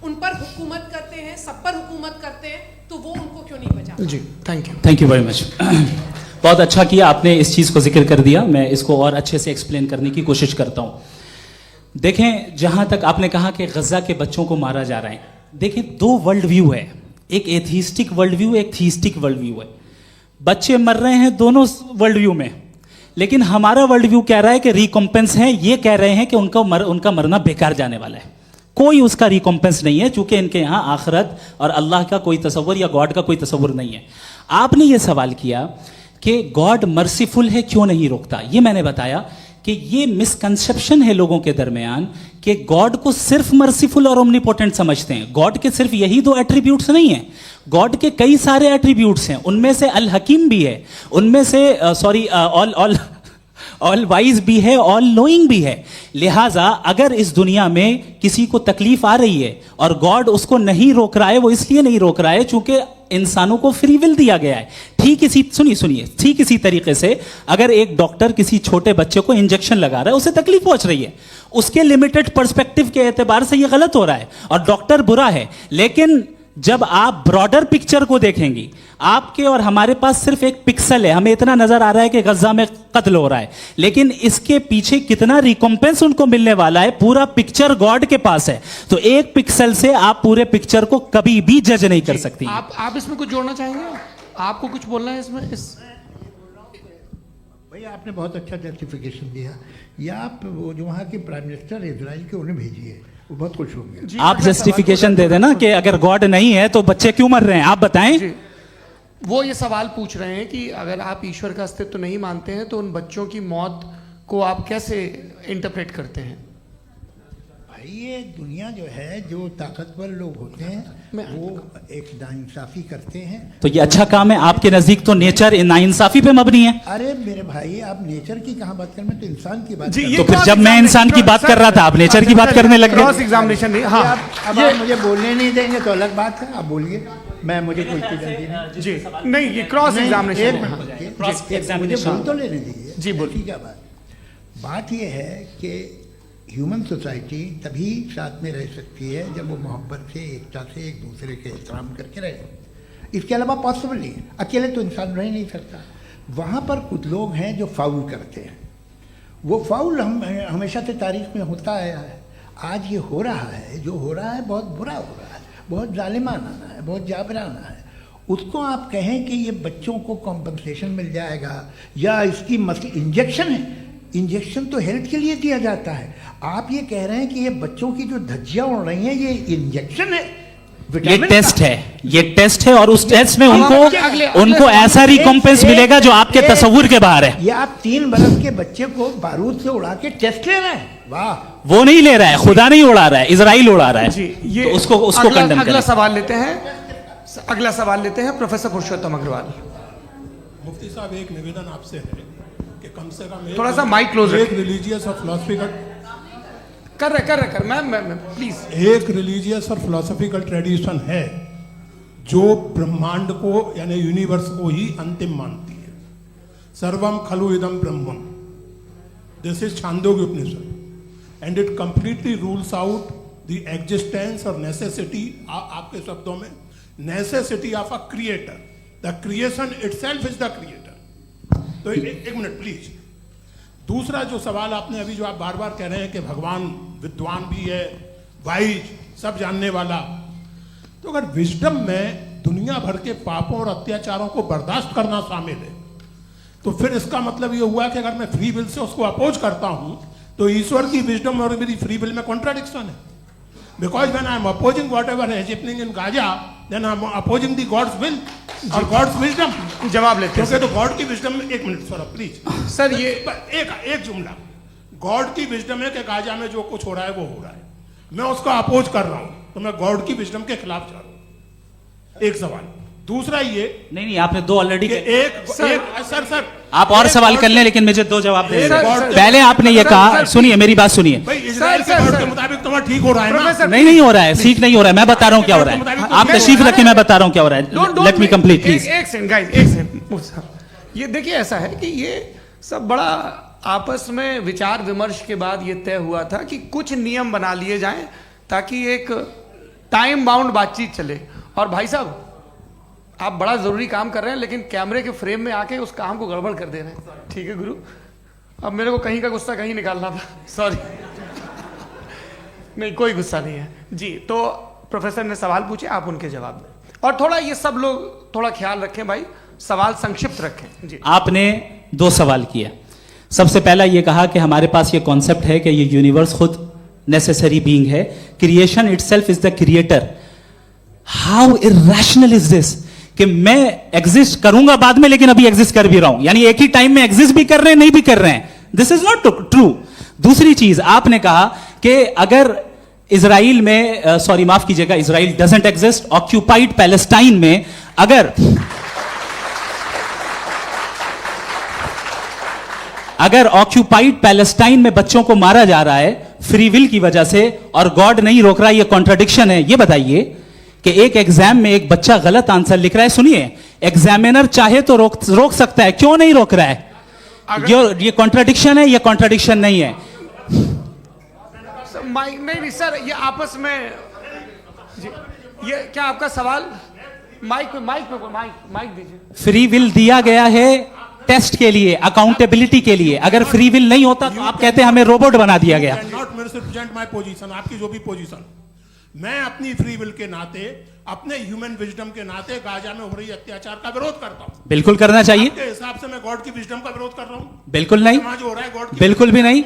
उन पर हुकूमत करते हैं, सब पर हुकूमत करते हैं, तो वो उनको क्यों नहीं बचा? जी थैंक यू वेरी मच। बहुत अच्छा किया आपने इस चीज़ को जिक्र कर दिया, मैं इसको और अच्छे से एक्सप्लेन करने की कोशिश करता हूँ। देखें, जहाँ तक आपने कहा कि गज़ा के बच्चों को मारा जा रहा है, देखें 2 वर्ल्ड व्यू है, एक एथीस्टिक वर्ल्ड व्यू, एक थीस्टिक वर्ल्ड व्यू है। बच्चे मर रहे हैं दोनों वर्ल्ड व्यू में, लेकिन हमारा वर्ल्ड व्यू कह रहा है कि रिकॉम्पेंस है, ये कह रहे हैं कि उनका मरना बेकार जाने वाला है, कोई उसका रिकॉम्पेंस नहीं है, चूंकि इनके यहाँ आखिरत और अल्लाह का कोई तसव्वुर या गॉड का कोई तसव्वुर नहीं है। आपने ये सवाल किया कि गॉड मर्सीफुल है, क्यों नहीं रोकता? ये मैंने बताया कि ये मिसकंसेप्शन है लोगों के दरमियान कि गॉड को सिर्फ मर्सीफुल और ओमनीपोटेंट समझते हैं। गॉड के सिर्फ यही 2 एट्रीब्यूट्स नहीं हैं, गॉड के कई सारे एट्रीब्यूट्स हैं, उनमें से अल हकीम भी है, उनमें से ऑल वाइज भी है, ऑल नोइंग भी है। लिहाजा अगर इस दुनिया में किसी को तकलीफ आ रही है और गॉड उसको नहीं रोक रहा है, वो इसलिए नहीं रोक रहा है चूंकि इंसानों को फ्री विल दिया गया है। ठीक इसी तरीके से अगर एक डॉक्टर किसी छोटे बच्चे को इंजेक्शन लगा रहा है, उसे तकलीफ पहुंच रही है, उसके लिमिटेड पर्सपेक्टिव के एतबार से यह गलत हो रहा है और डॉक्टर बुरा है। लेकिन जब आप ब्रॉडर पिक्चर को देखेंगी, आपके और हमारे पास सिर्फ एक पिक्सल है, हमें इतना नजर आ रहा है कि गजा में कत्ल हो रहा है, लेकिन इसके पीछे कितना रिकॉम्पेंस उनको मिलने वाला है, पूरा पिक्चर गॉड के पास है। तो एक पिक्सल से आप पूरे पिक्चर को कभी भी जज नहीं कर सकती। आप इसमें कुछ जोड़ना चाहेंगे? आपको कुछ बोलना है इसमें? भैया आपने बहुत अच्छा जस्टिफिकेशन दिया, या आप वो जो वहाँ के प्राइम मिनिस्टर इजराइल के उन्हें भेजिए, वो बहुत खुश होंगे। आप जस्टिफिकेशन दे देना कि अगर गॉड नहीं है तो बच्चे क्यों मर रहे हैं, आप बताएं। वो ये सवाल पूछ रहे हैं कि अगर आप ईश्वर का अस्तित्व नहीं मानते हैं तो उन बच्चों की मौत को आप कैसे इंटरप्रेट करते हैं? भाई ये दुनिया जो है, जो ताकतवर लोग होते हैं वो एक नाइंसाफी करते हैं। तो ये अच्छा काम है आपके नजदीक, तो नेचर नाइंसाफी पे मबनी है। अरे मेरे भाई, आप नेचर की कहाँ बात कर रहे हैं, तो इंसान की बात। तो फिर जब मैं इंसान की बात कर रहा था, आप नेचर की बात करने लग गए। क्रॉस एग्जामिनेशन नहीं। हाँ, अब आप मुझे बोलने नहीं देंगे तो अलग बात है, आप बोलिए, मैं मुझे कोई चीज नहीं। जी नहीं, ये क्रॉस एग्जामिनेशन। मुझे बोल तो लेने दीजिए। जी बोलिए। क्या बात ये है कि ह्यूमन सोसाइटी तभी साथ में रह सकती है जब वो मोहब्बत से, एकता से, एक दूसरे के एहतराम करके रहे। इसके अलावा पॉसिबल नहीं है, अकेले तो इंसान रह नहीं सकता। वहाँ पर कुछ लोग हैं जो फाउल करते हैं, वो फाउल हमेशा से तारीख में होता आया है। आज ये हो रहा है, जो हो रहा है बहुत बुरा हो रहा है, बहुत जालिमाना है, बहुत जाबराना है। उसको आप कहें कि ये बच्चों को कॉम्पनसेशन मिल जाएगा या इसकी इंजेक्शन है, इंजेक्शन तो हेल्थ के लिए दिया जाता है। आप ये कह रहे हैं कि ये बच्चों की जो धज्जियाँ उड़ रही हैं ये इंजेक्शन है, विटामिन टेस्ट है, ये टेस्ट है, और उस टेस्ट में उनको अगले ऐसा रिकॉम्पेंस मिलेगा जो आपके तस्वुर के बाहर है। ये आप 3 बरस के बच्चे को बारूद से उड़ा के टेस्ट ले रहे हैं, वाह। वो नहीं ले रहा है, खुदा नहीं उड़ा रहा है, इजराइल उड़ा रहा है। जी, ये तो उसको कंडेम अगला करें। सवाल लेते हैं। अगला सवाल लेते हैं प्रोफेसर पुरुषोत्तम अग्रवाल। मुफ्ती साहब, एक निवेदन आपसे है कि कम से कम थोड़ा सा माइक क्लोज एक रखें। रिलीजियस और फिलोसफिकल कर रहे मैम प्लीज। एक रिलीजियस और फिलोसफिकल ट्रेडिशन है जो ब्रह्मांड को यानी यूनिवर्स को ही अंतिम मानती है। सर्वम खलु इदम ब्रह्मम, this is Chandogya Upanishad, and it completely rules out the existence और नेसेसिटी, आपके शब्दों में necessity of a creator. The creation itself is the creator. तो एक मिनट प्लीज। दूसरा जो सवाल आपने अभी, जो आप बार बार कह रहे हैं कि भगवान विद्वान भी है, वाइज, सब जानने वाला, तो अगर विजडम में दुनिया भर के पापों और अत्याचारों को बर्दाश्त करना शामिल है, तो फिर इसका मतलब ये हुआ कि अगर मैं फ्री विल से उसको अपोज करता हूं तो ईश्वर की विजडम और मेरी फ्री विल में कॉन्ट्राडिक्शन है। Because when I am opposing whatever is happening in Gaza, then I am opposing the God's will और गॉड्स विजडम। जवाब लेते हैं क्योंकि तो गॉड की विजडम में, एक मिनट सर प्लीज सर, ये एक जुमला, गॉड की विजडम है कि गाजा में जो कुछ हो रहा है वो हो रहा है, मैं उसका अपोज कर रहा हूं, तो मैं गॉड की विजडम के खिलाफ जा रहा हूं। एक सवाल। दूसरा ये नहीं, आपने 2 ऑलरेडी। सर आप और सवाल कर लें, लेकिन मुझे 2 जवाब दे सर, दें। सर, पहले आपने ये कहा, सुनिए मेरी बात सुनिए। भाई इजराइल के गॉड के मुताबिक तुम्हारा ठीक हो रहा है ना? नहीं हो रहा है, ठीक नहीं हो रहा है, मैं बता रहा हूं क्या हो रहा है। आप तशरीफ रखें, मैं बता रहा हूं क्या हो रहा है। Late me complete please. एक सेकंड गाइस, एक सेकंड। ये देखिए, ऐसा है कि ये सब बड़ा आपस में विचार विमर्श के बाद ये तय हुआ था कि कुछ नियम बना लिए जाएं ताकि एक टाइम बाउंड बातचीत चले। और भाई साहब, आप बड़ा जरूरी काम कर रहे हैं, लेकिन कैमरे के फ्रेम में आके उस काम को गड़बड़ कर दे रहे हैं। ठीक है गुरु, अब मेरे को कहीं का गुस्सा कहीं निकालना था, सॉरी। नहीं, कोई गुस्सा नहीं है जी। तो प्रोफेसर ने सवाल पूछे, आप उनके जवाब दें, और थोड़ा ये सब लोग थोड़ा ख्याल रखें भाई, सवाल संक्षिप्त रखें जी। आपने 2 सवाल किया। सबसे पहला ये कहा कि हमारे पास ये कॉन्सेप्ट है कि ये यूनिवर्स खुद नेसेसरी बीइंग है, creation itself is the creator. How irrational is this कि मैं एग्जिस्ट करूंगा बाद में, लेकिन अभी एग्जिस्ट कर भी रहा हूं, यानी एक ही टाइम में एग्जिस्ट भी कर रहे हैं, नहीं भी कर रहे हैं। This is not true. दूसरी चीज, आपने कहा कि अगर इजराइल में, सॉरी माफ कीजिएगा, Israel doesn't exist, occupied Palestine में अगर ऑक्यूपाइड पैलेस्टाइन में बच्चों को मारा जा रहा है फ्री विल की वजह से और गॉड नहीं रोक रहा, ये कॉन्ट्रडिक्शन है। ये बताइए कि एक एग्जाम में एक बच्चा गलत आंसर लिख रहा है, सुनिए, एग्जामिनर चाहे तो रोक सकता है, क्यों नहीं रोक रहा है? ये कॉन्ट्रडिक्शन है, ये कॉन्ट्रडिक्शन नहीं है। माइक नहीं सर, ये आपस में जी, ये क्या आपका सवाल? माइक दीजिए। फ्री विल दिया गया है टेस्ट के लिए, अकाउंटेबिलिटी के लिए। अगर फ्री विल नहीं होता तो आप कहते हैं हमें रोबोट बना दिया गया। नॉट मिसरिप्रेजेंट माय पोजीशन, आपकी जो भी पोजीशन, मैं अपनी फ्री विल के नाते, अपने ह्यूमन विजडम के नाते गाजा में हो रही अत्याचार का विरोध करता हूं। बिल्कुल करना चाहिए। आपके हिसाब से मैं गॉड की विजडम का विरोध कर रहा हूं? बिल्कुल नहीं, वहां जो हो रहा है गॉड की बिल्कुल भी नहीं,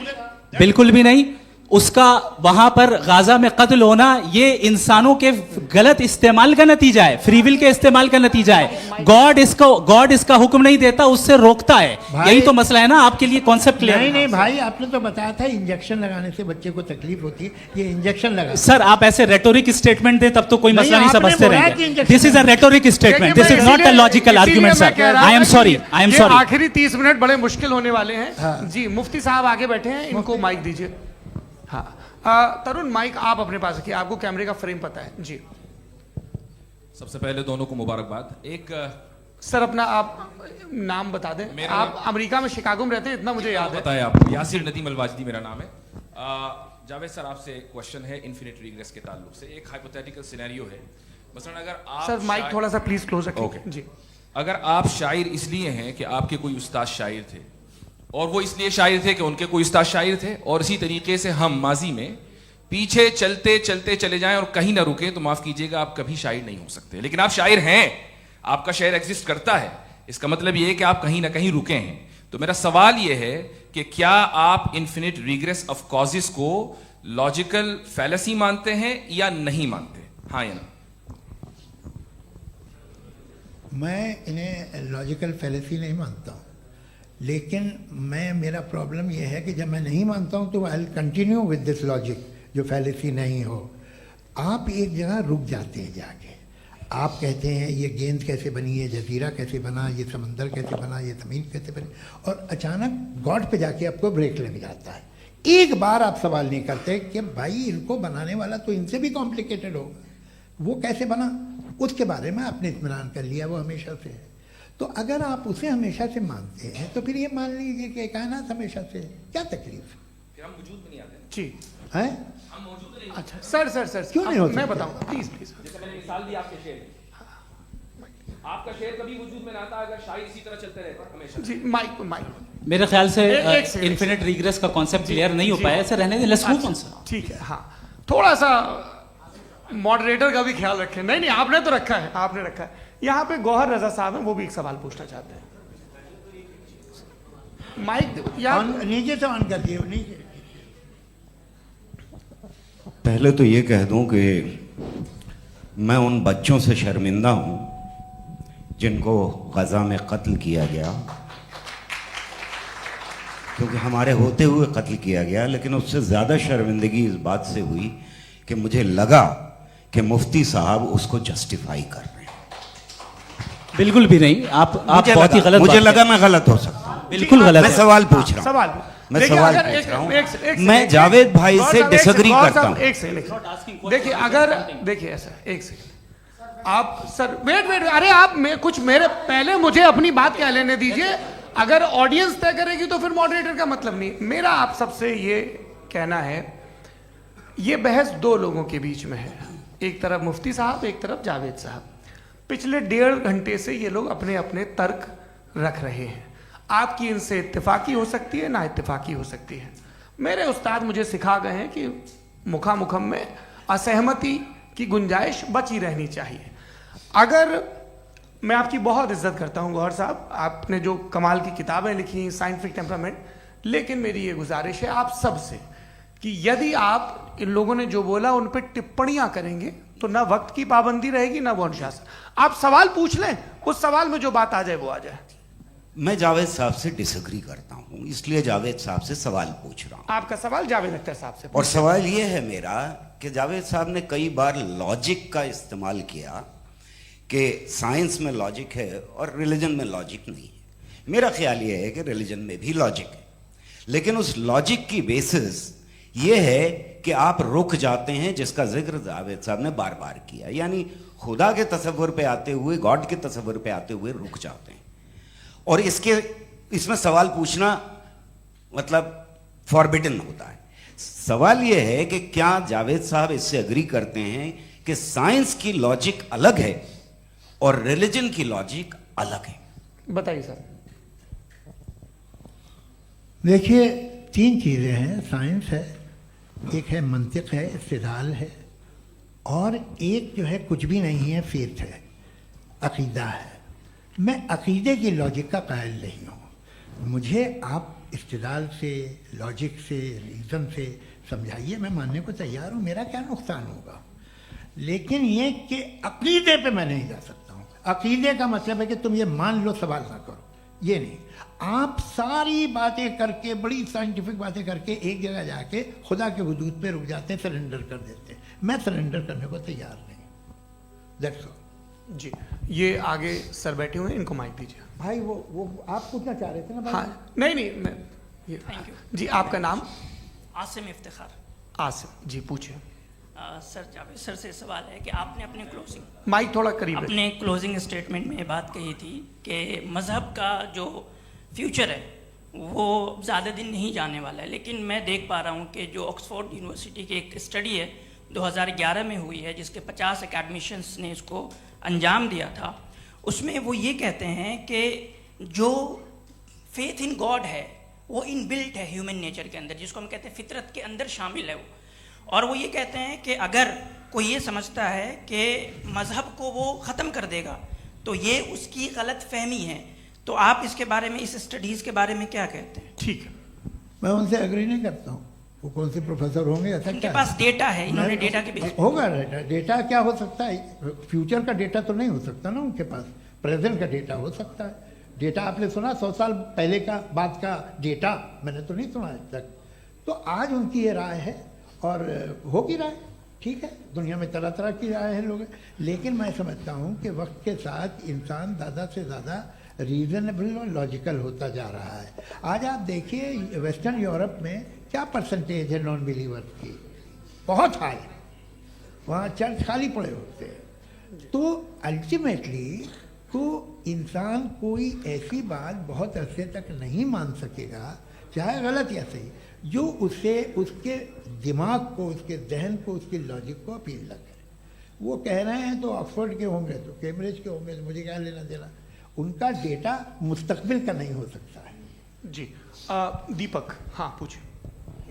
बिल्कुल भी नहीं। उसका वहां पर गाजा में कत्ल होना ये इंसानों के गलत इस्तेमाल का नतीजा है, फ्री विल के इस्तेमाल का नतीजा है। गॉड इसका हुक्म नहीं देता, उससे रोकता है। यही तो मसला है ना, आपके लिए कॉन्सेप्ट क्लियर? नहीं भाई, आपने तो बताया था इंजेक्शन लगाने से बच्चे को तकलीफ होती है, ये इंजेक्शन लगा। सर आप ऐसे रेटोरिक स्टेटमेंट दें तब तो कोई मसला नहीं, समझते रहेंगे। This is a rhetoric statement, this is not a logical argument sir. I am sorry, I am sorry. आखिरी 30 मिनट बड़े मुश्किल होने वाले हैं जी। मुफ्ती साहब आगे बैठे हैं, इनको माइक दीजिए। हाँ तरुण, माइक आप अपने पास रखिए, आपको कैमरे का फ्रेम पता है जी। सबसे पहले दोनों को मुबारकबाद। एक सर अपना आप नाम बता दें। आप अमेरिका में शिकागो में रहते हैं, इतना मुझे याद है। बताया आपको, यासिर नदीम अलवाजदी मेरा नाम है। जावेद सर, आपसे क्वेश्चन है इन्फिनिट रिग्रेस के ताल्लुक से। एक हाइपोथेटिकल सिनेरियो है, मसलन अगर आप सर माइक थोड़ा सा प्लीज क्लोज रखिए जी। अगर आप शायर इसलिए हैं कि आपके कोई उस्ताद शायर थे, और वो इसलिए शायर थे कि उनके कोई उस्ताद शायर थे, और इसी तरीके से हम माजी में पीछे चलते चलते चले जाएं और कहीं ना रुके, तो माफ कीजिएगा आप कभी शायर नहीं हो सकते। लेकिन आप शायर हैं, आपका शायर एग्जिस्ट करता है, इसका मतलब ये है कि आप कहीं ना कहीं रुके हैं। तो मेरा सवाल ये है कि क्या आप इन्फिनिट रिग्रेस ऑफ कॉजेस को लॉजिकल फैलेसी मानते हैं या नहीं मानते? हाँ या ना? मैं इन्हें लॉजिकल फैलेसी नहीं मानता हूँ, लेकिन मेरा प्रॉब्लम यह है कि जब मैं नहीं मानता हूँ तो I continue with this logic जो फैलेसी नहीं हो। आप एक जगह रुक जाते हैं जाके, आप कहते हैं ये गेंद कैसे बनी, ये जजीरा कैसे बना, ये समंदर कैसे बना, ये ज़मीन कैसे बनी, और अचानक गॉड पे जाके आपको ब्रेक लग जाता है। एक बार आप सवाल नहीं करते कि भाई इनको बनाने वाला तो इनसे भी कॉम्प्लिकेटेड होगा, वो कैसे बना, उसके बारे में आपने इत्मीनान कर लिया, वो हमेशा से है। तो अगर आप उसे हमेशा से मानते हैं तो फिर ये मान लीजिए कि कायनात हमेशा से है, क्या तकलीफ फिर हम वजूद में नहीं आते। जी है? हम मौजूद नहीं। अच्छा सर क्यों नहीं हो मैं सकता? बताऊंगा, प्लीज प्लीज। जैसे मैंने मिसाल दी आपके शेर की। आपका शेर कभी वजूद में ना आता अगर शायर इसी तरह चलते रहते हमेशा। जी माइक मेरे ख्याल से एक सेकंड, इन्फिनिट रिग्रेस का कॉन्सेप्ट क्लियर नहीं हो जी। पाया, ऐसे रहने दें, लेट्स मूव ऑन सर। ठीक है। हाँ, थोड़ा सा मॉडरेटर का भी ख्याल रखें। नहीं आपने तो रखा है, आपने रखा है। यहाँ पे गौहर रजा साहब हैं, वो भी एक सवाल पूछना चाहते हैं। माइक यार नीचे से ऑन कर दिए, नीचे। पहले तो ये कह दूं कि मैं उन बच्चों से शर्मिंदा हूं जिनको गजा में कत्ल किया गया, क्योंकि हमारे होते हुए कत्ल किया गया। लेकिन उससे ज़्यादा शर्मिंदगी इस बात से हुई कि मुझे लगा कि मुफ्ती साहब उसको जस्टिफाई कर रहे हैं। बिल्कुल भी नहीं, आप बहुत ही गलत मुझे बात लगा मैं गलत हो सकता हूं। बिल्कुल गलत मैं है। सवाल पूछ रहा हूं। सवाल मैं देखिए, सवाल अगर पूछ एक- रहा हूं। एक- एक- मैं एक- जावेद भाई गौर से साहब, एक डिसएग्री सेकंड, गौर करता साहब, हूं। एक सेकंड देखिए, अगर देखिए ऐसा एक सेकंड आप सर वेट अरे आप कुछ मेरे पहले मुझे अपनी बात क्या लेने दीजिए। अगर ऑडियंस तय करेगी तो फिर मॉडरेटर का मतलब नहीं। मेरा आप सबसे ये कहना है, ये बहस दो लोगों के बीच में है, एक तरफ मुफ्ती साहब, एक तरफ जावेद साहब। पिछले 1.5 घंटे से ये लोग अपने अपने तर्क रख रहे हैं। आपकी इनसे इत्तेफाकी हो सकती है, ना इत्तेफाकी हो सकती है। मेरे उस्ताद मुझे सिखा गए हैं कि मुखामुखम में असहमति की गुंजाइश बची रहनी चाहिए। अगर मैं आपकी बहुत इज्जत करता हूं गौहर साहब, आपने जो कमाल की किताबें लिखी, साइंटिफिक टेम्परामेंट, लेकिन मेरी ये गुजारिश है आप सबसे कि यदि आप इन लोगों ने जो बोला उन पर टिप्पणियां करेंगे तो ना वक्त की पाबंदी रहेगी, ना वो अनुशासन। आप सवाल पूछ लें, उस सवाल में जो बात आ जाए वो आ जाए। मैं जावेद साहब से डिसएग्री करता हूं, इसलिए जावेद साहब से सवाल पूछ रहा हूं। आपका सवाल जावेद अख्तर साहब से। और सवाल ये है मेरा कि जावेद साहब ने कई बार लॉजिक का इस्तेमाल किया कि साइंस में लॉजिक है और रिलीजन में लॉजिक नहीं है। मेरा ख्याल ये है कि रिलीजन में भी लॉजिक है, लेकिन उस लॉजिक की बेसिस ये है कि आप रुक जाते हैं, जिसका जिक्र जावेद साहब ने बार बार किया, यानी खुदा के तसव्वुर पे आते हुए, गॉड के तसव्वुर पे आते हुए रुक जाते हैं। और इसमें सवाल पूछना मतलब फॉरबिडन होता है। सवाल यह है कि क्या जावेद साहब इससे एग्री करते हैं कि साइंस की लॉजिक अलग है और रिलीजन की लॉजिक अलग है? बताइए सर। देखिए, 3 चीज़ें हैं, साइंस है, एक है मंतिक है, इस्तिदलाल है, और एक जो है कुछ भी नहीं है, फेथ है, अकीदा है। मैं अकीदे की लॉजिक का कायल नहीं हूँ। मुझे आप इस्तिदलाल से, लॉजिक से, रीज़न से समझाइए, मैं मानने को तैयार हूँ, मेरा क्या नुकसान होगा। लेकिन ये कि अकीदे पे मैं नहीं जा सकता हूँ। अकीदे का मतलब है कि तुम ये मान लो, सवाल ना करो, ये नहीं। आप सारी बातें करके, बड़ी साइंटिफिक बातें करके एक जगह जाके खुदा के हुदूद पे रुक जाते हैं, सरेंडर कर देते हैं। मैं सरेंडर करने को तैयार नहीं। That's all. जी, ये आगे सर बैठे हुए हैं, इनको माइक दीजिए। भाई वो आप पूछना चाह रहे थे ना भाई? हाँ, नहीं मैं थैंक यू जी, आपका नाम? आसिम इफ्तिखार। आसिम जी, पूछिए। सर, जावेद सर से सवाल है कि आपने अपने माइक थोड़ा करीब रखिए। अपने क्लोजिंग स्टेटमेंट में बात कही थी कि मज़हब का जो फ्यूचर है वो ज़्यादा दिन नहीं जाने वाला है, लेकिन मैं देख पा रहा हूँ कि जो ऑक्सफोर्ड यूनिवर्सिटी की एक स्टडी है 2011 में हुई है, जिसके 50 एकेडमिशियंस ने इसको अंजाम दिया था, उसमें वो ये कहते हैं कि जो फेथ इन गॉड है वो इनबिल्ट है ह्यूमन नेचर के अंदर, जिसको हम कहते हैं फितरत के अंदर शामिल है वो। और वो ये कहते हैं कि अगर कोई ये समझता है कि मज़हब को वो ख़त्म कर देगा तो ये उसकी गलत फहमी है। तो आप इसके बारे में, इस स्टडीज़ के बारे में क्या कहते हैं? ठीक है। मैं उनसे एग्री नहीं करता हूँ। वो कौन से प्रोफेसर होंगे, ऐसा इनके क्या पास डेटा है, इन्होंने डेटा के बेस होगा। डेटा क्या हो सकता है? फ्यूचर का डेटा तो नहीं हो सकता ना उनके पास। प्रेजेंट का डेटा हो सकता है। डेटा आपने सुना 100 साल पहले का बाद का डेटा, मैंने तो नहीं सुना आज तक। तो आज उनकी ये राय है और होगी राय, ठीक है। दुनिया में तरह तरह की राय है लोग, लेकिन मैं समझता हूँ कि वक्त के साथ इंसान ज़्यादा से ज़्यादा रीजनेबल और लॉजिकल होता जा रहा है। आज आप देखिए वेस्टर्न यूरोप में क्या परसेंटेज है नॉन बिलीवर्स की, बहुत हाई। वहाँ चर्च खाली पड़े होते हैं। तो अल्टीमेटली तो इंसान कोई ऐसी बात बहुत अरसे तक नहीं मान सकेगा, चाहे गलत या सही, जो उसे उसके दिमाग को, उसके जहन को, उसके लॉजिक को अपील न करे। वो कह रहे हैं तो ऑक्सफोर्ड के होंगे तो कैम्ब्रिज के होंगे, तो मुझे क्या लेना देना। उनका डेटा मुस्तकबिल का नहीं हो सकता है। जी दीपक, हाँ पूछिए।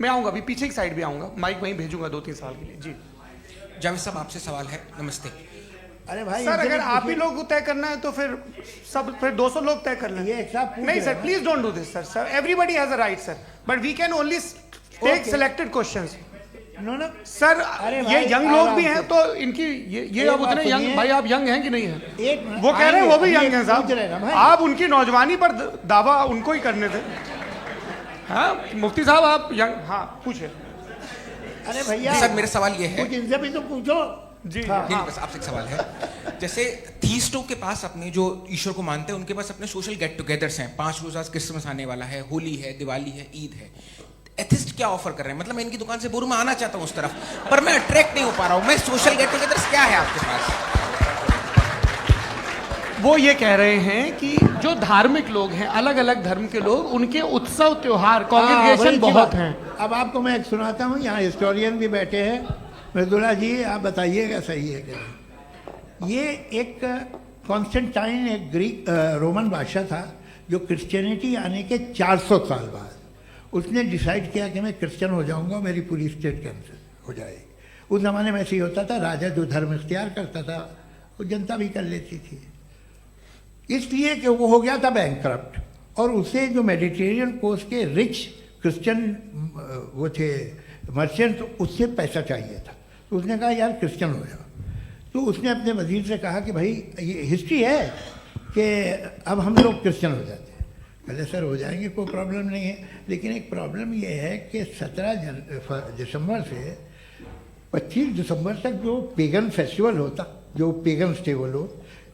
मैं आऊँगा अभी, पीछे की साइड भी आऊँगा, माइक वहीं भेजूंगा 2-3 साल के लिए। जी जावेद साहब, आपसे सवाल है। नमस्ते। अरे भाई सर, अगर आप ही लोग तय करना है तो फिर 200 लोग तय कर लें। ये एक साहब पूछ नहीं रहे सर, हैं। Please don't do this sir. Sir everybody has a right sir, but we can only take Okay. Selected questions. No no sir अरे ये भाई, यंग लोग आराम भी से। हैं तो इनकी ये एक अब बात उतने यंग, सुनिए। भाई आप यंग हैं कि नहीं हैं? एक मिनट, वो कह रहे हैं वो भी आइए, यंग हैं पूछ रहे हैं ना साहब, भाई। आप उनकी नौजवानी पर दावा उनको ही करने थे। हाँ मुफ्ती साहब आप यंग, हाँ पूछे। अरे भैया सर मेरा सवाल ये है, कुछ इनसे भी तो पूछो। जी हाँ। नहीं बस आपसे एक सवाल है। जैसे थीस्टों के पास अपने जो ईश्वर को मानते हैं उनके पास अपने सोशल गेट टुगेदर्स हैं। 5 रोज़ क्रिसमस आने वाला है, होली है, दिवाली है, ईद है। एथिस्ट क्या ऑफर कर रहे हैं? मतलब मैं इनकी दुकान से बोलूं मैं आना चाहता हूं उस तरफ, पर मैं अट्रैक्ट नहीं हो पा रहा हूं। मैं सोशल गेट टुगेदर्स क्या है आपके पास? वो ये कह रहे हैं कि जो धार्मिक लोग हैं, अलग अलग धर्म के लोग, उनके उत्सव त्योहार, कॉन्ग्रीगेशन वही बहुत बात। हैं। अब आपको मैं एक सुनाता हूँ, यहाँ हिस्टोरियन भी बैठे हैं। मृदुला जी आप बताइएगा सही है कि नहीं। ये एक कॉन्स्टेंटाइन, एक ग्रीक रोमन बादशाह था जो क्रिश्चियनिटी आने के 400 साल बाद उसने डिसाइड किया कि मैं क्रिश्चियन हो जाऊंगा, मेरी पूरी स्टेट कैंसिल हो जाएगी। उस ज़माने में ऐसे ही होता था, राजा जो धर्म इख्तियार करता था वो जनता भी कर लेती थी। इसलिए कि वो हो गया था बैंकक्रप्ट, और उसे जो मेडिटेरियन कोस्ट के रिच क्रिश्चियन वो थे मर्चेंट, उससे पैसा चाहिए था। तो उसने कहा यार क्रिश्चियन हो जाओ। तो उसने अपने वजीर से कहा कि भाई ये हिस्ट्री है कि अब हम लोग क्रिश्चियन हो जाते हैं। पहले सर हो जाएंगे, कोई प्रॉब्लम नहीं है, लेकिन एक प्रॉब्लम ये है कि 17 दिसंबर से 25 दिसंबर तक जो पेगन फेस्टिवल होता, जो पेगन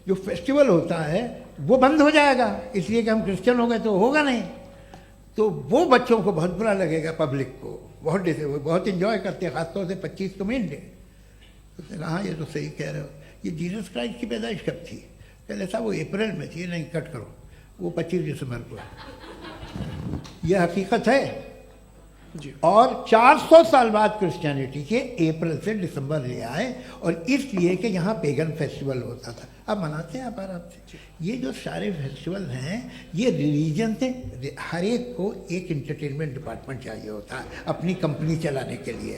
जो फेस्टिवल होता है वो बंद हो जाएगा, इसलिए कि हम क्रिश्चियन हो गए तो होगा नहीं। तो वो बच्चों को बहुत बुरा लगेगा, पब्लिक को बहुत इंजॉय करते हैं, खासतौर से 25 को मेन डे। उसने कहा हाँ ये तो सही कह रहे हो, ये जीसस क्राइस्ट की पैदाइश कब थी? पहले साहब वो अप्रैल में थी। नहीं कट करो, वो 25 दिसंबर को है। यह हकीकत है जी। और 400 साल बाद क्रिश्चियनिटी के अप्रैल से दिसंबर ले आए, और इसलिए कि यहाँ पेगन फेस्टिवल होता था। अब मनाते हैं आप आराम से। ये जो सारे फेस्टिवल हैं ये रिलीजन से, हर एक को एक इंटरटेनमेंट डिपार्टमेंट चाहिए होता है अपनी कंपनी चलाने के लिए।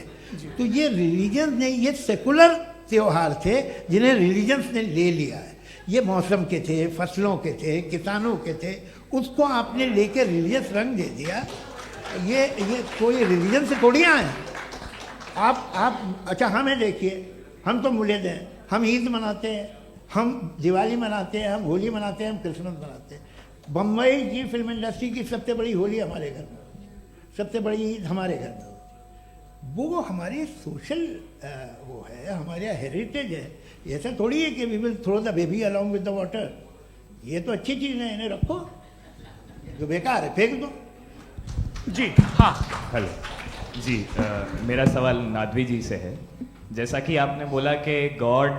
तो ये रिलीजन ने, ये सेकुलर त्यौहार थे जिन्हें रिलीजन्स ने ले लिया है। ये मौसम के थे, फसलों के थे, किसानों के थे, उसको आपने लेकर रिलीजियस रंग दे दिया। ये कोई रिलीजन से थोड़ी आए आप। अच्छा हमें देखिए, हम तो मुल्द हैं, हम ईद मनाते हैं, हम दिवाली मनाते हैं, हम होली मनाते हैं, हम क्रिसमस मनाते हैं। बम्बई की फिल्म इंडस्ट्री की सबसे बड़ी होली हमारे घर में होती है, सबसे बड़ी ईद हमारे घर में होती है। वो हमारी सोशल वो है, हमारा हेरिटेज है। ऐसा थोड़ी है कि we will throw the baby along with the water. ये तो अच्छी चीज़ है, इन्हें रखो, जो बेकार है फेंक दो। जी हाँ हेलो जी, मेरा सवाल नादवी जी से है। जैसा कि आपने बोला कि गॉड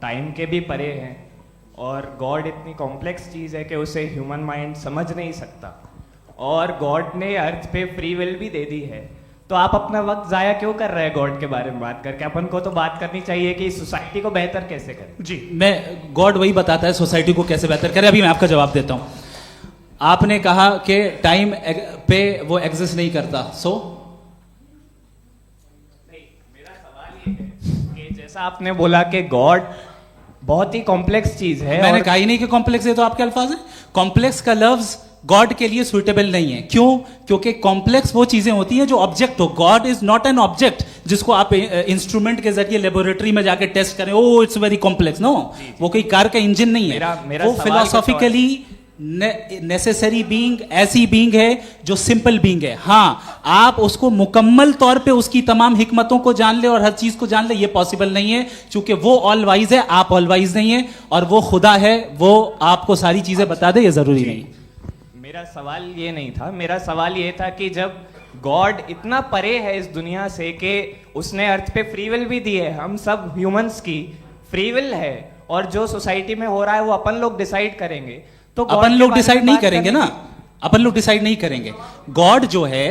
टाइम के भी परे हैं, और गॉड इतनी कॉम्प्लेक्स चीज़ है कि उसे ह्यूमन माइंड समझ नहीं सकता, और गॉड ने अर्थ पे फ्री विल भी दे दी है। तो आप अपना वक्त ज़ाया क्यों कर रहे हैं गॉड के बारे में बात करके? अपन को तो बात करनी चाहिए कि सोसाइटी को बेहतर कैसे करें। जी, मैं गॉड वही बताता है सोसाइटी को कैसे बेहतर करें। अभी मैं आपका जवाब देता हूँ। आपने कहा कि टाइम पे वो एग्जिस्ट नहीं करता, सो नहीं, मेरा सवाल ये है कि जैसा आपने बोला कि गॉड बहुत ही कॉम्प्लेक्स चीज है। मैंने कहा ही नहीं कि कॉम्प्लेक्स है, तो आपके अल्फाज है। कॉम्प्लेक्स का लफ्ज गॉड के लिए सुइटेबल नहीं है। क्यों? क्योंकि कॉम्प्लेक्स वो चीजें होती हैं जो ऑब्जेक्ट हो। God is not an object जिसको आप इंस्ट्रूमेंट के जरिए लेबोरेटरी में जाके टेस्ट करें, oh it's very complex. No, वो कोई कार का इंजन नहीं है। वो फिलोसॉफिकली नेसेसरी बीइंग ऐसी बीइंग है जो सिंपल बीइंग है। हाँ, आप उसको मुकम्मल तौर पे उसकी तमाम हिकमतों को जान ले और हर चीज को जान ले, ये पॉसिबल नहीं है, क्योंकि वो ऑल वाइज है, आप ऑल वाइज नहीं है, और वो खुदा है, वो आपको सारी चीजें बता दे, ये जरूरी नहीं। मेरा सवाल ये नहीं था, मेरा सवाल ये था कि जब गॉड इतना परे है इस दुनिया से कि उसने अर्थ पे फ्री विल भी दी है, हम सब ह्यूमंस की फ्री विल है, और जो सोसाइटी में हो रहा है वो अपन लोग डिसाइड करेंगे, तो अपन लोग डिसाइड नहीं करेंगे ना, अपन लोग डिसाइड नहीं करेंगे। गॉड जो है,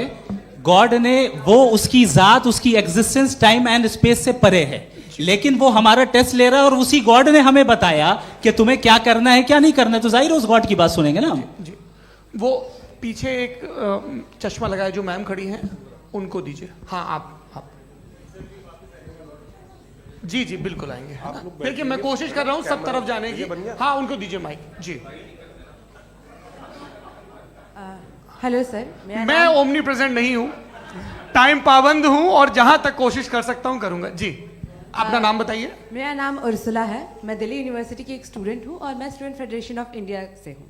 गॉड ने वो उसकी जात, उसकी एग्जिस्टेंस टाइम एंड स्पेस से परे है, लेकिन वो हमारा टेस्ट ले रहा है और उसी गॉड ने हमें बताया कि तुम्हें क्या करना है क्या नहीं करना है, तो जाहिर है उस गॉड की बात सुनेंगे ना हम। जी, वो पीछे एक चश्मा लगाया जो मैम खड़ी हैं, उनको दीजिए। हाँ, आप जी जी बिल्कुल आएंगे। देखिए मैं कोशिश कर रहा हूँ सब तरफ जाने की। हाँ, उनको दीजिए माइक। जी, हेलो सर, मैं ओमनी प्रेजेंट नहीं हूँ, टाइम पाबंद हूँ और जहां तक कोशिश कर सकता हूँ करूंगा। जी, अपना नाम बताइए। मेरा नाम उर्सुला है, मैं दिल्ली यूनिवर्सिटी की एक स्टूडेंट हूँ और मैं स्टूडेंट फेडरेशन ऑफ इंडिया से हूँ।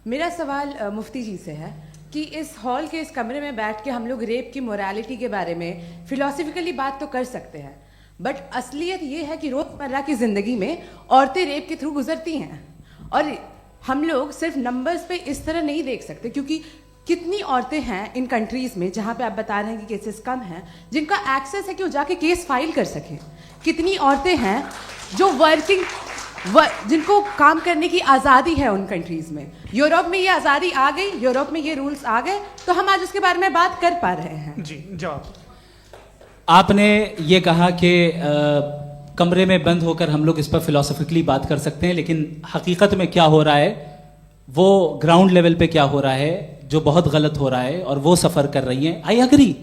मेरा सवाल मुफ्ती जी से है कि इस हॉल के इस कमरे में बैठ के हम लोग रेप की मोरालिटी के बारे में फिलोसफिकली बात तो कर सकते हैं, बट असलियत ये है कि रोजमर्रा की जिंदगी में औरतें रेप के थ्रू गुजरती हैं, और हम लोग सिर्फ नंबर्स पे इस तरह नहीं देख सकते, क्योंकि कितनी औरतें हैं इन कंट्रीज में जहां पे आप बता रहे हैं कि केसेस कम हैं, जिनका एक्सेस है कि वो जाके केस फाइल कर सकें। कितनी औरतें हैं जो जिनको काम करने की आज़ादी है उन कंट्रीज में। यूरोप में ये आज़ादी आ गई, यूरोप में ये रूल्स आ गए, तो हम आज उसके बारे में बात कर पा रहे हैं। जी, जवाब। आपने ये कहा कि कमरे में बंद होकर हम लोग इस पर फिलोसफिकली बात कर सकते हैं, लेकिन हकीकत में क्या हो रहा है, वो ग्राउंड लेवल पे क्या हो रहा है जो बहुत गलत हो रहा है, और वो सफ़र कर रही हैं। आई अग्री,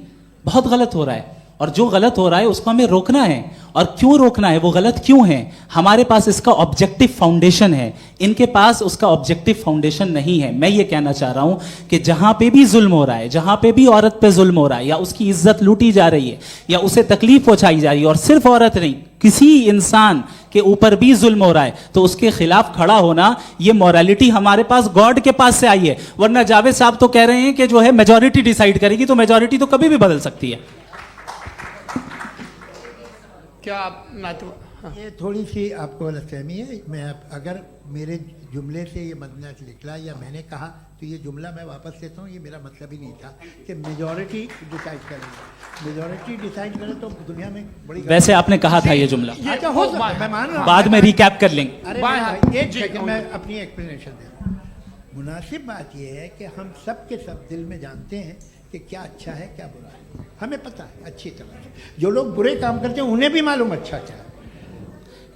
बहुत गलत हो रहा है, और जो गलत हो रहा है उसको हमें रोकना है। और क्यों रोकना है, वो गलत क्यों है? हमारे पास इसका ऑब्जेक्टिव फाउंडेशन है, इनके पास उसका ऑब्जेक्टिव फाउंडेशन नहीं है। मैं ये कहना चाह रहा हूं कि जहां पे भी जुल्म हो रहा है, जहां पे भी औरत पे जुल्म हो रहा है, या उसकी इज्जत लूटी जा रही है, या उसे तकलीफ पहुंचाई जा रही है, और सिर्फ औरत नहीं, किसी इंसान के ऊपर भी जुल्म हो रहा है, तो उसके खिलाफ खड़ा होना, ये मॉरलिटी हमारे पास गॉड के पास से आई है। वरना जावेद साहब तो कह रहे हैं कि जो है मेजॉरिटी डिसाइड करेगी, तो मेजॉरिटी तो कभी भी बदल सकती है। क्या आप हाँ। ये थोड़ी सी आपको गलतफहमी है। मैं अगर मेरे जुमले से ये मदना निकला या मैंने कहा, तो ये जुमला मैं वापस लेता हूँ। ये मेरा मतलब ही नहीं था कि मेजॉरिटी डिसाइड करेगी। मेजॉरिटी डिसाइड करे तो दुनिया में बड़ी, वैसे आपने कहा था ये जुमला। अच्छा, हो सकता है, मैं मान रहा हूँ, बाद में रिकैप कर लेंगे। अरे एक सेकंड, मैं अपनी एक्सप्लेनेशन दे रहा हूँ। मुनासिब बात यह है कि हम सब के सब दिल में जानते हैं कि क्या अच्छा है क्या बुरा है, हमें पता है अच्छी तरह से। जो लोग बुरे काम करते हैं उन्हें भी मालूम अच्छा क्या है।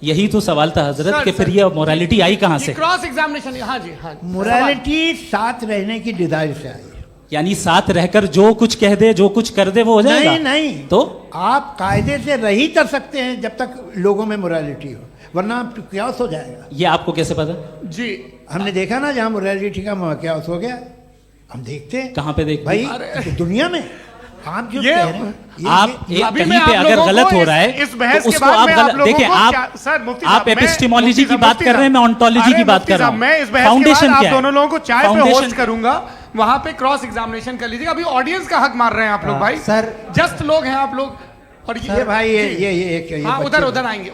यही तो सवाल था हजरत, कि फिर ये मोरालिटी आई कहां से? Cross examination. हाँ जी, हाँ। मोरालिटी साथ रहने की डिजायर से आई, यानी साथ रहकर जो कुछ कह दे, जो कुछ कर दे, वो हो जाएगा। नहीं नहीं, तो आप कायदे से रह ही कर सकते हैं जब तक लोगों में मोरालिटी हो, वरना क्यास हो जाएगा। ये आपको कैसे पता? जी, हमने देखा ना, जहां मोरालिटी का क्यास हो गया, हम देखते हैं। कहां पे देखते भाई? तो दुनिया में आप जो कह रहे हैं, आप कहीं पे अगर गलत हो रहा है इस बहस तो के उसको बाद आप मैं गलत देखिए। आप एपिस्टेमोलॉजी की बात कर रहे हैं, मैं ओंटोलॉजी की बात कर रहा हूं। मैं इस बहस के बाद आप दोनों लोगों को चाय पे होस्ट करूंगा, वहां पे क्रॉस एग्जामिनेशन कर लीजिएगा। अभी ऑडियंस का हक मार रहे हैं आप लोग भाई, सर जस्ट लोग हैं आप लोग। और ये भाई ये उधर आएंगे,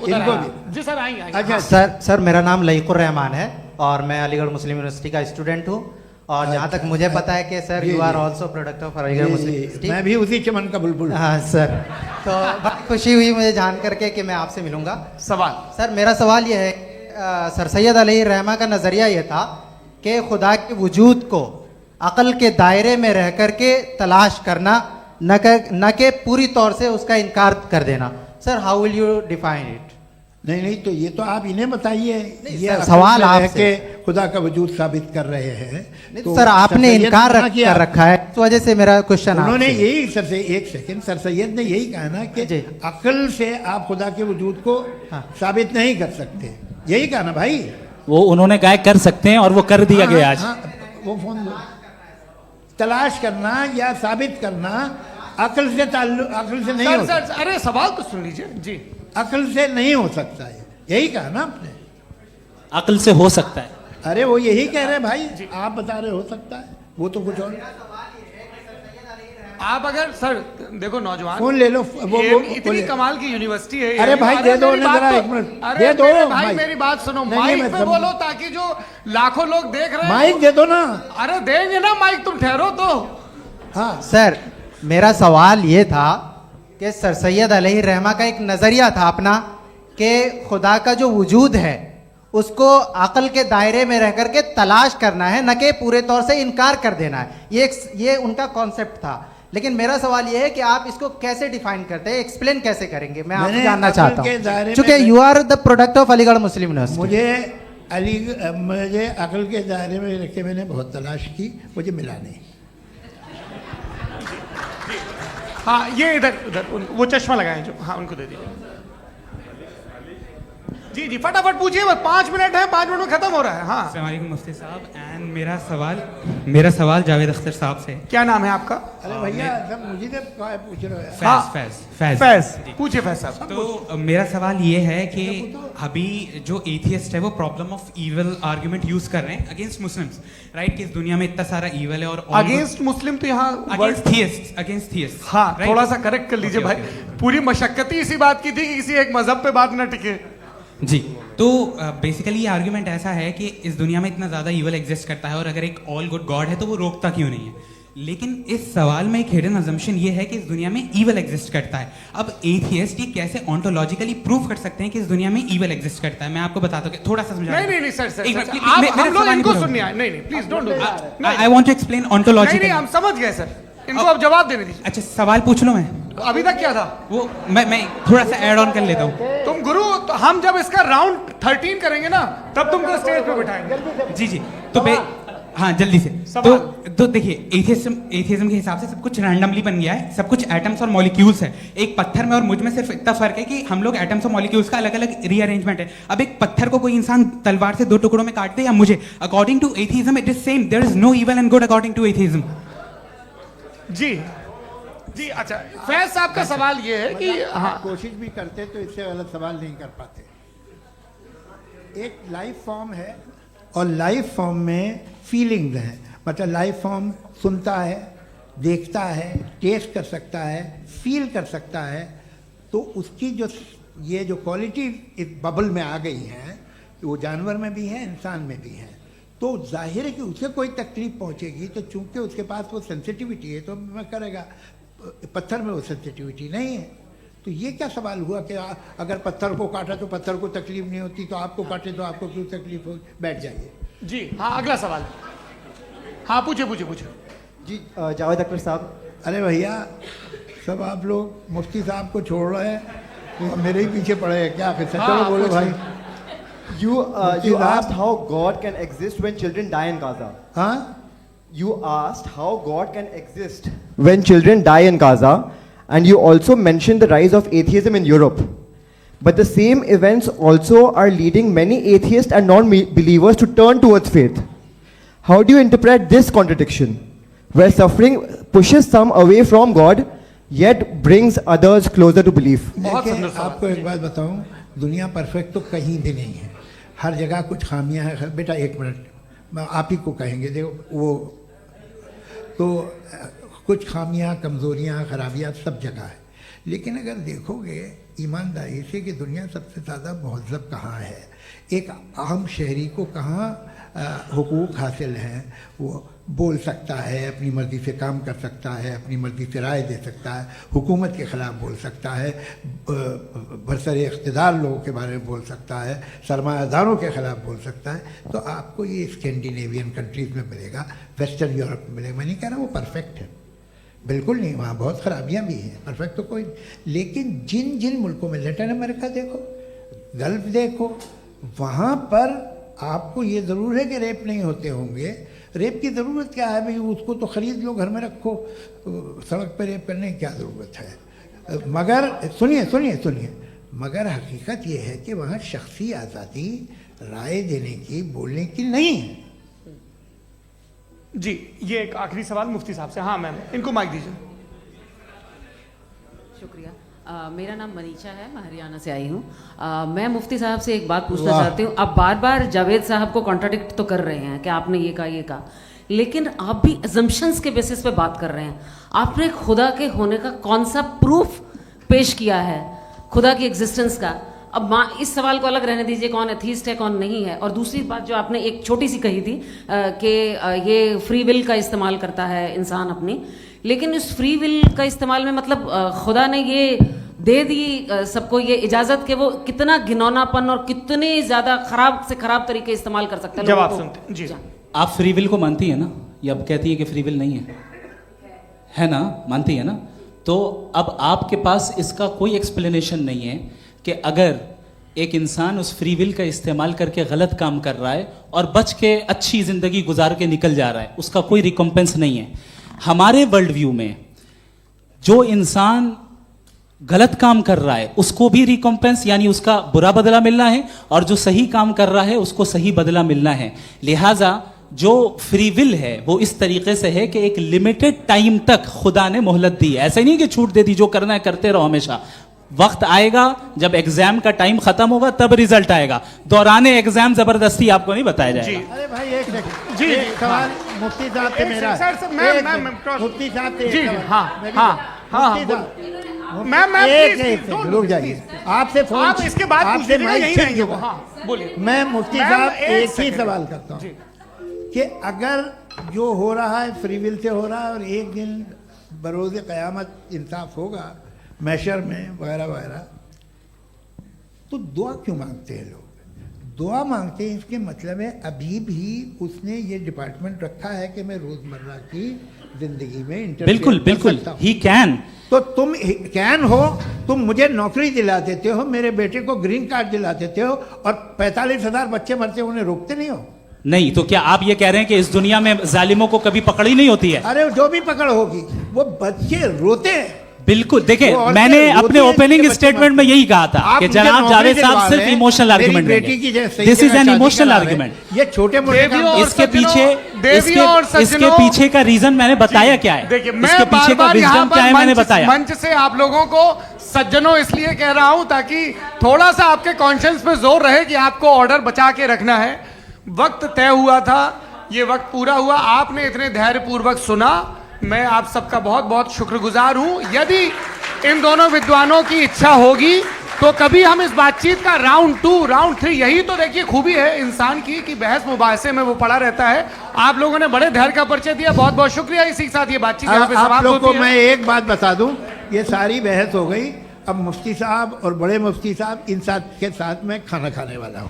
जी सर आएंगे। अच्छा सर, मेरा नाम लईकुर रहमान है और मैं अलीगढ़ मुस्लिम यूनिवर्सिटी का स्टूडेंट हूँ, और जहाँ तक मुझे पता है कि sir you are also product of Aligarh Muslim University. मैं भी उसी चमन का बुलबुल। हाँ सर, तो बड़ी खुशी हुई मुझे जान करके कि मैं आपसे मिलूंगा। सवाल सर, मेरा सवाल यह है, सर सैयद अलैहि रहमा का नज़रिया ये था कि खुदा के वजूद को अक़ल के दायरे में रह कर के तलाश करना, न कि पूरी तौर से उसका इनकार कर देना। Sir, how will you define it? नहीं, तो ये तो आप इन्हें बताइए। ये सवाल आपसे, खुदा का वजूद साबित कर रहे हैं। तो सर, आपने इनकार कर रखा है, इस वजह से मेरा क्वेश्चन। उन्होंने यही एक सेकंड, सर सैयद ने यही कहा ना कि अक्ल से आप खुदा के वजूद को साबित नहीं कर सकते, यही कहा ना भाई। वो उन्होंने कहा कर सकते हैं और वो कर दिया गया आज। वो फोन दो। तलाश करना या साबित करना अक्ल से अक्ल से नहीं हो सर सर अरे सवाल तो सुन लीजिए जी। अक्ल से नहीं हो सकता है, यही कहा ना आपने। अक्ल से हो सकता है। अरे वो यही कह रहे हैं भाई, आप बता रहे हो सकता है, वो तो कुछ और। आप अगर सर देखो नौजवान फोन ले लो, वो इतनी कमाल की यूनिवर्सिटी है। अरे भाई दे दो ना जरा, एक मिनट दे दो भाई, मेरी बात सुनो, माइक पे बोलो ताकि जो लाखों लोग देख रहे हैं माइक दे दो ना। अरे देंगे ना माइक, तुम ठहरो तो। हाँ सर, मेरा सवाल ये था कि सर सैयद अलैहि रहमा का एक नज़रिया था अपना कि खुदा का जो वजूद है उसको अकल के दायरे में रह करके तलाश करना है, न कि पूरे तौर से इनकार कर देना है। ये उनका कॉन्सेप्ट था। लेकिन मेरा सवाल ये है कि आप इसको कैसे डिफाइन करते हैं, एक्सप्लेन कैसे करेंगे, मैं आपसे जानना चाहता हूँ, क्योंकि you are the product of Aligarh Muslim University. मुझे अकल के दायरे में रख के मैंने बहुत तलाश की, मुझे मिला नहीं। हाँ ये इधर वो चश्मा लगाए जो, हाँ उनको दे दीजिए। जी जी फटाफट पूछिए, बस 5 मिनट है, 5 मिनट में खत्म हो रहा है। हाँ अस्सलाम वालेकुम मुफ्ती साहब। एंड मेरा सवाल जावेद अख्तर साहब से। क्या नाम है आपका? अरे भैया सब मुझे पूछ रहे हो। फैज पूछिए फैज साहब। तो मेरा सवाल ये है कि अभी जो एथियस्ट है वो problem of evil argument use कर रहे हैं अगेंस्ट मुस्लिम्स, राइट? कि इस दुनिया में इतना सारा इविल है और अगेंस्ट मुस्लिम तो यहाँ अगेंस्ट थियस्ट। हाँ थोड़ा सा करेक्ट कर लीजिए भाई, पूरी मशक्कत इसी बात की थी कि किसी एक मजहब पे बात न टिके। जी, तो बेसिकली ये आर्ग्यूमेंट ऐसा है कि इस दुनिया में इतना ज़्यादा ईवल एग्जिस्ट करता है और अगर एक ऑल गुड गॉड है तो वो रोकता क्यों नहीं है? लेकिन इस सवाल में एक हिडन अजम्पशन ये है कि इस दुनिया में ईवल एग्जिस्ट करता है। अब एथियस्ट ये कैसे ऑन्टोलॉजिकली प्रूव कर सकते हैं कि इस दुनिया में ईवल एग्जिस्ट करता है? मैं आपको बताता हूँ, थोड़ा सा समझा। नहीं सर हम लोग इनको सुनिए। नहीं please don't do that. I want to explain ontologically. नहीं हम समझ गए सर, इनको अब जवाब देने दीजिए। अच्छा सवाल पूछ लो। मैं अभी तक क्या था वो मैं थोड़ा सा ऐड ऑन कर लेता हूँ। तुम गुरु, तो हम जब इसका राउंड 13 करेंगे ना तब तुमको स्टेज पे बिठाएंगे। जी तो हाँ जल्दी से। तो देखिए एथियज्म के हिसाब से सब कुछ रैंडमली बन गया है, सब कुछ एटम्स और मॉलिक्यूल्स है। एक पत्थर में और मुझ में सिर्फ इतना फर्क है कि हम लोग एटम्स और मॉलिक्यूल्स का अलग अलग रीअरेंजमेंट है। अब एक पत्थर को कोई इंसान तलवार से 2 टुकड़ों में काट दे या मुझे, according to atheism it is same. There is no evil and good according to atheism. जी अच्छा फैज साहब का सवाल ये है कि हाँ कोशिश भी करते तो इससे गलत सवाल नहीं कर पाते। एक लाइफ फॉर्म है और लाइफ फॉर्म में फीलिंग्स हैं, मतलब लाइफ फॉर्म सुनता है, देखता है, टेस्ट कर सकता है, फील कर सकता है। तो उसकी ये जो क्वालिटी इस बबल में आ गई हैं, वो जानवर में भी है, इंसान में भी है। तो जाहिर है कि उसे कोई तकलीफ पहुंचेगी, तो चूंकि उसके पास वो सेंसिटिविटी है तो मैं करेगा। पत्थर में वो सेंसिटिविटी नहीं है। तो ये क्या सवाल हुआ कि अगर पत्थर को काटा तो पत्थर को तकलीफ नहीं होती, तो आपको काटे तो आपको क्यों तकलीफ हो? बैठ जाइए। जी हाँ अगला सवाल। हाँ पूछे जी जावेद अख्तर साहब। अरे भैया सब आप लोग मुफ्ती साहब को छोड़ रहे हैं, मेरे ही पीछे पड़े हैं क्या? चलो बोलो भाई। You asked how God can exist when children die in Gaza. Huh? You asked how God can exist when children die in Gaza, and you also mentioned the rise of atheism in Europe. But the same events also are leading many atheists and non-believers to turn towards faith. How do you interpret this contradiction, where suffering pushes some away from God, yet brings others closer to belief? आपको एक बात बताऊं, दुनिया perfect तो कहीं भी नहीं है, हर जगह कुछ खामियां हैं। बेटा एक मिनट, आप ही को कहेंगे, देखो वो तो कुछ खामियां, कमज़ोरियां, खराबियां सब जगह है। लेकिन अगर देखोगे ईमानदारी से कि दुनिया सबसे ज़्यादा महज़ब कहाँ है, एक आम शहरी को कहाँ हुकूक हासिल हैं, वो बोल सकता है, अपनी मर्ज़ी से काम कर सकता है, अपनी मर्ज़ी से राय दे सकता है, हुकूमत के ख़िलाफ़ बोल सकता है, बरसरे इक़्तिदार लोगों के बारे में बोल सकता है, सरमायादारों के ख़िलाफ़ बोल सकता है। तो आपको ये स्कैंडिनेवियन कंट्रीज़ में मिलेगा, वेस्टर्न यूरोप में मिलेगा। मैं नहीं कह रहा वो परफेक्ट है, बिल्कुल नहीं, वहाँ बहुत ख़राबियाँ भी हैं, परफेक्ट तो कोई। लेकिन जिन जिन मुल्कों में, लैटिन अमेरिका देखो, गल्फ देखो, वहाँ पर आपको ये ज़रूर है कि रेप नहीं होते होंगे। रेप की ज़रूरत क्या है भाई? उसको तो ख़रीद लो, घर में रखो, सड़क पर रेप करने की क्या ज़रूरत है? मगर सुनिए, मगर हकीकत ये है कि वहाँ शख्सी आज़ादी राय देने की, बोलने की नहीं है। जी, ये एक आखिरी सवाल मुफ्ती साहब से। हाँ मैम, इनको माइक दीजिए। शुक्रिया। मेरा नाम मनीषा है, मैं हरियाणा से आई हूँ। मैं मुफ्ती साहब से एक बात पूछना चाहती हूँ। आप बार बार जावेद साहब को कॉन्ट्राडिक्ट तो कर रहे हैं कि आपने ये कहा, लेकिन आप भी अजम्पशंस के बेसिस पे बात कर रहे हैं। आपने खुदा के होने का कौन सा प्रूफ पेश किया है, खुदा की एग्जिस्टेंस का? अब इस सवाल को अलग रहने दीजिए, कौन एथीस्ट है कौन नहीं है। और दूसरी बात जो आपने एक छोटी सी कही थी कि ये फ्री विल का इस्तेमाल करता है इंसान अपनी, लेकिन उस फ्री विल का इस्तेमाल में मतलब खुदा ने ये दे दी सबको ये इजाजत कि वो कितना घिनौनापन और कितने ज्यादा खराब से खराब तरीके इस्तेमाल कर सकते हैं। जवाब सुनते जी। आप फ्री विल को मानती है ना, या अब कहती है कि फ्री विल नहीं है ना? मानती है ना? तो अब आपके पास इसका कोई एक्सप्लेनेशन नहीं है कि अगर एक इंसान उस फ्री विल का इस्तेमाल करके गलत काम कर रहा है और बच के अच्छी जिंदगी गुजार के निकल जा रहा है, उसका कोई रिकॉम्पेंस नहीं है। हमारे वर्ल्ड व्यू में जो इंसान गलत काम कर रहा है उसको भी रिकॉम्पेंस यानी उसका बुरा बदला मिलना है, और जो सही काम कर रहा है उसको सही बदला मिलना है। लिहाजा जो फ्री विल है वो इस तरीके से है कि एक लिमिटेड टाइम तक खुदा ने मोहलत दी है। ऐसा नहीं कि छूट दे दी, जो करना है करते रहो हमेशा। वक्त आएगा जब एग्जाम का टाइम खत्म होगा तब रिजल्ट आएगा। दौराने एग्जाम जबरदस्ती आपको नहीं बताया जाएगा। अरे भाई एक सेकंड, जी सवाल मुफ्ती साहब से मेरा, मुफ्ती साहब से जी, रुक जाइए, आपसे फोन, आप इसके बाद आपसे यही रहेंगे वो। हाँ बोलिए। मैं मुफ्ती साहब एक ही सवाल करता हूँ कि अगर जो हो रहा है फ्री विल से हो रहा है और एक दिन बरोज़ क़यामत इंसाफ होगा मैशर में वगैरह वगैरह, तो दुआ क्यों मांगते हैं लोग? दुआ मांगते हैं इसके मतलब है अभी भी उसने ये डिपार्टमेंट रखा है कि मैं रोजमर्रा की जिंदगी में बिल्कुल बिल्कुल ही कैन। तो तुम कैन हो, तुम मुझे नौकरी दिला देते हो, मेरे बेटे को ग्रीन कार्ड दिला देते हो, और 45,000 बच्चे मरते उन्हें रोकते नहीं हो। नहीं तो क्या आप ये कह रहे हैं कि इस दुनिया में जालिमों को कभी पकड़ ही नहीं होती है? अरे जो भी पकड़ होगी वो बच्चे रोते हैं। बिल्कुल, देखें मैंने अपने ओपनिंग स्टेटमेंट में यही कहा था कि जनाब जावेद साहब सिर्फ इमोशनल आर्गुमेंट देंगे। This is an emotional argument. ये छोटे मोटे इसके पीछे का रीजन मैंने बताया क्या है, इसके पीछे का विजडम क्या है मैंने बताया। मंच से आप लोगों को सज्जनों इसलिए कह रहा हूं ताकि थोड़ा सा आपके कॉन्शियंस पे जोर रहे कि आपको ऑर्डर बचा के रखना है। वक्त तय हुआ था, ये वक्त पूरा हुआ, आपने इतने धैर्यपूर्वक सुना, मैं आप सबका बहुत बहुत शुक्रगुजार हूं। यदि इन दोनों विद्वानों की इच्छा होगी तो कभी हम इस बातचीत का राउंड 2, राउंड 3, यही तो देखिए खूबी है इंसान की कि बहस मुबाहसे में वो पड़ा रहता है। आप लोगों ने बड़े धैर्य का परिचय दिया, बहुत बहुत शुक्रिया। इसी के साथ ये बातचीत यहाँ पे समाप्त होती है। आप लोग को मैं एक बात बता दूं, ये सारी बहस हो गई, अब मुफ्ती साहब और बड़े मुफ्ती साहब इन साथ के साथ मैं खाना खाने वाला हूँ।